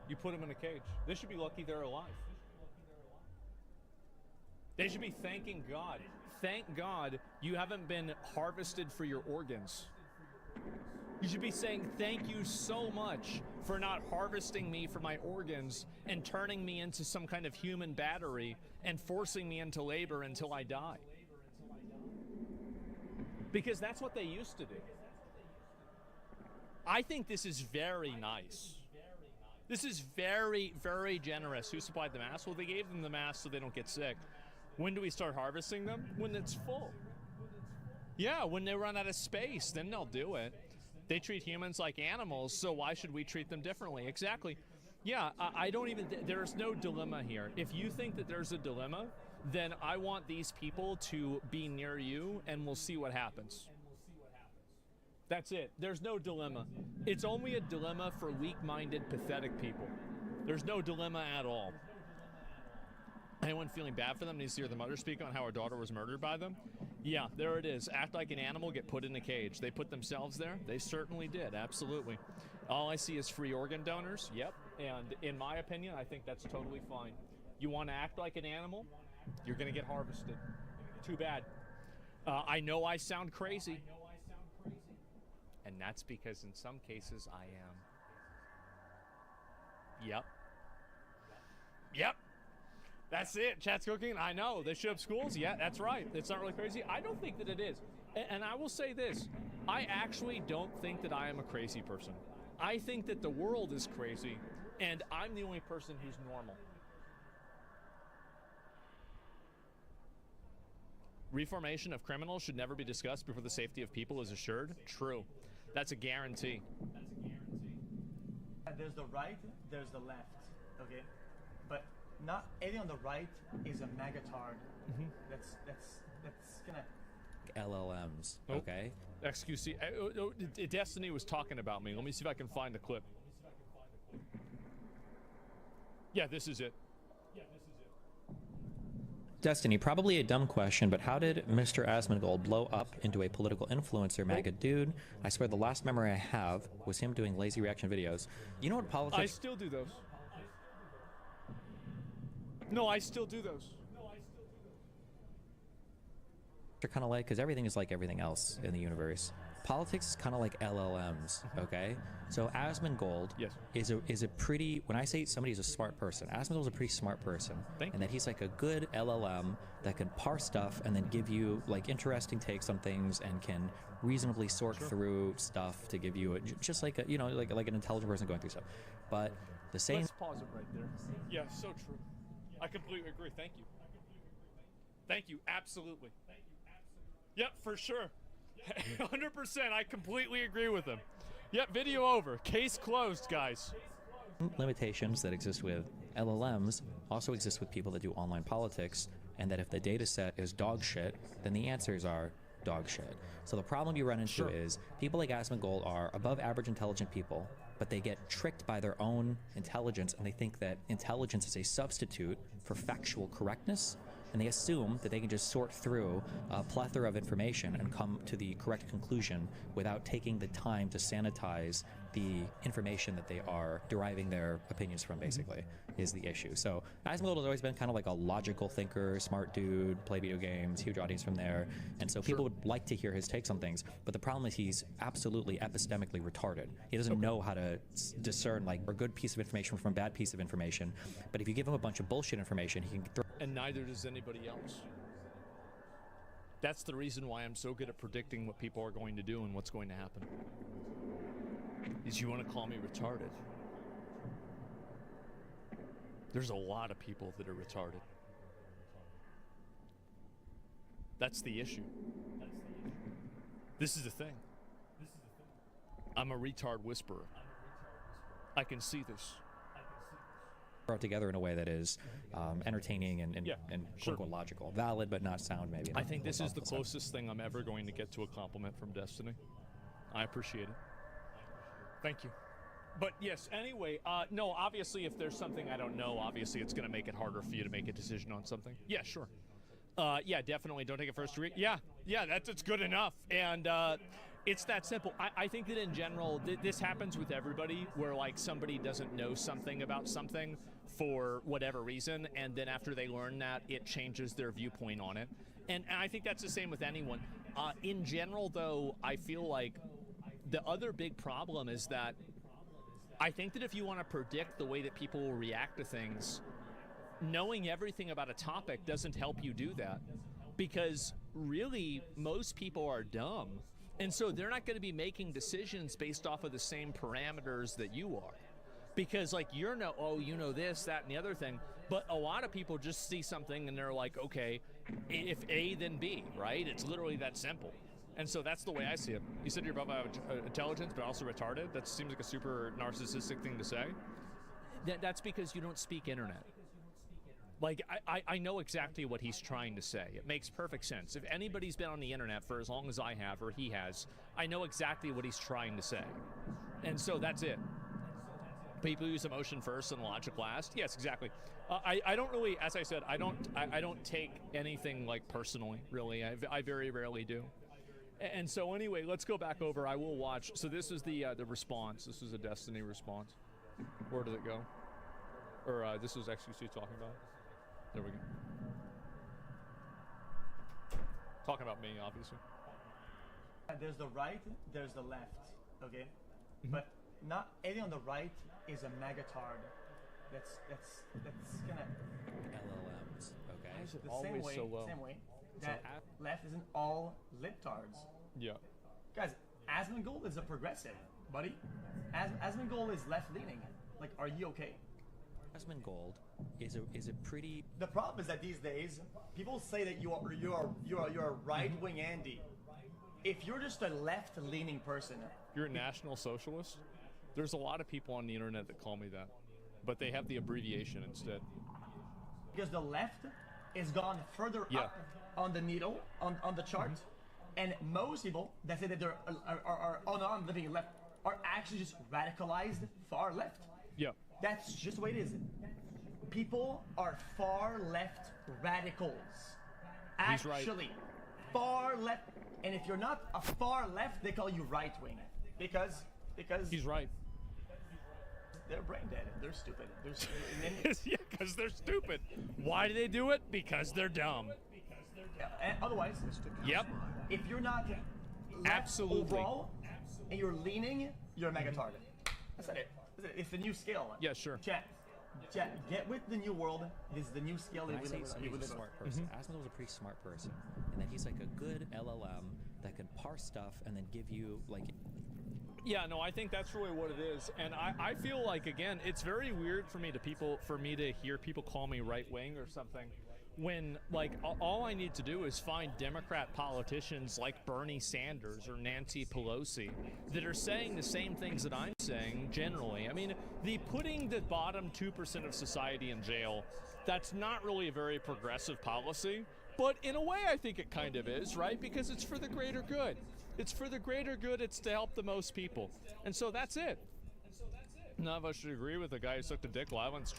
You put them in a cage. They should be lucky they're alive. They should be thanking God. Thank God you haven't been harvested for your organs. You should be saying, thank you so much for not harvesting me for my organs and turning me into some kind of human battery and forcing me into labor until I die. Because that's what they used to do. I think this is very nice. This is very, very generous. Who supplied the masks? Well, they gave them the masks so they don't get sick. When do we start harvesting them? When it's full. Yeah, when they run out of space, then they'll do it. They treat humans like animals, so why should we treat them differently? Exactly. Yeah, I don't even, there's no dilemma here. If you think that there's a dilemma, then I want these people to be near you and we'll see what happens. That's it. There's no dilemma. It's only a dilemma for weak-minded, pathetic people. There's no dilemma at all. Anyone feeling bad for them needs to hear the mother speak on how her daughter was murdered by them. Yeah, there it is. Act like an animal, get put in a cage. They put themselves there? They certainly did, absolutely. All I see is free organ donors. Yep, and in my opinion, I think that's totally fine. You want to act like an animal? You're going to get harvested. Too bad. I know I sound crazy. And that's because in some cases I am. Yep. Yep. That's it. Chat's cooking. I know. They should have schools. Yeah, that's right. It's not really crazy. I don't think that it is. And I will say this. I actually don't think that I am a crazy person. I think that the world is crazy, and I'm the only person who's normal. Reformation of criminals should never be discussed before the safety of people is assured. True. That's a guarantee. There's the right, there's the left, okay? But not anything on the right is a magatard. That's gonna LLMs, Nope. okay? XQC. Destiny was talking about me. Let me see if I can find the clip. Yeah, this is it. Destiny, probably a dumb question, but how did Mr. Asmongold blow up into a political influencer mega dude? I swear the last memory I have was him doing lazy reaction videos. You know what politics... I still do those. No, I still do those. They're kind of like, because everything is like everything else in the universe. Politics is kind of like LLMs, okay? So Asmongold is a pretty, when I say somebody's a smart person, Asmongold's a pretty smart person. And that he's like a good LLM that can parse stuff and then give you like interesting takes on things and can reasonably sort through stuff to give you just like a, you know, like an intelligent person going through stuff. But the same... Let's pause it right there. Yeah, so true. I completely agree. Thank you. Thank you. Absolutely. Yep, for sure. 100%. I completely agree with him. Yep, video over. Case closed, guys. Limitations that exist with LLMs also exist with people that do online politics, and that if the data set is dog shit, then the answers are dog shit. So the problem you run into is people like Asmongold are above average intelligent people, but they get tricked by their own intelligence, and they think that intelligence is a substitute for factual correctness, and they assume that they can just sort through a plethora of information and come to the correct conclusion without taking the time to sanitize the information that they are deriving their opinions from, basically, is the issue. So Asmongold has always been kind of like a logical thinker, smart dude, play video games, huge audience from there, and so people would like to hear his takes on things, but the problem is he's absolutely epistemically retarded. He doesn't know how to discern like a good piece of information from a bad piece of information, but if you give him a bunch of bullshit information, he can throw... And neither does anybody else. That's the reason why I'm so good at predicting what people are going to do and what's going to happen. Is you want to call me retarded? There's a lot of people that are retarded. That's the issue. This is the thing. I'm a retard whisperer. I can see this. Brought together in a way that is entertaining and quote-unquote logical. Valid, but not sound, maybe. I think this is the closest thing I'm ever going to get to a compliment from Destiny. I appreciate it. Thank you. But yes, anyway, no, obviously if there's something I don't know, obviously it's going to make it harder for you to make a decision on something. Yeah, sure. Yeah, definitely. Don't take it first read. Yeah, that's good enough. And it's that simple. I think that in general, this happens with everybody where like somebody doesn't know something about something for whatever reason, and then after they learn that, it changes their viewpoint on it. And I think that's the same with anyone. In general, though, I feel like the other big problem is that I think that if you want to predict the way that people will react to things, knowing everything about a topic doesn't help you do that, because really most people are dumb, and so they're not going to be making decisions based off of the same parameters that you are, because like you know this, that, and the other thing, but a lot of people just see something and they're like, okay, if A then B, right? It's literally that simple. And so that's the way I see it. You said you're above intelligence, but also retarded. That seems like a super narcissistic thing to say. That's because you don't speak internet. Like, I know exactly what he's trying to say. It makes perfect sense. If anybody's been on the internet for as long as I have, or he has, I know exactly what he's trying to say. And so that's it. People use emotion first and logic last. Yes, exactly. I don't really, as I said, I don't take anything like personally, really. I very rarely do. And so anyway, let's go back over. I will watch. So this is the response. This is a Destiny response. Where did it go? Or this was XQC talking about. There we go. Talking about me, obviously. There's the right, there's the left, okay? But not everything on the right is a megatard. That's gonna LLMs, okay? Why is it the always same way, so low? Same way that left isn't all libtards. Yeah. Guys, Asmongold is a progressive, buddy. Asmongold is left-leaning. Like, are you okay? Asmongold is a pretty... The problem is that these days, people say that you're a right-wing Andy. If you're just a left-leaning person... You're a national socialist? There's a lot of people on the internet that call me that, but they have the abbreviation instead. Because the left is gone further up on the needle, on the chart, And most people that say that they're are unarmed living left are actually just radicalized far left. Yeah. That's just the way it is. People are far left radicals. He's right. Actually, far left. And if you're not a far left, they call you right wing. Because he's right. They're brain dead. They're stupid. They're stupid. Yeah, because they're stupid. Why do they do it? Because they're dumb. Yeah, and otherwise, yep. If you're not left absolutely overall, and you're leaning, you're a mega target. That's it. It's the new skill. Yeah, sure. Chat, get with the new world. This is the new skill. When I say somebody's a smart person, Asmongold was a pretty smart person, and then he's like a good LLM that can parse stuff and then give you like. Yeah, no, I think that's really what it is, and I feel like, again, it's very weird for me to hear people call me right wing or something, when like all I need to do is find Democrat politicians like Bernie Sanders or Nancy Pelosi that are saying the same things that I'm saying generally. I mean, the putting the bottom 2% of society in jail, that's not really a very progressive policy, but in a way I think it kind of is, right? Because it's for the greater good. It's for the greater good. It's to help the most people. And so that's it. None of us should agree with the guy who sucked a dick while on